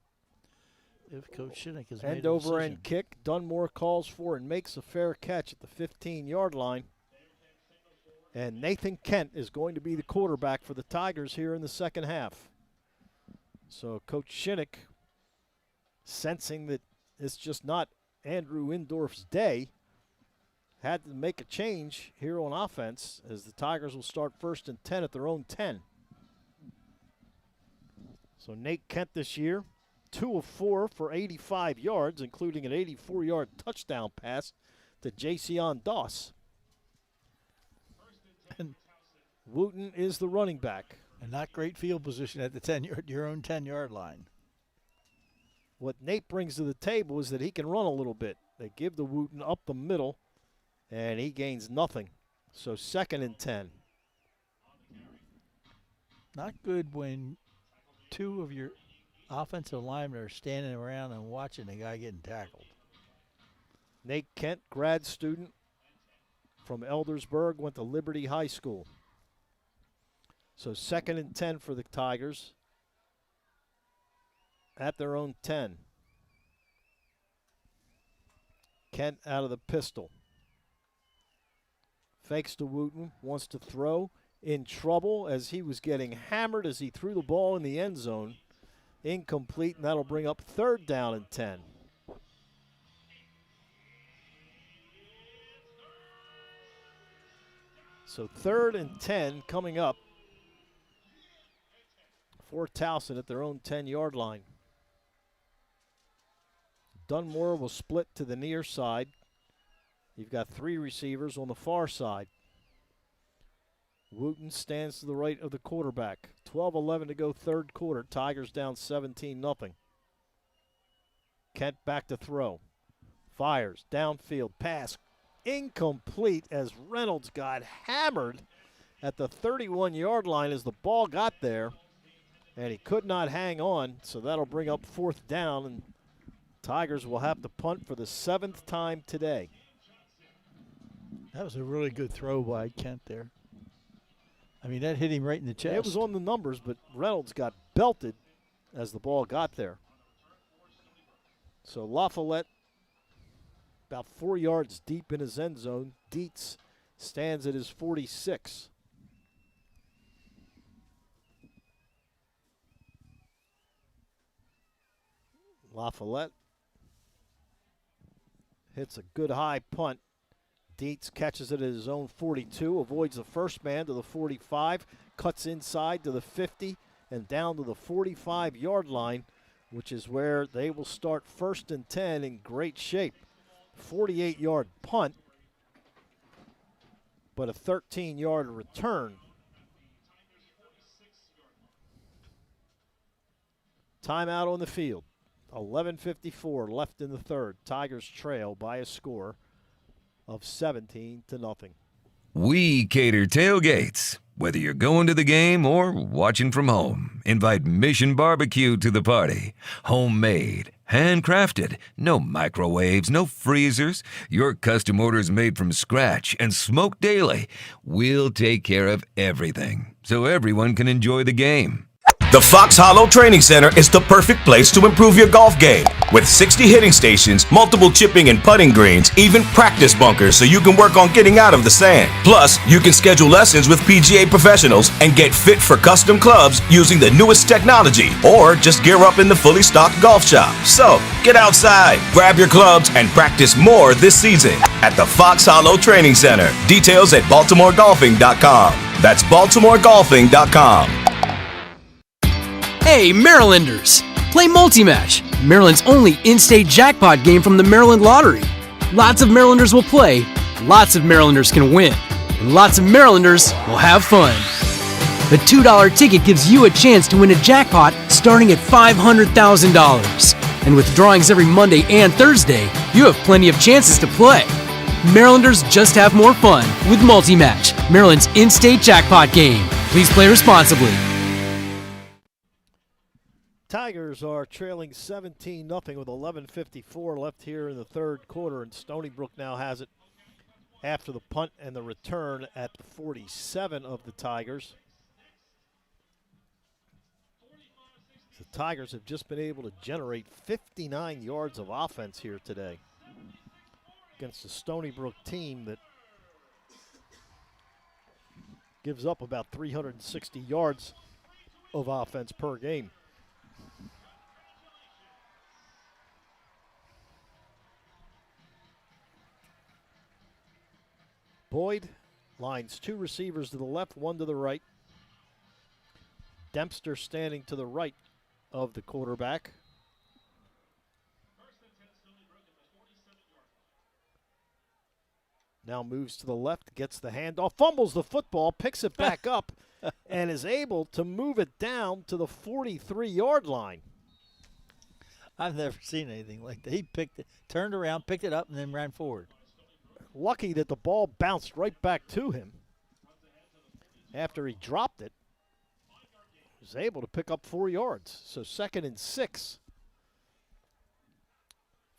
B: if Coach Shinnick has made a
A: End over
B: decision.
A: end kick. Dunmore calls for and makes a fair catch at the 15-yard line. And Nathan Kent is going to be the quarterback for the Tigers here in the second half. So Coach Shinnick, sensing that it's just not Andrew Indorf's day, had to make a change here on offense as the Tigers will start 1st and 10 at their own 10. So Nate Kent this year, 2 of 4 for 85 yards, including an 84-yard touchdown pass to Jason Doss.
B: And
A: Wooten is the running back.
B: And not great field position at the 10-yard, your own 10-yard line.
A: What Nate brings to the table is that he can run a little bit. They give the Wooten up the middle, and he gains nothing. So 2nd and 10.
B: Not good when two of your offensive linemen are standing around and watching the guy getting tackled.
A: Nate Kent, grad student from Eldersburg, went to Liberty High School. So 2nd and 10 for the Tigers at their own 10. Kent out of the pistol. Fakes to Wooten, wants to throw. In trouble as he was getting hammered as he threw the ball in the end zone. Incomplete, and that'll bring up 3rd down and 10. So 3rd and 10 coming up for Towson at their own 10-yard line. Dunmore will split to the near side. You've got 3 receivers on the far side. Wooten stands to the right of the quarterback. 12-11 to go 3rd quarter. Tigers down 17-0. Kent back to throw. Fires, downfield, pass. Incomplete as Reynolds got hammered at the 31-yard line as the ball got there. And he could not hang on, so that'll bring up 4th down. And Tigers will have to punt for the 7th time today.
B: That was a really good throw by Kent there. I mean, that hit him right in the chest.
A: It was on the numbers, but Reynolds got belted as the ball got there. So La Follette about 4 yards deep in his end zone. Dietz stands at his 46. La Follette hits a good high punt. Dietz catches it at his own 42, avoids the first man to the 45, cuts inside to the 50, and down to the 45-yard line, which is where they will start 1st and 10 in great shape. 48-yard punt, but a 13-yard return. Timeout on the field. 11:54 left in the 3rd. Tigers trail by a score of 17-0.
K: We cater tailgates. Whether you're going to the game or watching from home, invite Mission Barbecue to the party. Homemade, handcrafted, no microwaves, no freezers. Your custom orders made from scratch and smoked daily. We'll take care of everything so everyone can enjoy the game.
R: The Fox Hollow Training Center is the perfect place to improve your golf game. With 60 hitting stations, multiple chipping and putting greens, even practice bunkers so you can work on getting out of the sand. Plus, you can schedule lessons with PGA professionals and get fit for custom clubs using the newest technology, or just gear up in the fully stocked golf shop. So, get outside, grab your clubs, and practice more this season at the Fox Hollow Training Center. Details at BaltimoreGolfing.com. That's BaltimoreGolfing.com.
E: Hey, Marylanders! Play Multi-Match, Maryland's only in-state jackpot game from the Maryland Lottery. Lots of Marylanders will play, lots of Marylanders can win, and lots of Marylanders will have fun. The $2 ticket gives you a chance to win a jackpot starting at $500,000. And with drawings every Monday and Thursday, you have plenty of chances to play. Marylanders just have more fun with Multi-Match, Maryland's in-state jackpot game. Please play responsibly.
A: Tigers are trailing 17-0 with 11:54 left here in the 3rd quarter, and Stony Brook now has it after the punt and the return at the 47 of the Tigers. The Tigers have just been able to generate 59 yards of offense here today against the Stony Brook team that gives up about 360 yards of offense per game. Boyd lines 2 receivers to the left, 1 to the right. Dempster standing to the right of the quarterback. Now moves to the left, gets the handoff, fumbles the football, picks it back up, and is able to move it down to the 43-yard line.
B: I've never seen anything like that. He picked it, turned around, picked it up, and then ran forward.
A: Lucky that the ball bounced right back to him after he dropped it. He was able to pick up 4 yards. So 2nd and 6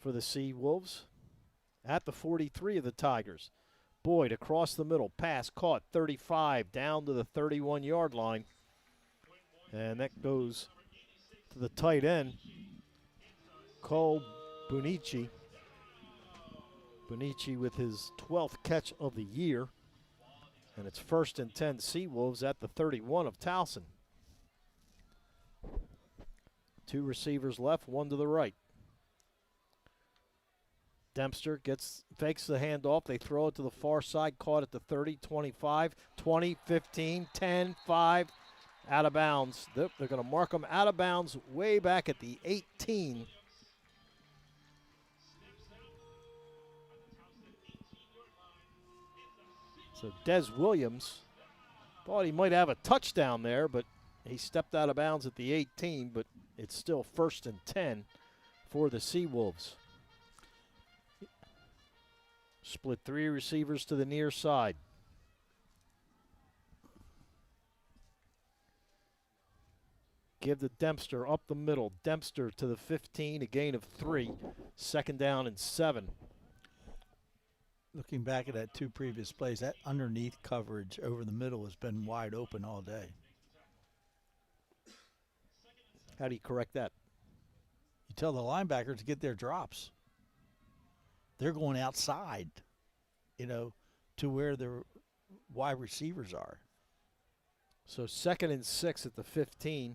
A: for the Sea-Wolves at the 43 of the Tigers. Boyd across the middle, pass caught, 35, down to the 31-yard line. And that goes to the tight end, Cole Bunichi. Bunichi with his 12th catch of the year. And it's 1st and 10 Sea-Wolves at the 31 of Towson. 2 receivers left, 1 to the right. Dempster fakes the handoff. They throw it to the far side, caught at the 30, 25, 20, 15, 10, 5, out of bounds. They're going to mark them out of bounds way back at the 18. So Des Williams thought he might have a touchdown there, but he stepped out of bounds at the 18, but it's still 1st and 10 for the Sea-Wolves. Split 3 receivers to the near side. Give to Dempster up the middle. Dempster to the 15, a gain of 3. 2nd down and 7.
B: Looking back at that 2 previous plays, that underneath coverage over the middle has been wide open all day.
A: How do you correct that?
B: You tell the linebackers to get their drops. They're going outside, to where their wide receivers are.
A: So 2nd and 6 at the 15.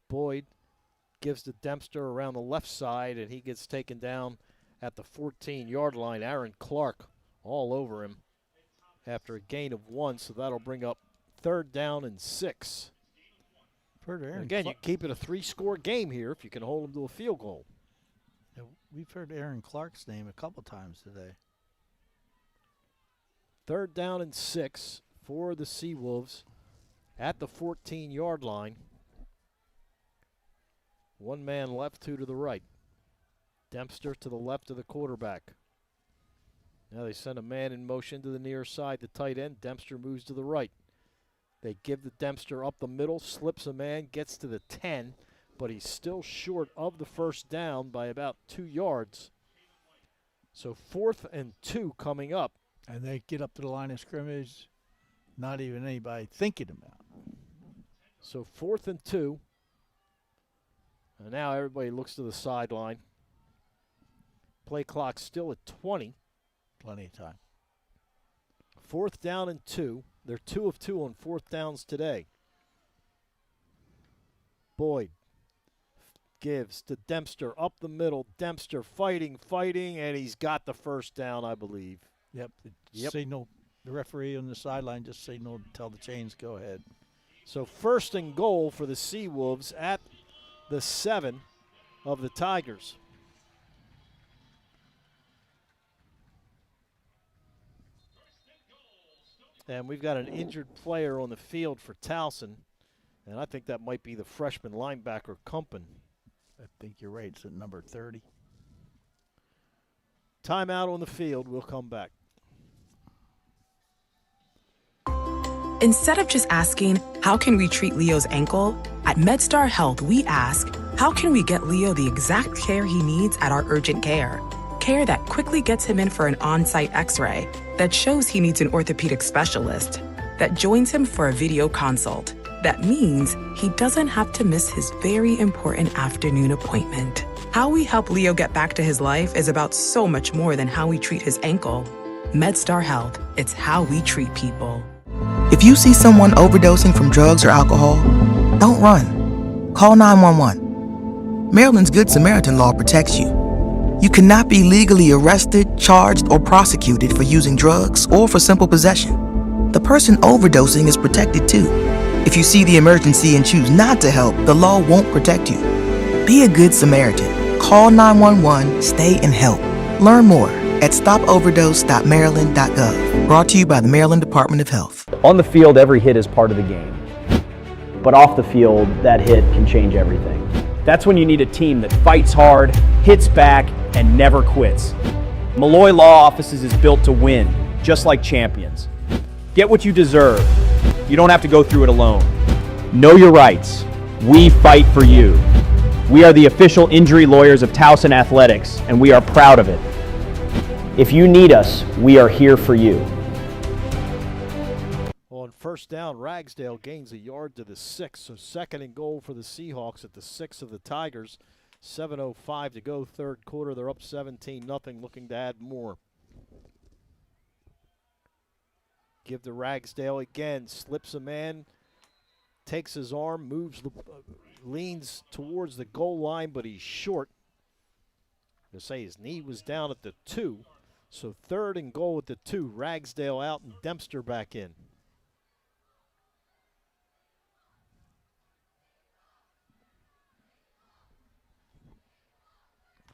A: Boyd gives to Dempster around the left side, and he gets taken down at the 14-yard line. Aaron Clark all over him after a gain of 1, so that'll bring up 3rd down and 6. Again, you keep it a 3-score game here if you can hold them to a field goal.
B: Yeah, we've heard Aaron Clark's name a couple times today.
A: 3rd down and 6 for the Sea-Wolves at the 14-yard line. 1 man left, 2 to the right. Dempster to the left of the quarterback. Now they send a man in motion to the near side, the tight end. Dempster moves to the right. They give the Dempster up the middle, slips a man, gets to the 10, but he's still short of the 1st down by about 2 yards. So 4th and 2 coming up.
B: And they get up to the line of scrimmage, not even anybody thinking about it.
A: So 4th and 2. And now everybody looks to the sideline. Play clock still at 20.
B: Plenty of time.
A: 4th down and 2. They're 2 of 2 on 4th downs today. Boyd gives to Dempster up the middle. Dempster fighting, and he's got the 1st down, I believe.
B: Yep. Signal. The referee on the sideline just signaled to tell the chains go ahead.
A: So 1st and goal for the Sea-Wolves at the 7 of the Tigers. And we've got an injured player on the field for Towson, and I think that might be the freshman linebacker, Kumpen.
B: I think you're right. It's at number 30.
A: Timeout on the field. We'll come back.
F: Instead of just asking, how can we treat Leo's ankle? At MedStar Health, we ask, how can we get Leo the exact care he needs at our urgent care? Care that quickly gets him in for an on-site x-ray, that shows he needs an orthopedic specialist, that joins him for a video consult. That means he doesn't have to miss his very important afternoon appointment. How we help Leo get back to his life is about so much more than how we treat his ankle. MedStar Health, it's how we treat people.
J: If you see someone overdosing from drugs or alcohol, don't run. Call 911. Maryland's Good Samaritan law protects you. You cannot be legally arrested, charged, or prosecuted for using drugs or for simple possession. The person overdosing is protected too. If you see the emergency and choose not to help, the law won't protect you. Be a good Samaritan. Call 911, stay and help. Learn more at stopoverdose.maryland.gov. Brought to you by the Maryland Department of Health.
N: On the field, every hit is part of the game. But off the field, that hit can change everything. That's when you need a team that fights hard, hits back, and never quits. Malloy Law Offices is built to win, just like champions. Get what you deserve. You don't have to go through it alone. Know your rights. We fight for you. We are the official injury lawyers of Towson Athletics, and we are proud of it. If you need us, we are here for you.
A: On first down, Ragsdale gains a yard to the 6, so second and goal for the Seahawks at the 6 of the Tigers. 7:05 to go, third quarter. They're up 17-0, looking to add more. Give to Ragsdale again, slips a man, takes his arm, moves, leans towards the goal line, but he's short. They say his knee was down at the 2, so third and goal at the 2. Ragsdale out and Dempster back in.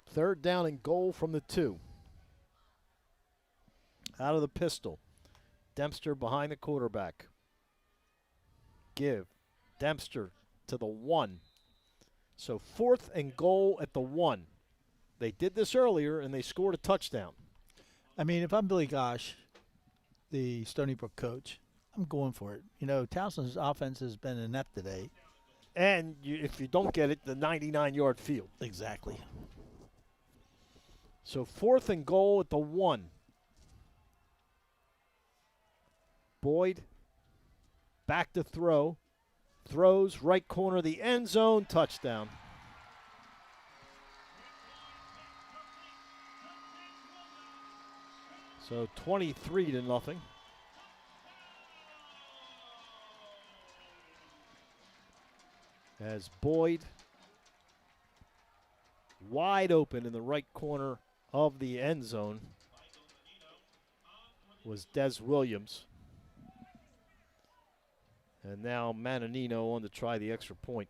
A: Third down and goal from the 2. Out of the pistol. Dempster behind the quarterback. Give. Dempster to the 1. So fourth and goal at the 1. They did this earlier, and they scored a touchdown.
B: I mean, if I'm Billy Gosh, the Stony Brook coach, I'm going for it. You know, Towson's offense has been inept today.
A: And if you don't get it, the 99-yard field.
B: Exactly.
A: So fourth and goal at the 1. Boyd back to throw. Throws right corner of the end zone. Touchdown. So 23-0. As Boyd wide open in the right corner of the end zone was Des Williams. And now Mananino on to try the extra point.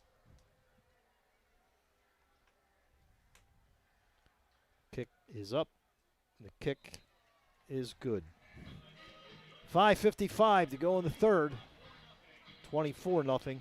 A: Kick is up. The kick is good. 5:55 to go in the third. 24-0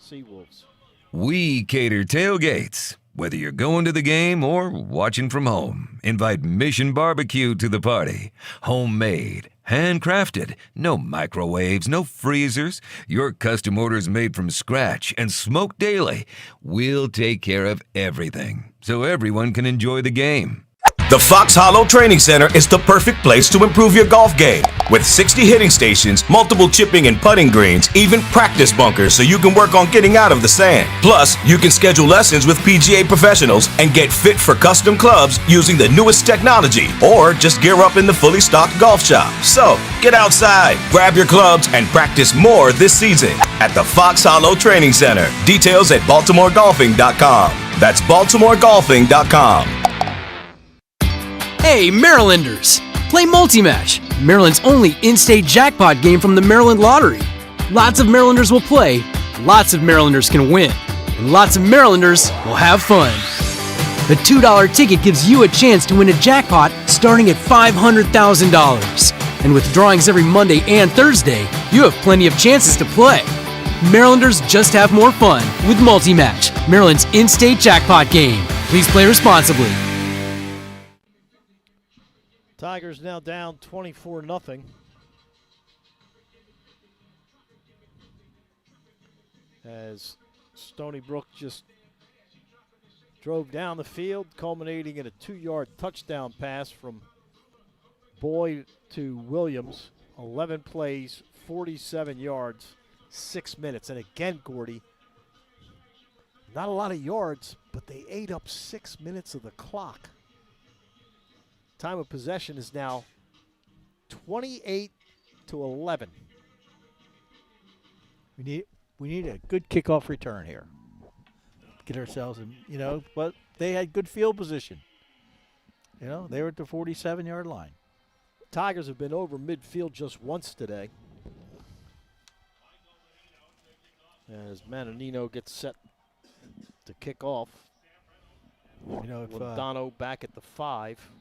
A: Seawolves.
K: We cater tailgates. Whether you're going to the game or watching from home, invite Mission Barbecue to the party. Homemade, handcrafted, no microwaves, no freezers. Your custom orders made from scratch and smoked daily. We'll take care of everything so everyone can enjoy the game.
R: The Fox Hollow Training Center is the perfect place to improve your golf game. With 60 hitting stations, multiple chipping and putting greens, even practice bunkers so you can work on getting out of the sand. Plus, you can schedule lessons with PGA professionals and get fit for custom clubs using the newest technology, or just gear up in the fully stocked golf shop. So, get outside, grab your clubs, and practice more this season at the Fox Hollow Training Center. Details at BaltimoreGolfing.com. That's BaltimoreGolfing.com.
E: Hey, Marylanders! Play Multi-Match, Maryland's only in-state jackpot game from the Maryland Lottery. Lots of Marylanders will play, lots of Marylanders can win, and lots of Marylanders will have fun. The $2 ticket gives you a chance to win a jackpot starting at $500,000. And with drawings every Monday and Thursday, you have plenty of chances to play. Marylanders just have more fun with Multi-Match, Maryland's in-state jackpot game. Please play responsibly.
A: Tigers now down 24-0. As Stony Brook just drove down the field, culminating in a 2-yard touchdown pass from Boyd to Williams. 11 plays, 47 yards, 6 minutes. And again, Gordy, not a lot of yards, but they ate up 6 minutes of the clock. Time of possession is now 28-11.
B: We need a good kickoff return here. Get ourselves in, but they had good field position. You know, they were at the 47-yard line.
A: Tigers have been over midfield just once today. As Manonino gets set to kick off.
B: You know, if
A: Lodano back at the 5.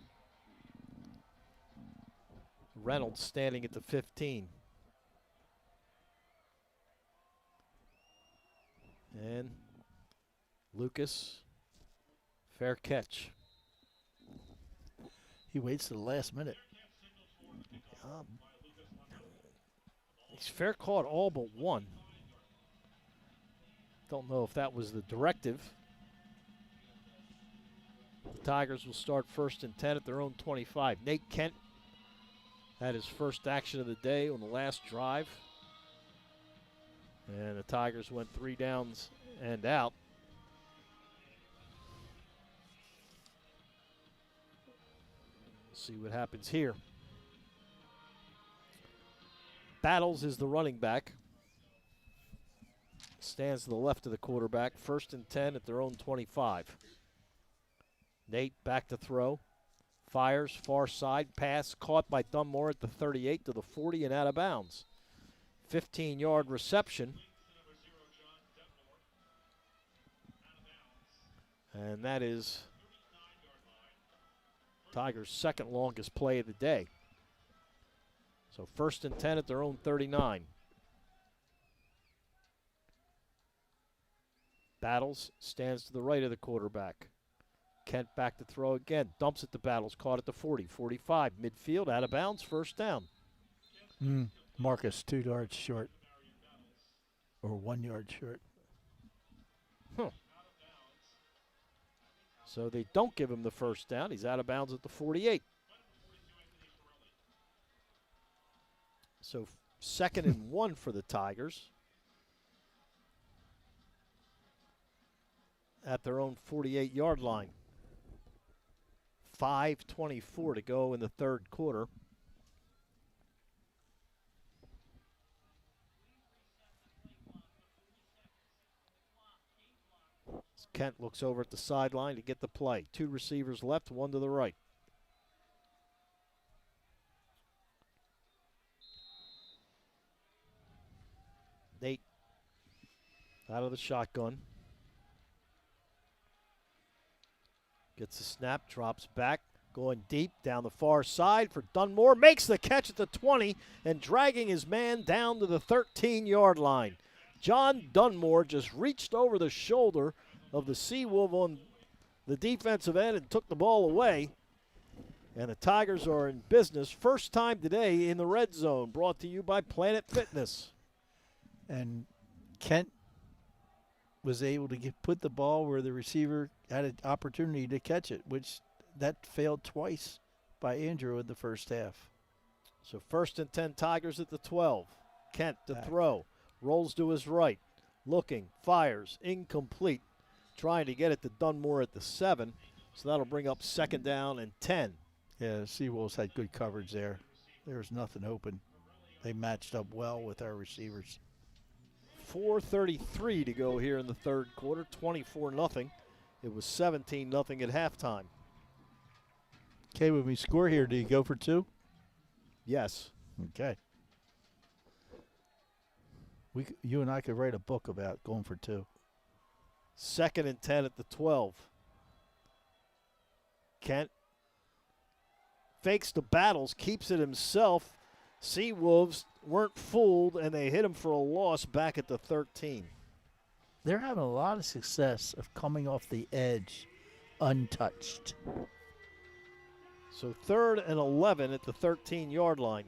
A: Reynolds standing at the 15. And Lucas, fair catch.
B: He waits to the last minute.
A: He's fair caught all but one. Don't know if that was the directive. The Tigers will start 1st and 10 at their own 25. Nate Kent had his first action of the day on the last drive. And the Tigers went 3 downs and out. See what happens here. Battles is the running back. Stands to the left of the quarterback. 1st and 10 at their own 25. Nate back to throw. Fires far side. Pass caught by Dunmore at the 38 to the 40 and out of bounds. 15-yard reception. And that is Tigers' second longest play of the day. So 1st and 10 at their own 39. Battles stands to the right of the quarterback. Kent back to throw again. Dumps at the Battles. Caught at the 40, 45. Midfield, out of bounds, 1st down.
B: Marcus 2 yards short. Or 1 yard short.
A: So they don't give him the 1st down. He's out of bounds at the 48. So 2nd and 1 for the Tigers. At their own 48-yard line. 5:24 to go in the 3rd quarter. Kent looks over at the sideline to get the play. 2 receivers left, 1 to the right. Nate out of the shotgun. Gets the snap, drops back, going deep down the far side for Dunmore. Makes the catch at the 20 and dragging his man down to the 13-yard line. John Dunmore just reached over the shoulder of the Seawolf on the defensive end and took the ball away. And the Tigers are in business. First time today in the red zone, brought to you by Planet Fitness.
B: And Kent was able to put the ball where the receiver had an opportunity to catch it, which that failed twice by Andrew in the first half.
A: So 1st and 10 Tigers at the 12. Kent to throw. Rolls to his right. Looking. Fires. Incomplete. Trying to get it to Dunmore at the 7. So that'll bring up 2nd down and 10.
B: Yeah, the Seawolves had good coverage there. There was nothing open. They matched up well with our receivers.
A: 4:33 to go here in the 3rd quarter. 24-0. It was 17-0 at halftime.
B: Okay, when we score here, do you go for 2?
A: Yes.
B: Okay. You and I could write a book about going for 2.
A: 2nd and 10 at the 12. Kent fakes the Battles, keeps it himself. Seawolves weren't fooled, and they hit him for a loss back at the 13.
B: They're having a lot of success of coming off the edge untouched.
A: So 3rd and 11 at the 13-yard line.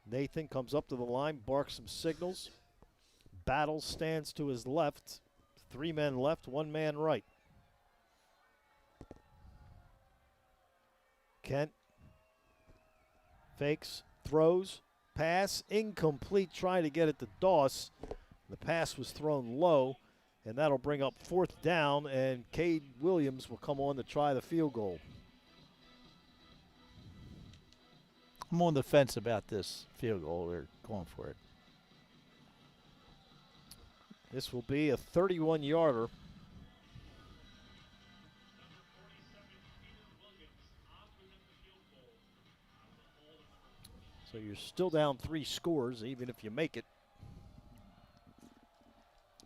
A: Nathan comes up to the line, barks some signals. Battle stands to his left. 3 men left, 1 man right. Kent fakes, throws, pass, incomplete, trying to get it to Doss. The pass was thrown low, and that'll bring up 4th down, and Cade Williams will come on to try the field goal.
B: I'm on the fence about this field goal. They're going for it.
A: This will be a 31-yarder. So you're still down 3 scores, even if you make it.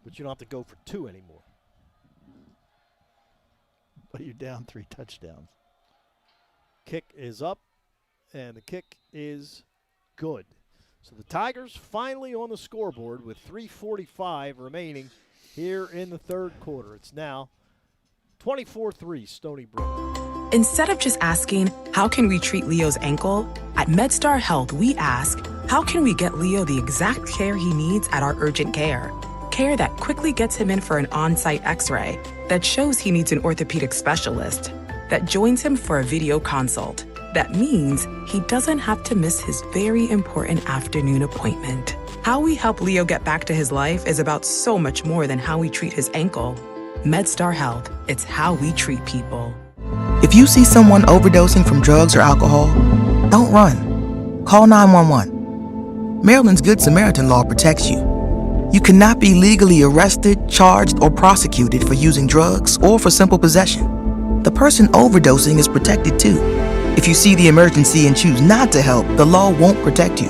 A: But you don't have to go for 2 anymore.
B: But you're down 3 touchdowns.
A: Kick is up, and the kick is good. So the Tigers finally on the scoreboard with 3:45 remaining here in the third quarter. It's now 24-3 Stony Brook.
F: Instead of just asking, how can we treat Leo's ankle? At MedStar Health, we ask, how can we get Leo the exact care he needs at our urgent care? Care that quickly gets him in for an on-site x-ray, that shows he needs an orthopedic specialist, that joins him for a video consult. That means he doesn't have to miss his very important afternoon appointment. How we help Leo get back to his life is about so much more than how we treat his ankle. MedStar Health, it's how we treat people.
J: If you see someone overdosing from drugs or alcohol, don't run. Call 911. Maryland's Good Samaritan law protects you. You cannot be legally arrested, charged, or prosecuted for using drugs or for simple possession. The person overdosing is protected too. If you see the emergency and choose not to help, the law won't protect you.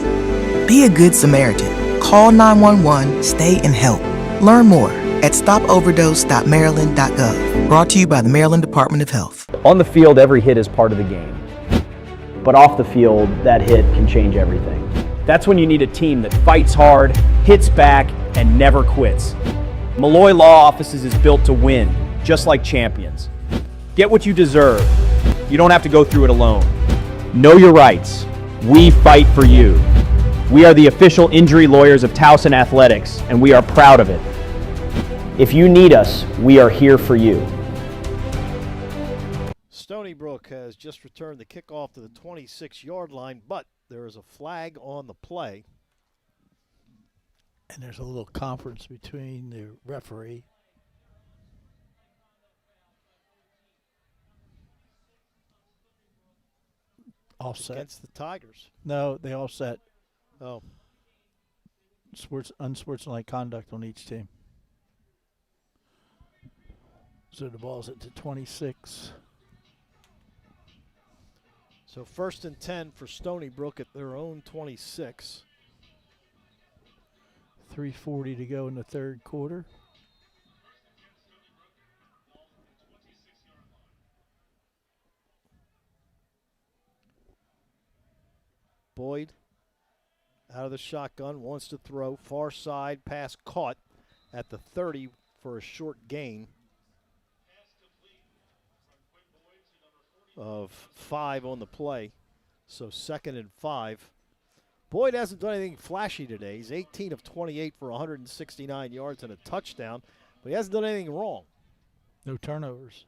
J: Be a good Samaritan. Call 911, stay and help. Learn more at stopoverdose.maryland.gov. Brought to you by the Maryland Department of Health.
N: On the field, every hit is part of the game. But off the field, that hit can change everything. That's when you need a team that fights hard, hits back, and never quits. Malloy Law Offices is built to win, just like champions. Get what you deserve. You don't have to go through it alone. Know your rights. We fight for you. We are the official injury lawyers of Towson Athletics, and we are proud of it. If you need us, we are here for you.
A: Stony Brook has just returned the kickoff to the 26-yard line, but there is a flag on the play.
B: And there's a little conference between the referee. All set.
A: Against the Tigers.
B: No, they all set.
A: Oh.
B: Unsportsmanlike conduct on each team. So the ball's at the 26.
A: So 1st and 10 for Stony Brook at their own 26.
B: 3:40 to go in the third quarter.
A: Boyd out of the shotgun, wants to throw. Far side, pass caught at the 30 for a short gain of 5 on the play. So 2nd and 5. Boyd hasn't done anything flashy today. He's 18 of 28 for 169 yards and a touchdown, but he hasn't done anything wrong.
B: No turnovers.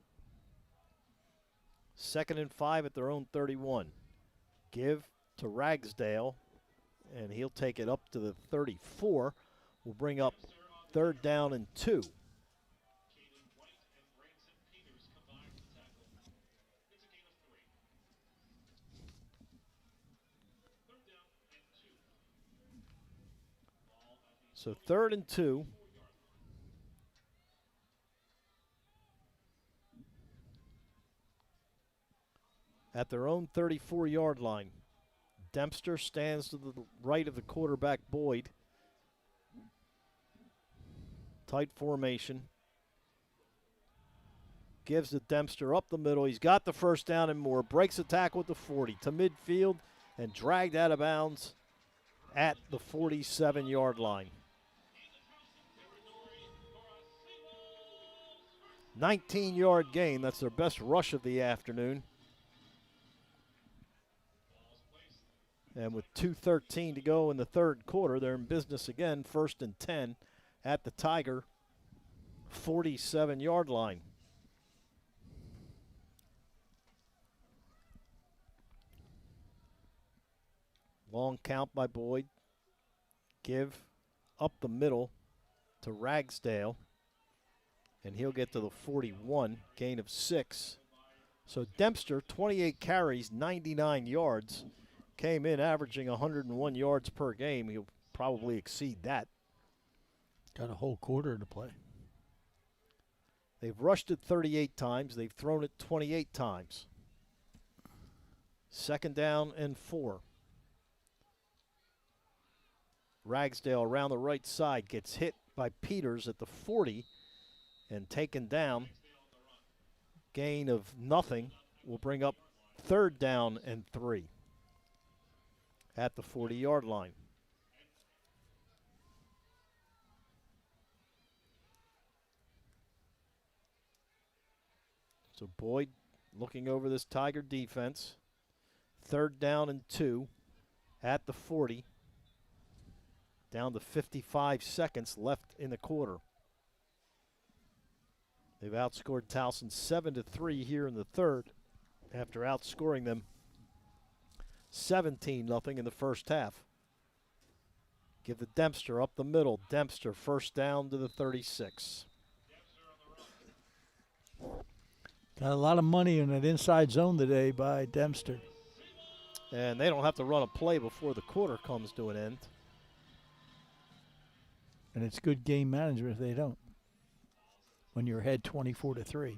A: 2nd and 5 at their own 31. Give to Ragsdale, and he'll take it up to the 34. Will bring up 3rd down and 2. So 3rd and 2. At their own 34-yard line. Dempster stands to the right of the quarterback, Boyd. Tight formation. Gives to Dempster up the middle. He's got the 1st down and more. Breaks the tackle at the 40 to midfield and dragged out of bounds at the 47-yard line. 19-yard gain. That's their best rush of the afternoon. And with 2:13 to go in the third quarter, they're in business again, 1st and 10 at the Tiger 47-yard line. Long count by Boyd. Give up the middle to Ragsdale. And he'll get to the 41, gain of 6. So Dempster, 28 carries, 99 yards. Came in averaging 101 yards per game. He'll probably exceed that.
B: Got a whole quarter to play.
A: They've rushed it 38 times. They've thrown it 28 times. 2nd down and 4. Ragsdale around the right side gets hit by Peters at the 40 and taken down. Gain of nothing will bring up 3rd down and 3 at the 40-yard line. So Boyd looking over this Tiger defense. 3rd down and 2 at the 40. Down to 55 seconds left in the quarter. They've outscored Towson 7-3 here in the 3rd after outscoring them 17-0 in the first half. Give the Dempster up the middle. Dempster 1st down to the 36.
B: Got a lot of money in that inside zone today by Dempster.
A: And they don't have to run a play before the quarter comes to an end.
B: And it's good game management if they don't. When you're ahead 24-3.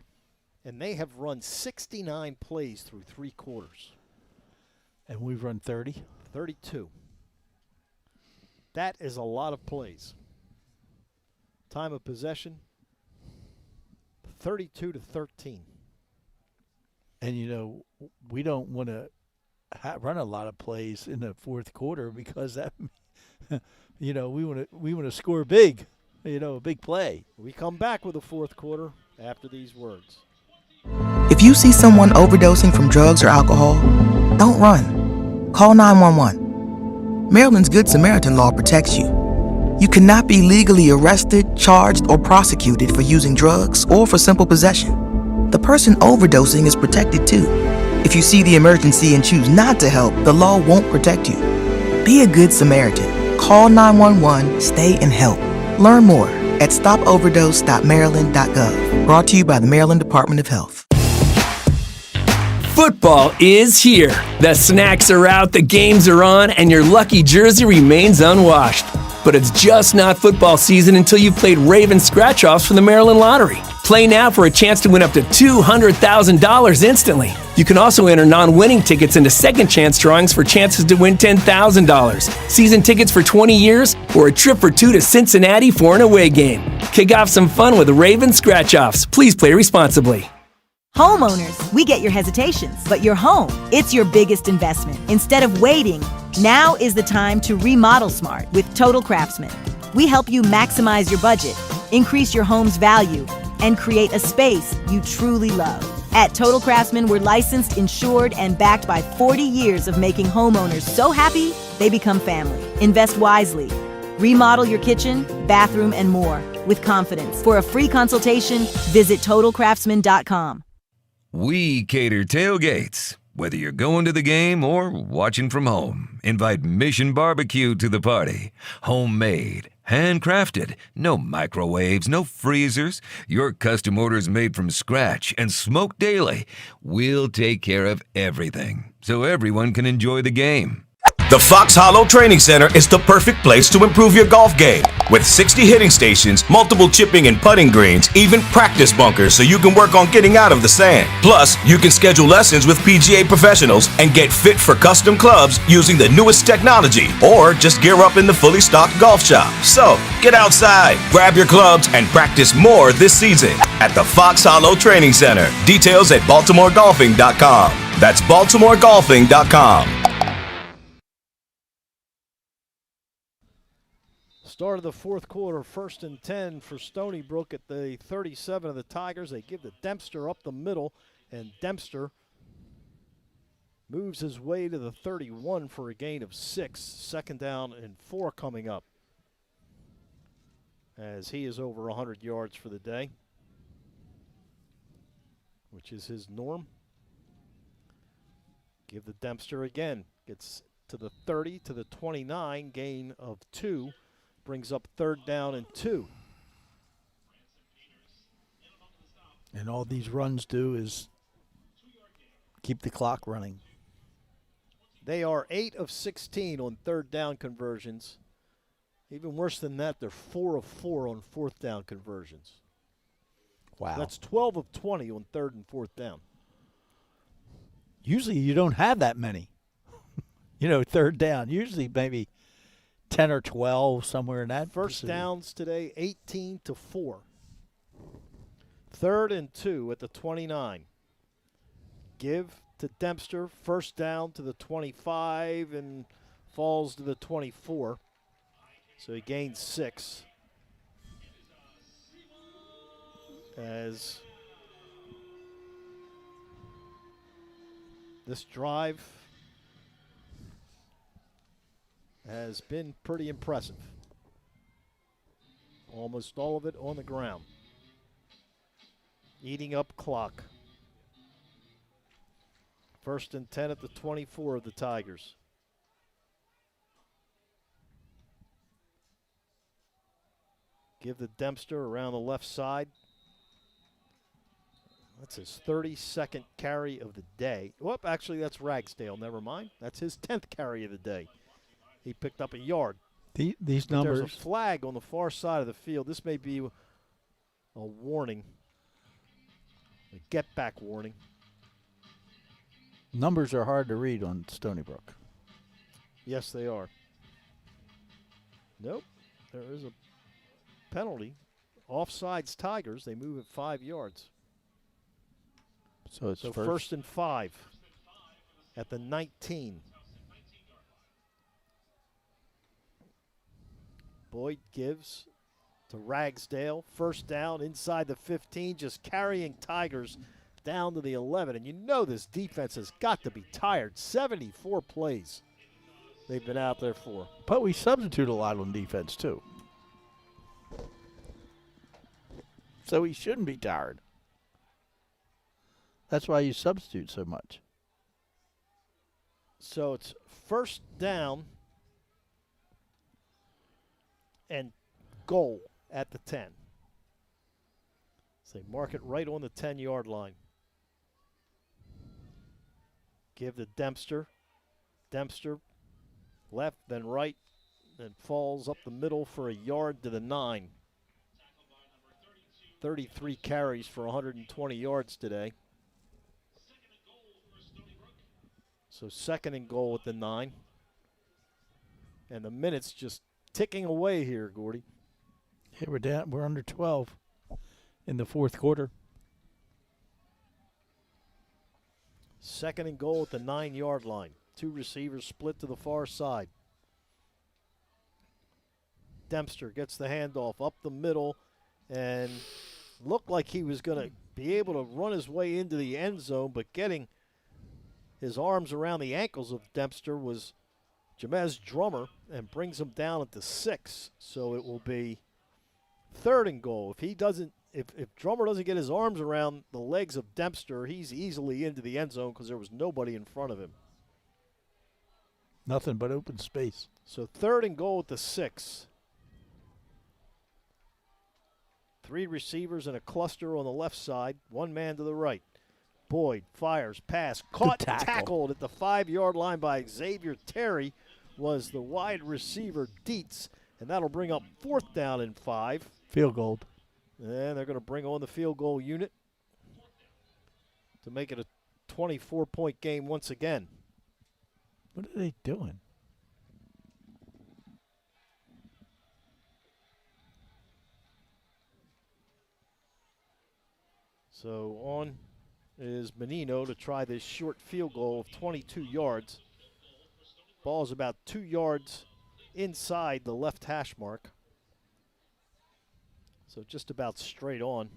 A: And they have run 69 plays through 3 quarters.
B: And we've run 30?
A: 32. That is a lot of plays. Time of possession, 32-13.
B: And, you know, we don't want to run a lot of plays in the 4th quarter because that, you know, we want to score big, you know, a big play.
A: We come back with the 4th quarter after these words.
J: If you see someone overdosing from drugs or alcohol, don't run. Call 911. Maryland's Good Samaritan law protects you. You cannot be legally arrested, charged, or prosecuted for using drugs or for simple possession. The person overdosing is protected too. If you see the emergency and choose not to help, the law won't protect you. Be a good Samaritan. Call 911, stay and help. Learn more at stopoverdose.maryland.gov. Brought to you by the Maryland Department of Health.
E: Football is here. The snacks are out, the games are on, and your lucky jersey remains unwashed. But it's just not football season until you've played Raven scratch-offs from the Maryland Lottery. Play now for a chance to win up to $200,000 instantly. You can also enter non-winning tickets into second chance drawings for chances to win $10,000, season tickets for 20 years, or a trip for 2 to Cincinnati for an away game. Kick off some fun with Raven scratch-offs. Please play responsibly.
L: Homeowners, we get your hesitations, but your home, it's your biggest investment. Instead of waiting, now is the time to remodel smart with Total Craftsman. We help you maximize your budget, increase your home's value, and create a space you truly love. At Total Craftsman, we're licensed, insured, and backed by 40 years of making homeowners so happy they become family. Invest wisely. Remodel your kitchen, bathroom, and more with confidence. For a free consultation, visit TotalCraftsman.com.
K: We cater tailgates. Whether you're going to the game or watching from home, invite Mission Barbecue to the party. Homemade, handcrafted, no microwaves, no freezers. Your custom orders made from scratch and smoked daily. We'll take care of everything so everyone can enjoy the game.
R: The Fox Hollow Training Center is the perfect place to improve your golf game. With 60 hitting stations, multiple chipping and putting greens, even practice bunkers so you can work on getting out of the sand. Plus, you can schedule lessons with PGA professionals and get fit for custom clubs using the newest technology, or just gear up in the fully stocked golf shop. So, get outside, grab your clubs, and practice more this season at the Fox Hollow Training Center. Details at BaltimoreGolfing.com. That's BaltimoreGolfing.com.
A: Start of the 4th quarter, 1st and 10 for Stony Brook at the 37 of the Tigers. They give the Dempster up the middle, and Dempster moves his way to the 31 for a gain of 6. 2nd down and 4 coming up, as he is over 100 yards for the day, which is his norm. Give the Dempster again. Gets to the 30, to the 29, gain of 2. Brings up 3rd down and 2.
B: And all these runs do is keep the clock running.
A: They are 8 of 16 on 3rd down conversions Even worse than that, they're 4 of 4 on fourth down conversions.
B: Wow.
A: That's 12 of 20 on third and fourth down.
B: Usually you don't have that many. Third down. Usually maybe 10 or 12, somewhere in that.
A: First downs today, 18 to 4. 3rd and 2 at the 29. Give to Dempster. First down to the 25 and falls to the 24. So he gains 6. As this drive has been pretty impressive. Almost all of it on the ground. Eating up clock. 1st and 10 at the 24 of the Tigers. Give the Dempster around the left side. That's his 32nd carry of the day. Whoop, actually that's Ragsdale, never mind. That's his 10th carry of the day. He picked up a yard.
B: These numbers.
A: There's a flag on the far side of the field. This may be a warning, a get-back warning.
B: Numbers are hard to read on Stony Brook.
A: Yes, they are. Nope, there is a penalty. Offsides Tigers, they move at 5 yards.
B: So it's
A: first and 5 at the 19. Boyd gives to Ragsdale. First down inside the 15, just carrying Tigers down to the 11. And you know this defense has got to be tired. 74 plays they've been out there for.
B: But we substitute a lot on defense, too. So we shouldn't be tired. That's why you substitute so much.
A: So it's first down and goal at the 10. So they mark it right on the 10-yard line. Give to Dempster. Dempster left, then right, then falls up the middle for a yard to the 9. 33 carries for 120 yards today. So 2nd and goal at the 9. And the minutes just ticking away here, Gordy.
B: Hey, we're down. We're under 12 in the fourth quarter.
A: 2nd and goal at the 9-yard line. 2 receivers split to the far side. Dempster gets the handoff up the middle and looked like he was going to be able to run his way into the end zone, but getting his arms around the ankles of Dempster was Jamez Drummer and brings him down at the 6. So it will be 3rd and goal. If Drummer doesn't get his arms around the legs of Dempster, he's easily into the end zone because there was nobody in front of him.
B: Nothing but open space.
A: So 3rd and goal at the 6. 3 receivers in a cluster on the left side, 1 man to the right. Boyd fires, pass, caught, tackled at the 5-yard line by Xavier Terry was the wide receiver Dietz, and that'll bring up 4th down and 5.
B: Field goal.
A: And they're going to bring on the field goal unit to make it a 24-point game once again.
B: What are they doing?
A: So on is Menino to try this short field goal of 22 yards. Ball is about 2 yards inside the left hash mark. So just about straight on.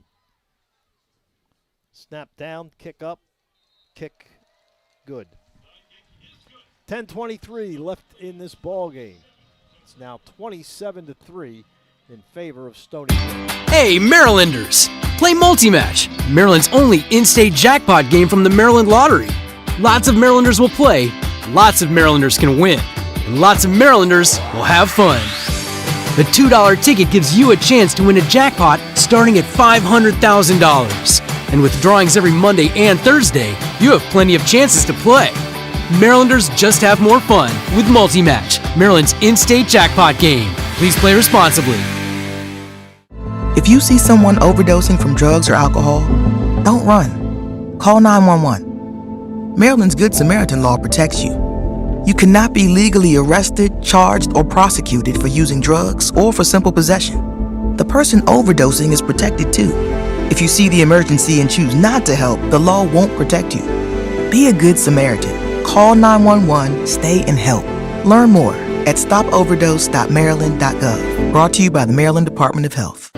A: Snap down, kick up, kick good. 10:23 left in this ball game. It's now 27-3 in favor of Stony.
E: Hey, Marylanders! Play Multi-Match, Maryland's only in-state jackpot game from the Maryland Lottery. Lots of Marylanders will play, lots of Marylanders can win, and lots of Marylanders will have fun. The $2 ticket gives you a chance to win a jackpot starting at $500,000. And with drawings every Monday and Thursday, you have plenty of chances to play. Marylanders just have more fun with Multi-Match, Maryland's in-state jackpot game.
U: Please play responsibly.
J: If you see someone overdosing from drugs or alcohol, don't run. Call 911. Maryland's Good Samaritan law protects you. You cannot be legally arrested, charged, or prosecuted for using drugs or for simple possession. The person overdosing is protected too. If you see the emergency and choose not to help, the law won't protect you. Be a good Samaritan. Call 911, stay and help. Learn more at stopoverdose.maryland.gov. Brought to you by the Maryland Department of Health.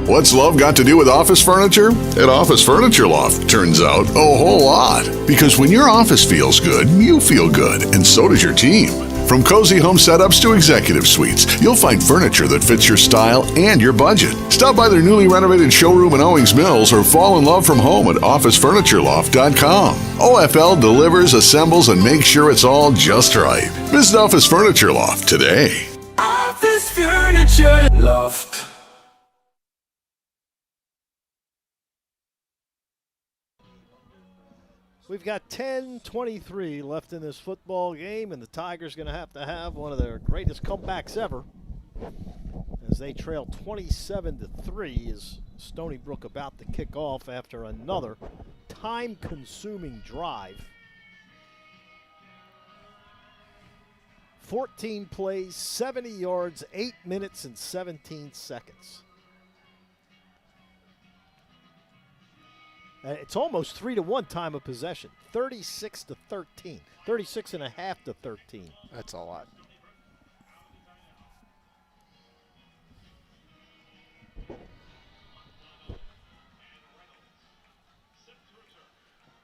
I: What's love got to do with office furniture? At Office Furniture Loft, turns out a whole lot. Because when your office feels good, you feel good, and so does your team. From cozy home setups to executive suites, you'll find furniture that fits your style and your budget. Stop by their newly renovated showroom in Owings Mills or fall in love from home at OfficeFurnitureLoft.com. OFL delivers, assembles, and makes sure it's all just right. Visit Office Furniture Loft today.
Q: Office Furniture Loft.
A: We've got 10:23 left in this football game, and the Tigers going to have one of their greatest comebacks ever as they trail 27-3 as Stony Brook about to kick off after another time-consuming drive. 14 plays, 70 yards, 8 minutes and 17 seconds. It's almost 3-1 time of possession, 36-13, 36.5-13.
B: That's a lot.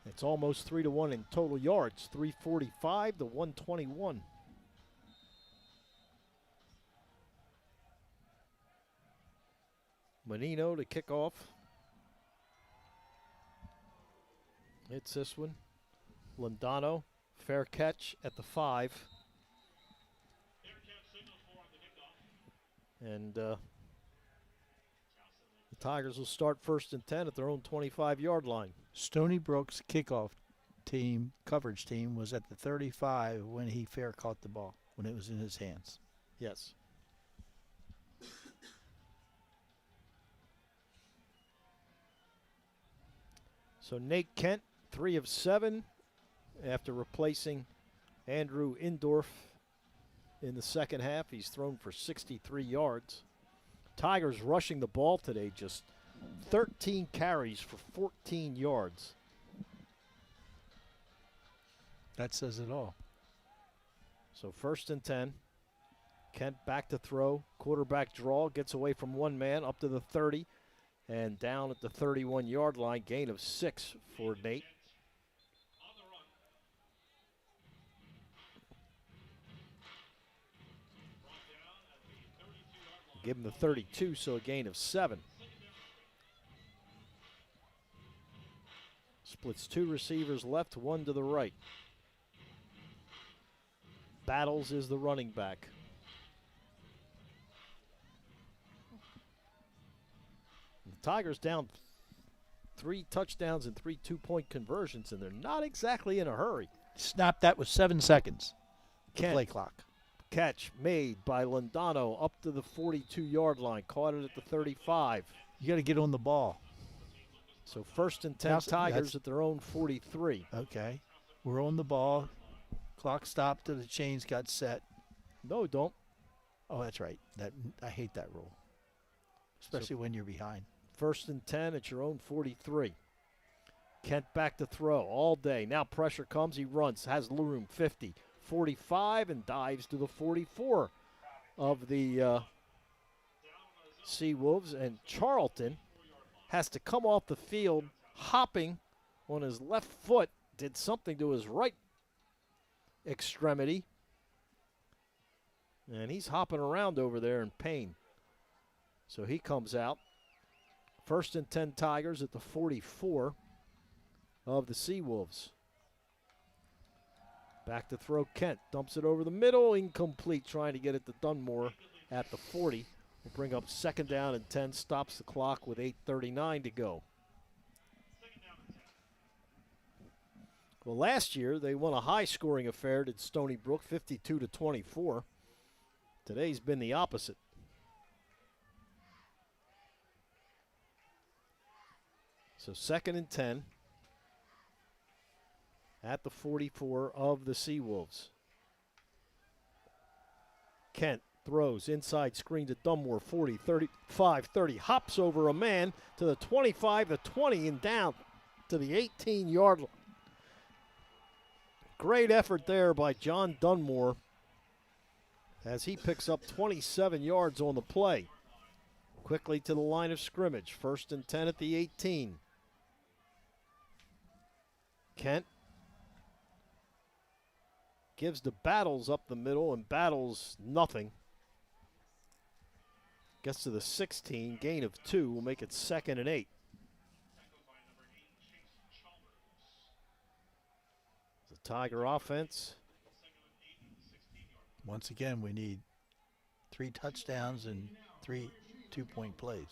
A: It's almost 3-1 in total yards, 345 to 121. Menino to kick off. It's this one. Londano, fair catch at the 5. And the Tigers will start 1st and 10 at their own 25-yard line.
B: Stony Brook's kickoff team, coverage team, was at the 35 when he fair caught the ball, when it was in his hands.
A: Yes. So Nate Kent, 3 of 7 after replacing Andrew Indorf in the second half. He's thrown for 63 yards. Tigers rushing the ball today, just 13 carries for 14 yards.
B: That says it all.
A: So 1st and 10. Kent back to throw. Quarterback draw, gets away from one man up to the 30 and down at the 31-yard line. Gain of 6 for Nate. Give him the 32, so a gain of 7. Splits 2 receivers left, 1 to the right. Battles is the running back. The Tigers down 3 touchdowns and 3 two-point conversions, and they're not exactly in a hurry.
B: Snap that with 7 seconds.
A: Kent.
B: Play clock.
A: Catch made by Londano up to the 42-yard line. Caught it at the 35.
B: You got to get on the ball.
A: So 1st and 10
B: Now,
A: Tigers at their own 43.
B: Okay. We're on the ball. Clock stopped till the chains got set.
A: No, don't.
B: Oh, that's right. I hate that rule, especially when you're behind.
A: 1st and 10 at your own 43. Kent back to throw all day. Now pressure comes. He runs. Has room. 50. 45 and dives to the 44 of the Seawolves. And Charlton has to come off the field hopping on his left foot. Did something to his right extremity. And he's hopping around over there in pain. So he comes out. 1st and 10 Tigers at the 44 of the Seawolves. Back to throw Kent. Dumps it over the middle. Incomplete. Trying to get it to Dunmore at the 40. Will bring up 2nd down and 10. Stops the clock with 8:39 to go. Well, last year they won a high-scoring affair at Stony Brook, 52-24. Today's been the opposite. So 2nd and 10 at the 44 of the Seawolves. Kent throws inside screen to Dunmore, 40, 35, 30, hops over a man to the 25, the 20, and down to the 18-yard line. Great effort there by John Dunmore as he picks up 27 yards on the play. Quickly to the line of scrimmage, 1st and 10 at the 18. Kent gives the Battles up the middle, and Battles nothing. Gets to the 16, gain of 2 will make it 2nd and 8. The Tiger offense.
B: Once again, we need 3 touchdowns and 3 two-point plays.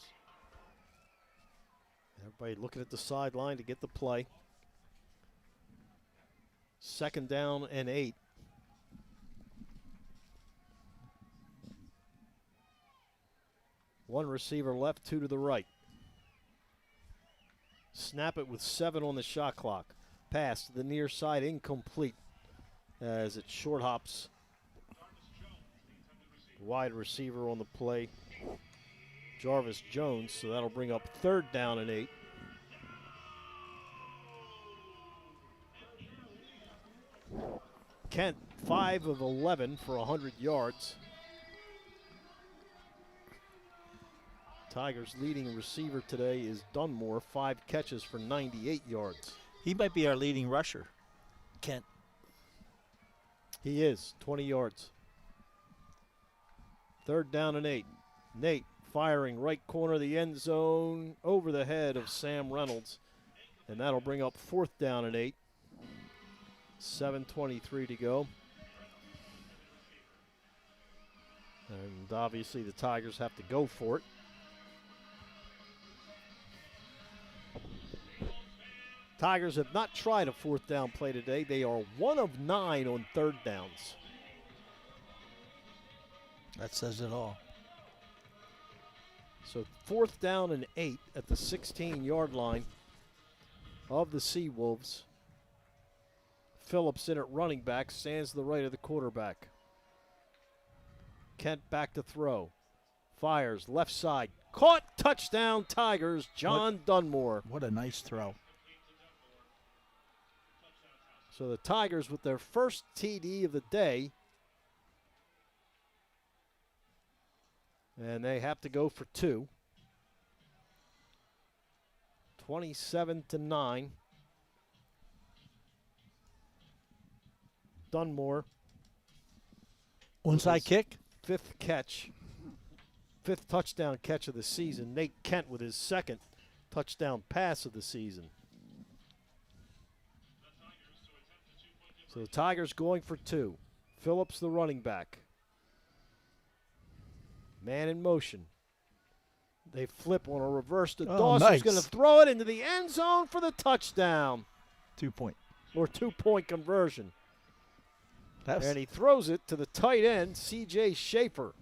A: Everybody looking at the sideline to get the play. 2nd down and 8. One receiver left, 2 to the right. Snap it with 7 on the shot clock. Pass to the near side, incomplete as it short hops. Wide receiver on the play, Jarvis Jones, so that'll bring up 3rd down and 8. Kent, 5 of 11 for 100 yards. Tigers' leading receiver today is Dunmore, 5 catches for 98 yards.
B: He might be our leading rusher, Kent.
A: He is, 20 yards. 3rd down and 8. Nate firing right corner of the end zone over the head of Sam Reynolds. And that'll bring up 4th down and 8. 7:23 to go. And obviously the Tigers have to go for it. Tigers have not tried a 4th down play today. They are 1 of 9 on 3rd downs.
B: That says it all.
A: So 4th down and 8 at the 16-yard line of the Seawolves. Phillips in at running back, stands to the right of the quarterback. Kent back to throw. Fires left side. Caught, touchdown Tigers, John Dunmore.
B: What a nice throw.
A: So the Tigers with their first TD of the day. And they have to go for 2. 27-9. Dunmore.
B: Onside kick.
A: 5th catch. 5th touchdown catch of the season. Nate Kent with his 2nd touchdown pass of the season. So the Tigers going for 2. Phillips the running back. Man in motion. They flip on a reverse to Dawson. Who's going to throw it into the end zone for the touchdown.
B: 2-point.
A: Or 2-point conversion.
B: And
A: he throws it to the tight end, C.J. Schaefer.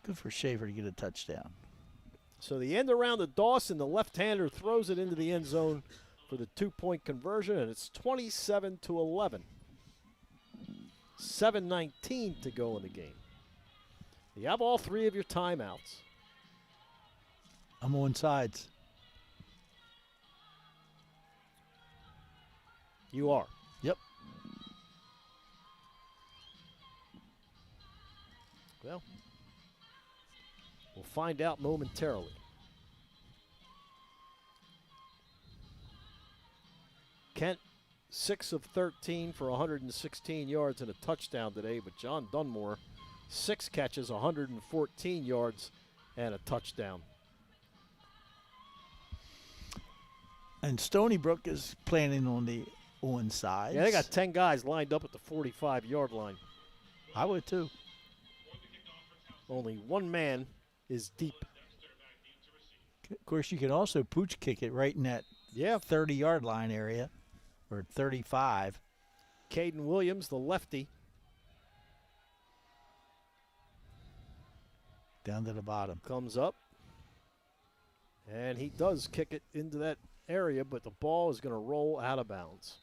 B: Good for Schaefer to get a touchdown.
A: So the end around to Dawson, the left-hander throws it into the end zone for the 2-point conversion, and it's 27-11. 7:19 to go in the game. You have all 3 of your timeouts.
B: I'm on sides.
A: You are.
B: Yep.
A: Well, we'll find out momentarily. Kent, 6 of 13 for 116 yards and a touchdown today, but John Dunmore, 6 catches, 114 yards, and a touchdown.
B: And Stony Brook is planning on the onside.
A: Yeah, they got 10 guys lined up at the 45-yard line.
B: I would too.
A: Only one man is deep.
B: Of course, you can also pooch kick it right in that 30-yard line area, or 35.
A: Caden Williams, the lefty.
B: Down to the bottom.
A: Comes up. And he does kick it into that area, but the ball is going to roll out of bounds.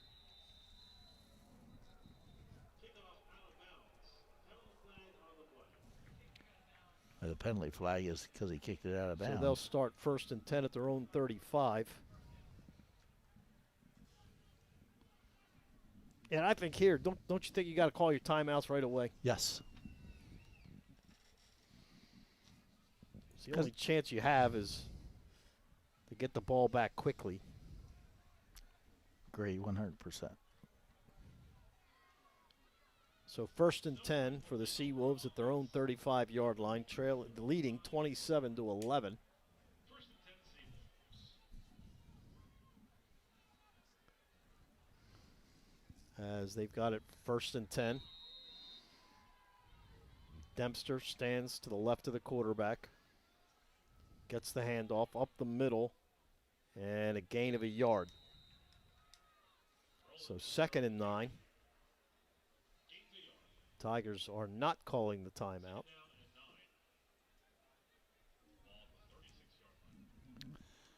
B: The penalty flag is because he kicked it out of bounds.
A: So they'll start 1st and 10 at their own 35. And I think here, don't you think you got to call your timeouts right away?
B: Yes.
A: It's the only chance you have is to get the ball back quickly.
B: Agree, 100%.
A: So 1st and 10 for the Seawolves at their own 35-yard line, leading 27-11. As they've got it 1st and 10. Dempster stands to the left of the quarterback. Gets the handoff up the middle and a gain of a yard. So 2nd and 9. Tigers are not calling the timeout.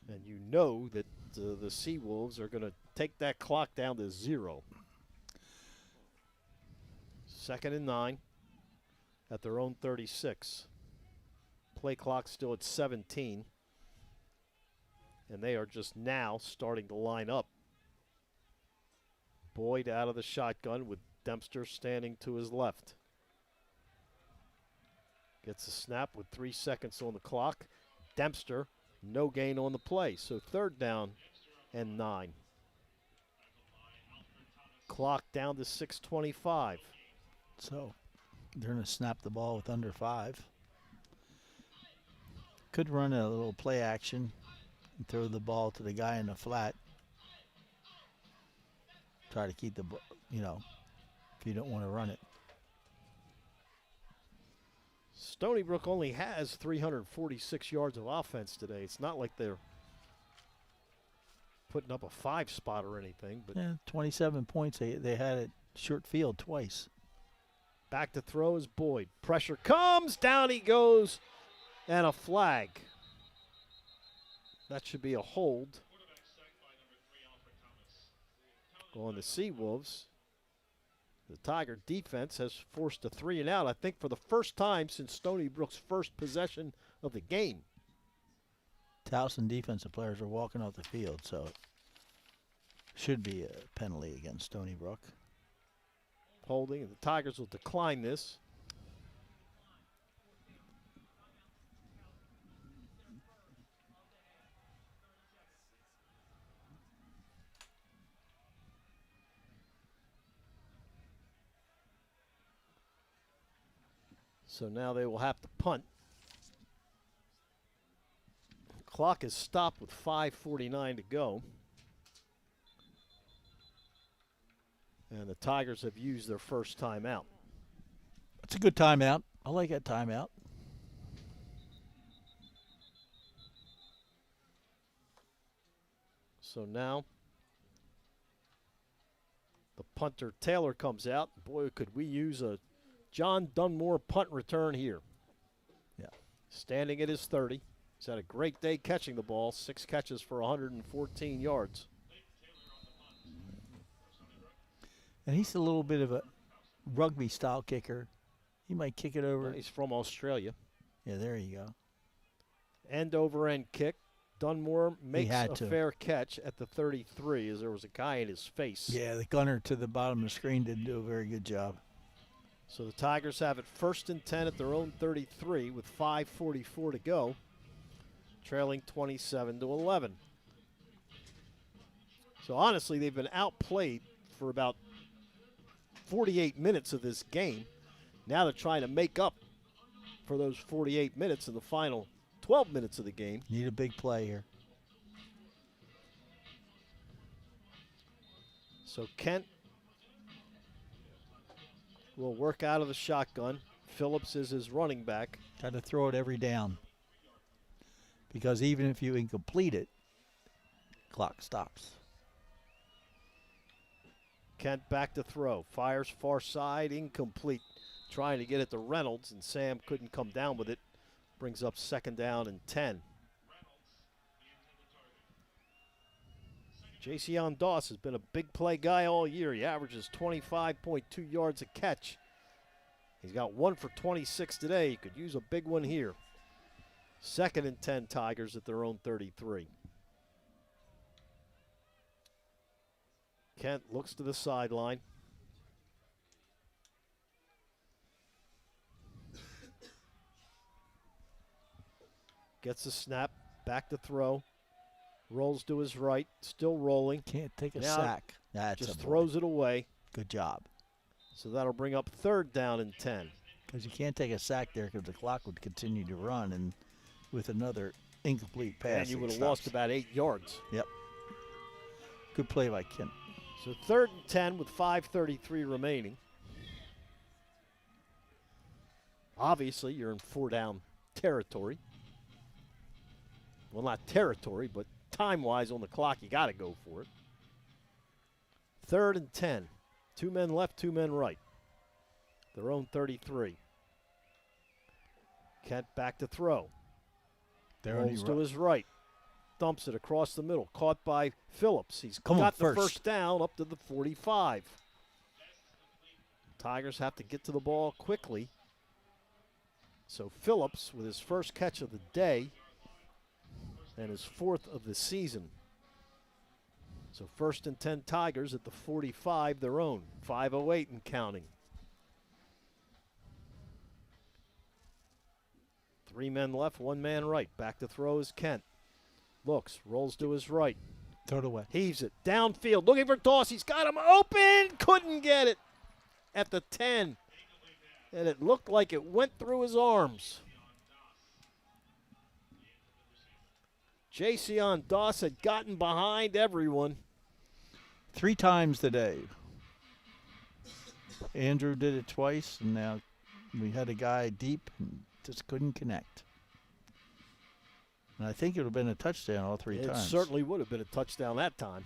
A: And you know that the Seawolves are going to take that clock down to 0. 2nd and 9 at their own 36. Play clock still at 17. And they are just now starting to line up. Boyd out of the shotgun with Dempster standing to his left. Gets a snap with 3 seconds on the clock. Dempster, no gain on the play. So 3rd down and 9. Clock down to 6:25.
B: So they're going to snap the ball with under 5. Could run a little play action and throw the ball to the guy in the flat. Try to keep the, if you don't want to run it.
A: Stony Brook only has 346 yards of offense today. It's not like they're putting up a 5-spot or anything. But
B: yeah, 27 points. They had it short field twice.
A: Back to throw is Boyd. Pressure comes. Down he goes. And a flag. That should be a hold on the Seawolves. The Tiger defense has forced a 3-and-out, I think, for the first time since Stony Brook's first possession of the game.
B: Towson defensive players are walking off the field, so it should be a penalty against Stony Brook.
A: Holding, and the Tigers will decline this. So now they will have to punt. Clock is stopped with 5:49 to go. And the Tigers have used their first timeout.
B: That's a good timeout. I like that timeout.
A: So now the punter Taylor comes out. Boy, could we use a John Dunmore punt return here.
B: Yeah.
A: Standing at his 30. He's had a great day catching the ball. 6 catches for 114 yards.
B: And he's a little bit of a rugby-style kicker. He might kick it over.
A: He's from Australia.
B: Yeah, there you go.
A: End-over-end kick. Dunmore makes a fair catch at the 33 as there was a guy in his face.
B: Yeah, the gunner to the bottom of the screen didn't do a very good job.
A: So the Tigers have it 1st and 10 at their own 33 with 5:44 to go, trailing 27-11. So honestly, they've been outplayed for about 48 minutes of this game. Now they're trying to make up for those 48 minutes in the final 12 minutes of the game.
B: Need a big play here.
A: So Kent will work out of the shotgun. Phillips is his running back.
B: Got to throw it every down. Because even if you incomplete it, clock stops.
A: Kent back to throw. Fires far side, incomplete. Trying to get it to Reynolds, and Sam couldn't come down with it. Brings up 2nd down and 10. Jason Doss has been a big play guy all year. He averages 25.2 yards a catch. He's got 1 for 26 today. He could use a big one here. 2nd and 10 Tigers at their own 33. Kent looks to the sideline. Gets a snap, back to throw. Rolls to his right, still rolling.
B: Can't take a
A: Now
B: sack. That's
A: just
B: a
A: throws it away.
B: Good job.
A: So that'll bring up 3rd down and 10.
B: Because you can't take a sack there because the clock would continue to run, and with another incomplete pass.
A: And you
B: it
A: would have
B: stops.
A: lost about 8 yards.
B: Yep. Good play by Kent.
A: So 3rd and 10 with 5:33 remaining. Obviously, you're in 4-down territory. Well, not territory, but time-wise on the clock, you got to go for it. 3rd and 10. 2 men left, 2 men right. Their own 33. Kent back to throw. Rolls to his right. Dumps it across the middle. Caught by Phillips. He's got the first down up to the 45. Tigers have to get to the ball quickly. So Phillips with his first catch of the day and his 4th of the season. So 1st and 10 Tigers at the 45, their own. 5:08 and counting. 3 men left, 1 man right. Back to throw is Kent. Looks, rolls to his right.
B: Throw it away.
A: Heaves it downfield, looking for Doss. He's got him open. Couldn't get it at the 10. And it looked like it went through his arms. Jason Doss had gotten behind everyone.
B: 3 times today. Andrew did it twice, and now we had a guy deep and just couldn't connect. And I think it would have been a touchdown all 3 times.
A: It certainly would have been a touchdown that time.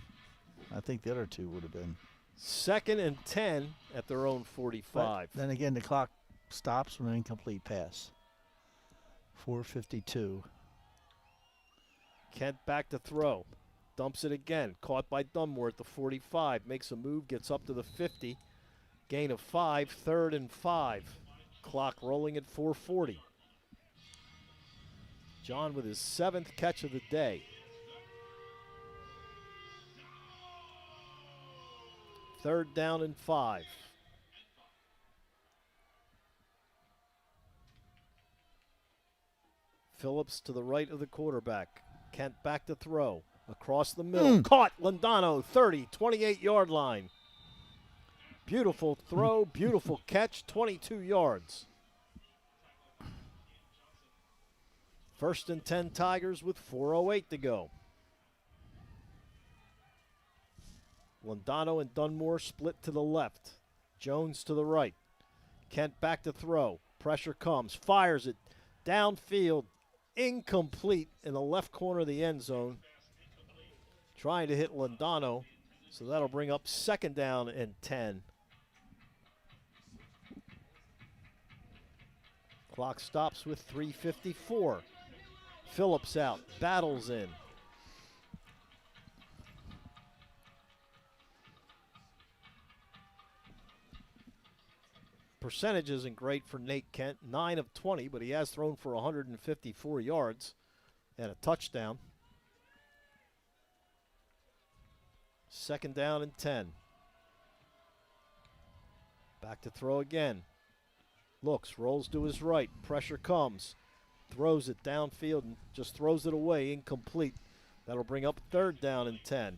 B: I think the other 2 would have been.
A: 2nd and 10 at their own 45.
B: But then again, the clock stops with an incomplete pass. 4:52.
A: Kent back to throw. Dumps it again. Caught by Dunmore at the 45. Makes a move, gets up to the 50. Gain of 5, 3rd and 5. Clock rolling at 4:40. John with his 7th catch of the day. 3rd down and 5. Phillips to the right of the quarterback. Kent back to throw. Across the middle. Caught. Londano, 30, 28-yard line. Beautiful throw, beautiful catch, 22 yards. 1st and 10 Tigers with 4:08 to go. Londano and Dunmore split to the left. Jones to the right. Kent back to throw. Pressure comes. Fires it downfield. Incomplete in the left corner of the end zone. Trying to hit Londano. So that'll bring up 2nd down and 10. Clock stops with 3:54. Phillips out. Battles in. Percentage isn't great for Nate Kent. 9 of 20, but he has thrown for 154 yards and a touchdown. 2nd down and 10. Back to throw again. Looks, rolls to his right. Pressure comes. Throws it downfield and just throws it away. Incomplete. That'll bring up 3rd down and 10.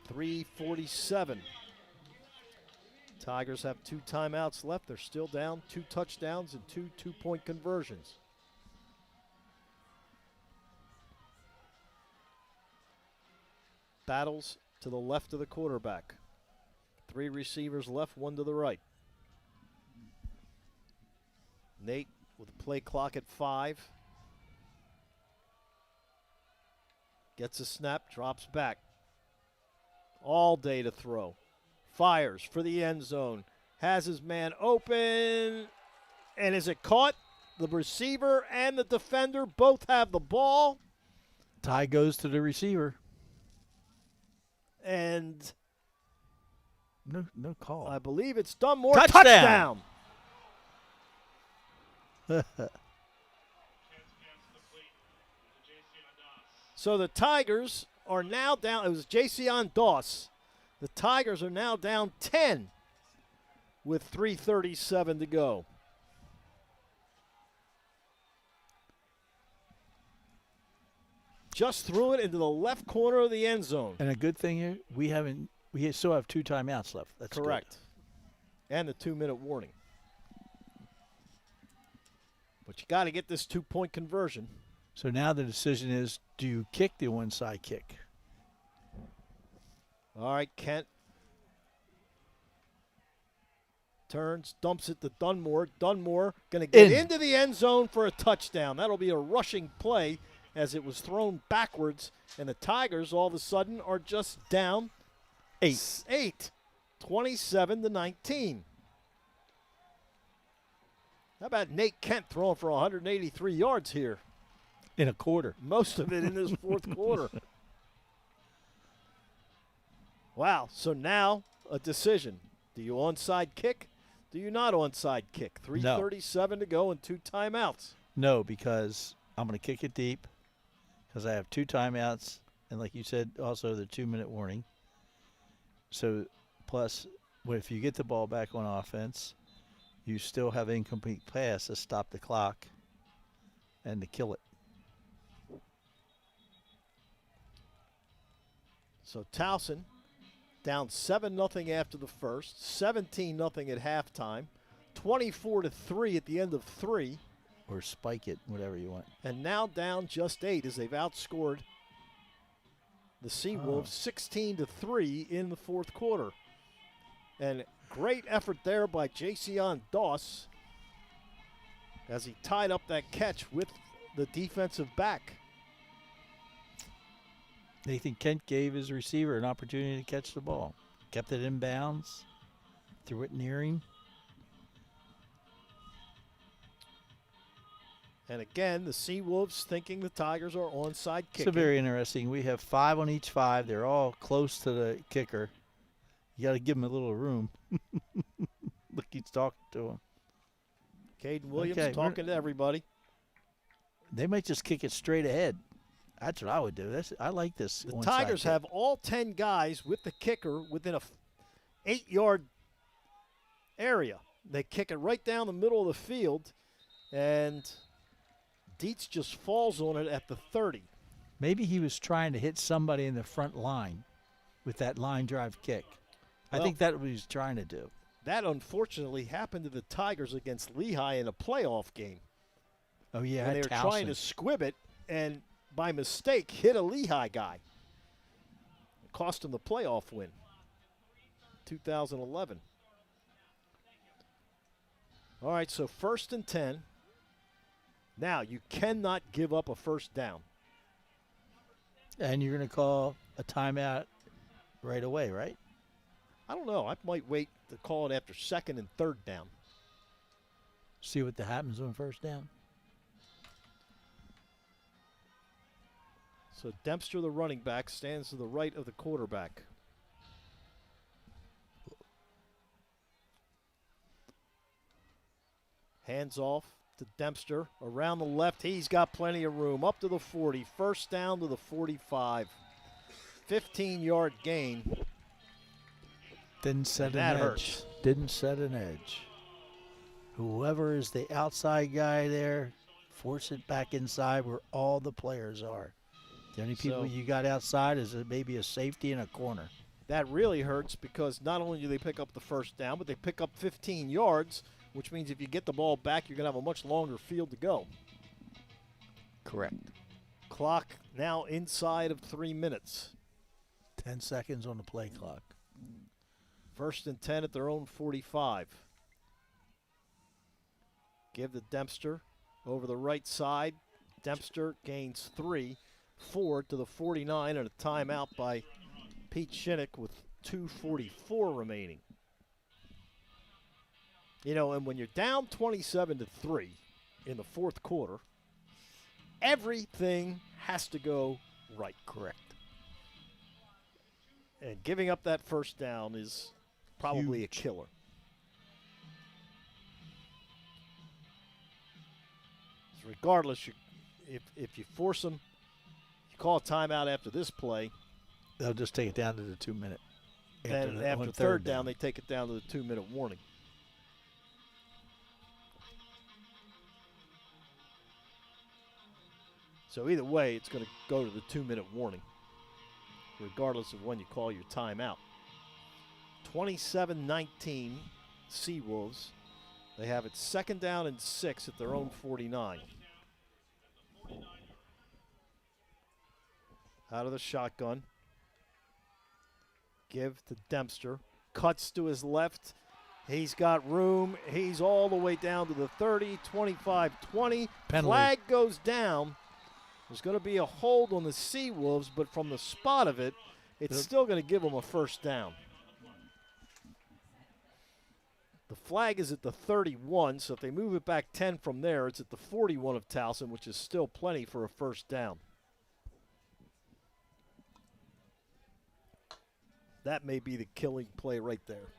A: .347. Tigers have 2 timeouts left. They're still down. 2 touchdowns and 2 two-point conversions. Battles to the left of the quarterback. 3 receivers left, 1 to the right. Nate with a play clock at 5. Gets a snap, drops back. All day to throw. Fires for the end zone. has his man open. And is it caught? The receiver and the defender both have the ball.
B: Tie goes to the receiver.
A: And
B: no call.
A: I believe it's Dunmore.
B: Touchdown.
A: So the Tigers are now down. It was Jason Doss. The Tigers are now down 10 with 3:37 to go. Just threw it into the left corner of the end zone.
B: And a good thing here, we still have 2 timeouts left. That's
A: correct. And the 2-minute warning. But you got to get this 2-point conversion.
B: So now the decision is, do you kick the onside kick?
A: All right, Kent turns, dumps it to Dunmore. Dunmore going to get into the end zone for a touchdown. That'll be a rushing play as it was thrown backwards, and the Tigers all of a sudden are just down 8, 27-19. How about Nate Kent throwing for 183 yards here?
B: In a quarter.
A: Most of it in his fourth quarter. Wow, so now a decision. Do you onside kick? Do you not onside kick? 3:37 to go and 2 timeouts.
B: No, because I'm going to kick it deep because I have 2 timeouts. And like you said, also the 2-minute warning. So plus, if you get the ball back on offense, you still have incomplete pass to stop the clock and to kill it.
A: So Towson down 7-0 after the first, 17-0 at halftime, 24-3 at the end of 3.
B: Or spike it, whatever you want.
A: And now down just 8 as they've outscored the Seawolves 16-3 in the fourth quarter. And great effort there by Jason Doss as he tied up that catch with the defensive back.
B: Nathan Kent gave his receiver an opportunity to catch the ball. Kept it in bounds, threw it near him.
A: And again, the Seawolves thinking the Tigers are onside kicking.
B: So very interesting. We have 5 on each 5. They're all close to the kicker. You got to give him a little room. Look, he's talking to him.
A: Caden Williams talking to everybody.
B: They might just kick it straight ahead. That's what I would do. I like this.
A: The Tigers have all 10 guys with the kicker within a 8-yard area. They kick it right down the middle of the field, and Dietz just falls on it at the 30.
B: Maybe he was trying to hit somebody in the front line with that line drive kick.
A: Well,
B: I think that's what he was trying to do.
A: That unfortunately happened to the Tigers against Lehigh in a playoff game.
B: Oh, yeah.
A: And they were trying to squib it, and by mistake hit a Lehigh guy. It cost him the playoff win, 2011. All right, so 1st and 10. Now, you cannot give up a first down.
B: And you're going to call a timeout right away, right?
A: I don't know. I might wait to call it after 2nd and 3rd down.
B: See what happens on first down.
A: So Dempster, the running back, stands to the right of the quarterback. Hands off to Dempster. Around the left, he's got plenty of room. Up to the 40. First down to the 45. 15-yard gain.
B: Didn't set an
A: that
B: edge.
A: Hurts.
B: Didn't set an edge. Whoever is the outside guy there, force it back inside where all the players are. The only people you got outside is maybe a safety and a corner.
A: That really hurts because not only do they pick up the first down, but they pick up 15 yards, which means if you get the ball back, you're going to have a much longer field to go.
B: Correct.
A: Clock now inside of 3 minutes.
B: 10 seconds on the play clock.
A: 1st and 10 at their own 45. Give to Dempster over the right side. Dempster gains 3. 4 to the 49 and a timeout by Pete Shinnick with 2:44 remaining. You know, and when you're down 27-3 in the fourth quarter, everything has to go right.
B: Correct.
A: And giving up that first down is probably a killer. So regardless, if you force them, you call a timeout after this play.
B: They'll just take it down to the 2-minute.
A: Then after third down, they take it down to the 2-minute warning. So either way, it's going to go to the 2-minute warning, regardless of when you call your timeout. 27-19 Seawolves. They have it 2nd down and 6 at their own 49. Out of the shotgun. Give to Dempster. Cuts to his left. He's got room. He's all the way down to the 30, 25-20. Flag goes down. There's going to be a hold on the Seawolves, but from the spot of it, it's still going to give them a first down. The flag is at the 31, so if they move it back 10 from there, it's at the 41 of Towson, which is still plenty for a first down. That may be the killing play right there.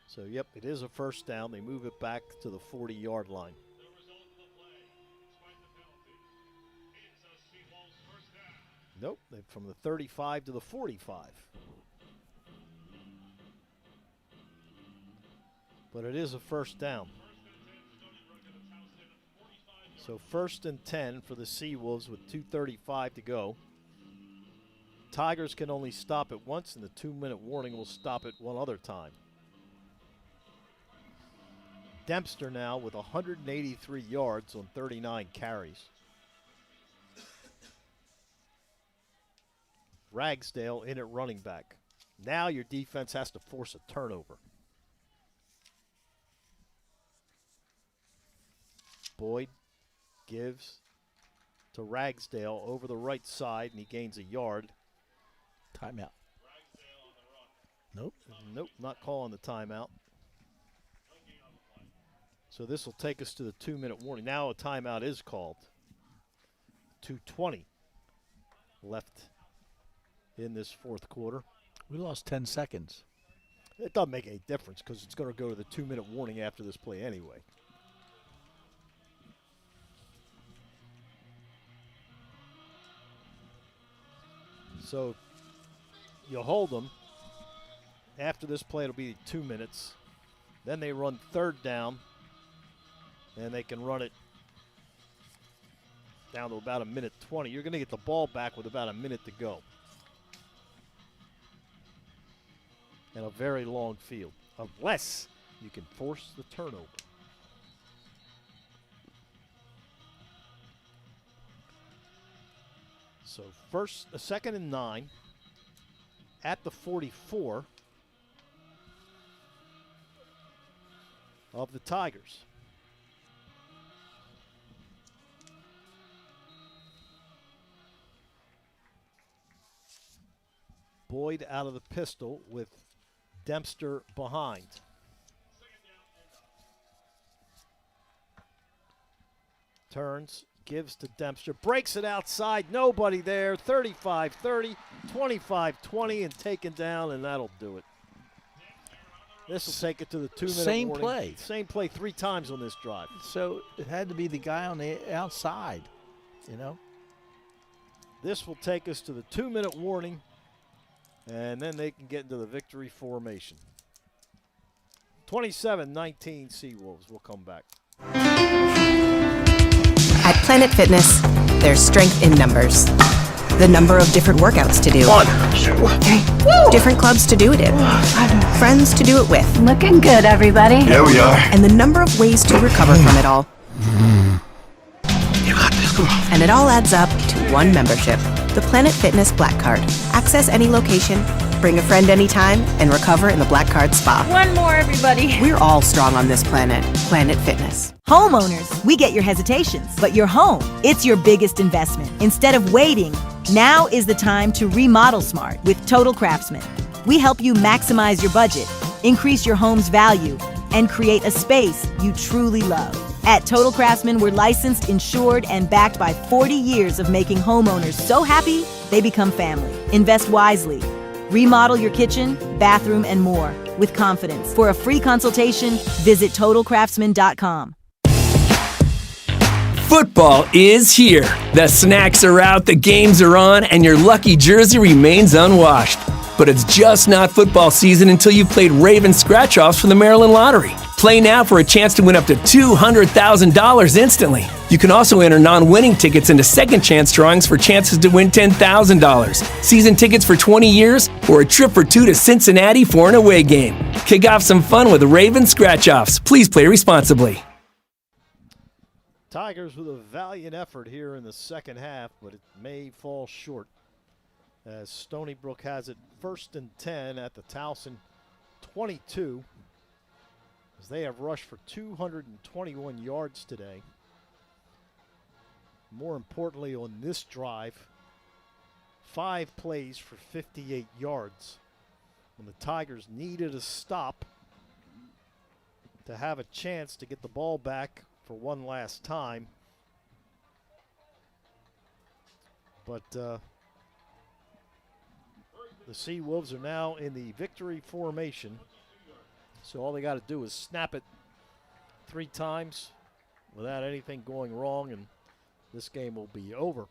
A: So, yep, it is a first down. They move it back to the 40-yard line. Nope, from the 35 to the 45. But it is a first down. So 1st and 10 for the Seawolves with 2:35 to go. Tigers can only stop it once, and the 2-minute warning will stop it one other time. Dempster now with 183 yards on 39 carries. Ragsdale in at running back. Now your defense has to force a turnover. Boyd gives to Ragsdale over the right side, and he gains a yard.
B: Timeout. Nope.
A: Nope, not calling the timeout. So this will take us to the 2-minute warning. Now a timeout is called. 2:20 left in this fourth quarter.
B: We lost 10 seconds.
A: It doesn't make any difference because it's going to go to the 2-minute warning after this play anyway. So you hold them. After this play, it'll be 2 minutes. Then they run third down, and they can run it down to about 1:20. You're going to get the ball back with about a minute to go. And a very long field, unless you can force the turnover. So 2nd and 9 at the 44 of the Tigers. Boyd out of the pistol with Dempster behind. Turns, gives to Dempster, breaks it outside, nobody there, 35-30, 25-20, and taken down, and that'll do it. This will take it to the 2-minute
B: Same
A: warning.
B: play.
A: Same play 3 times on this drive.
B: So it had to be the guy on the outside, you know.
A: This will take us to the 2-minute warning, and then they can get into the victory formation. 27-19 Seawolves. We'll come back.
O: At Planet Fitness, there's strength in numbers. The number of different workouts to do.
P: 1, 2,
O: 3. Different clubs to do it in. Friends to do it with.
P: Looking good, everybody.
T: Yeah, we are.
O: And the number of ways to recover from it all.
T: You got this. Come on.
O: And it all adds up to one membership. The Planet Fitness Black Card. Access any location, bring a friend anytime, and recover in the Black Card Spa.
P: One more, everybody.
O: We're all strong on this planet. Planet Fitness.
L: Homeowners, we get your hesitations, but your home, it's your biggest investment. Instead of waiting, now is the time to remodel smart with Total Craftsman. We help you maximize your budget, increase your home's value, and create a space you truly love. At Total Craftsman, we're licensed, insured, and backed by 40 years of making homeowners so happy they become family. Invest wisely. Remodel your kitchen, bathroom, and more with confidence. For a free consultation, visit TotalCraftsman.com.
E: Football is here. The snacks are out, the games are on, and your lucky jersey remains unwashed. But it's just not football season until you've played Raven scratch-offs for the Maryland Lottery. Play now for a chance to win up to $200,000 instantly. You can also enter non-winning tickets into second chance drawings for chances to win $10,000, season tickets for 20 years, or a trip for 2 to Cincinnati for an away game. Kick off some fun with Raven scratch-offs. Please play responsibly.
A: Tigers with a valiant effort here in the second half, but it may fall short as Stony Brook has it 1st and 10 at the Towson 22, as they have rushed for 221 yards today. More importantly, on this drive, 5 plays for 58 yards. When the Tigers needed a stop to have a chance to get the ball back for one last time. But the Seawolves are now in the victory formation. So all they got to do is snap it 3 times without anything going wrong, and this game will be over.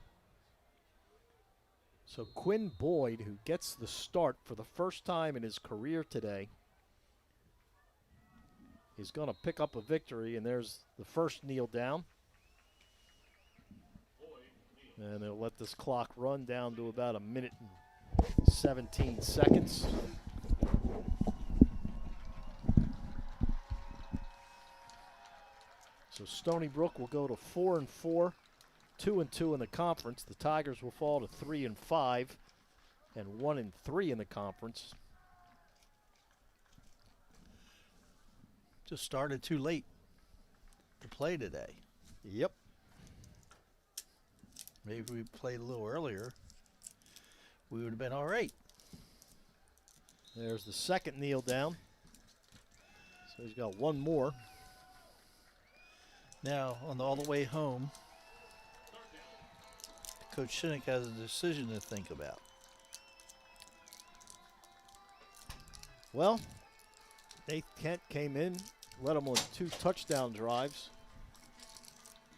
A: So Quinn Boyd, who gets the start for the first time in his career today, he's going to pick up a victory, and there's the first kneel down. And they'll let this clock run down to about 1 minute and 17 seconds. So Stony Brook will go to 4-4, 2-2 in the conference. The Tigers will fall to 3-5 and 1-3 in the conference.
B: Just started too late to play today.
A: Yep.
B: Maybe if we played a little earlier, we would have been all right.
A: There's the second kneel down. So he's got one more.
B: Now, all the way home, Coach Shinnick has a decision to think about.
A: Well, Nate Kent came in, led them on 2 touchdown drives.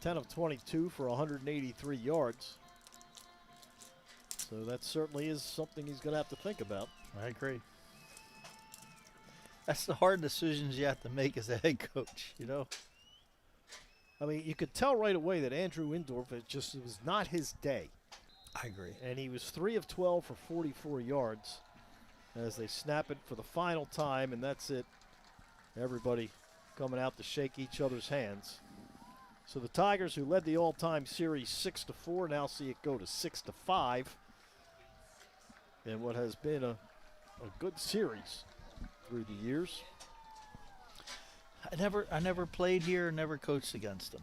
A: 10 of 22 for 183 yards. So that certainly is something he's going to have to think about.
B: I agree. That's the hard decisions you have to make as a head coach, you know.
A: I mean, you could tell right away that Andrew Indorf, it was not his day.
B: I agree.
A: And he was 3 of 12 for 44 yards as they snap it for the final time, and that's it. Everybody coming out to shake each other's hands. So the Tigers, who led the all-time series 6-4, now see it go to 6-5 in what has been a good series through the years.
B: I never played here, never coached against them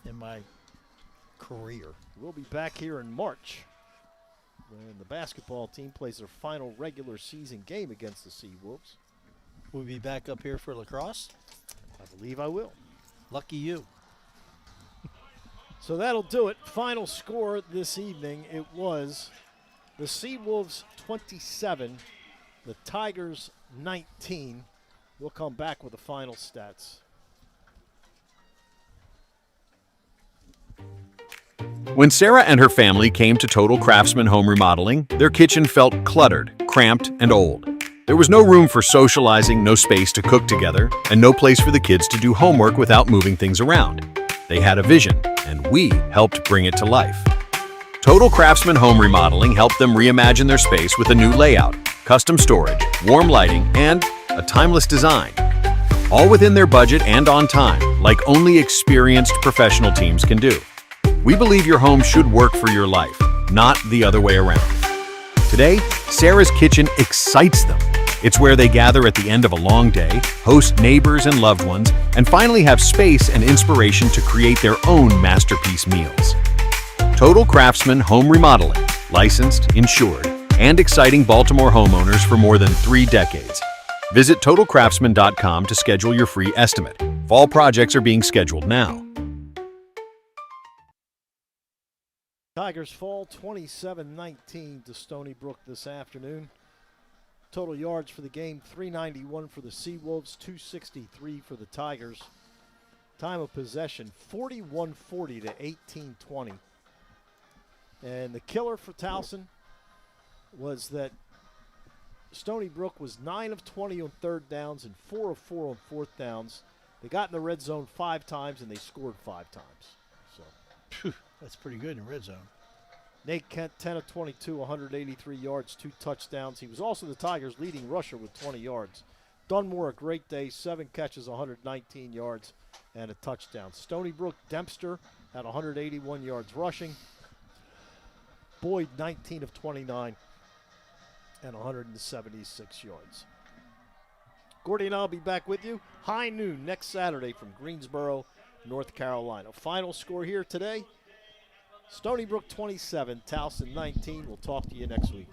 B: in my career.
A: We'll be back here in March when the basketball team plays their final regular season game against the Seawolves.
B: We'll be back up here for lacrosse?
A: I believe I will.
B: Lucky you.
A: So that'll do it. Final score this evening, it was the Seawolves 27, the Tigers 19. We'll come back with the final stats.
U: When Sarah and her family came to Total Craftsman Home Remodeling, their kitchen felt cluttered, cramped, and old. There was no room for socializing, no space to cook together, and no place for the kids to do homework without moving things around. They had a vision, and we helped bring it to life. Total Craftsman Home Remodeling helped them reimagine their space with a new layout, custom storage, warm lighting, and a timeless design. All within their budget and on time, like only experienced professional teams can do. We believe your home should work for your life, not the other way around. Today, Sarah's kitchen excites them. It's where they gather at the end of a long day, host neighbors and loved ones, and finally have space and inspiration to create their own masterpiece meals. Total Craftsman Home Remodeling, licensed, insured, and exciting Baltimore homeowners for more than 3 decades. Visit TotalCraftsman.com to schedule your free estimate. Fall projects are being scheduled now.
A: Tigers fall 27-19 to Stony Brook this afternoon. Total yards for the game, 391 for the Seawolves, 263 for the Tigers. Time of possession, 41-40 to 18-20. And the killer for Towson was that Stony Brook was 9 of 20 on third downs and 4 of 4 on fourth downs. They got in the red zone 5 times and they scored 5 times. So
B: that's pretty good in red zone.
A: Nate Kent, 10 of 22, 183 yards, 2 touchdowns. He was also the Tigers' leading rusher with 20 yards. Dunmore, a great day, 7 catches, 119 yards, and a touchdown. Stony Brook Dempster had 181 yards rushing. Boyd, 19 of 29, and 176 yards. Gordy and I will be back with you high noon next Saturday from Greensboro, North Carolina. Final score here today, Stony Brook 27, Towson 19. We'll talk to you next week.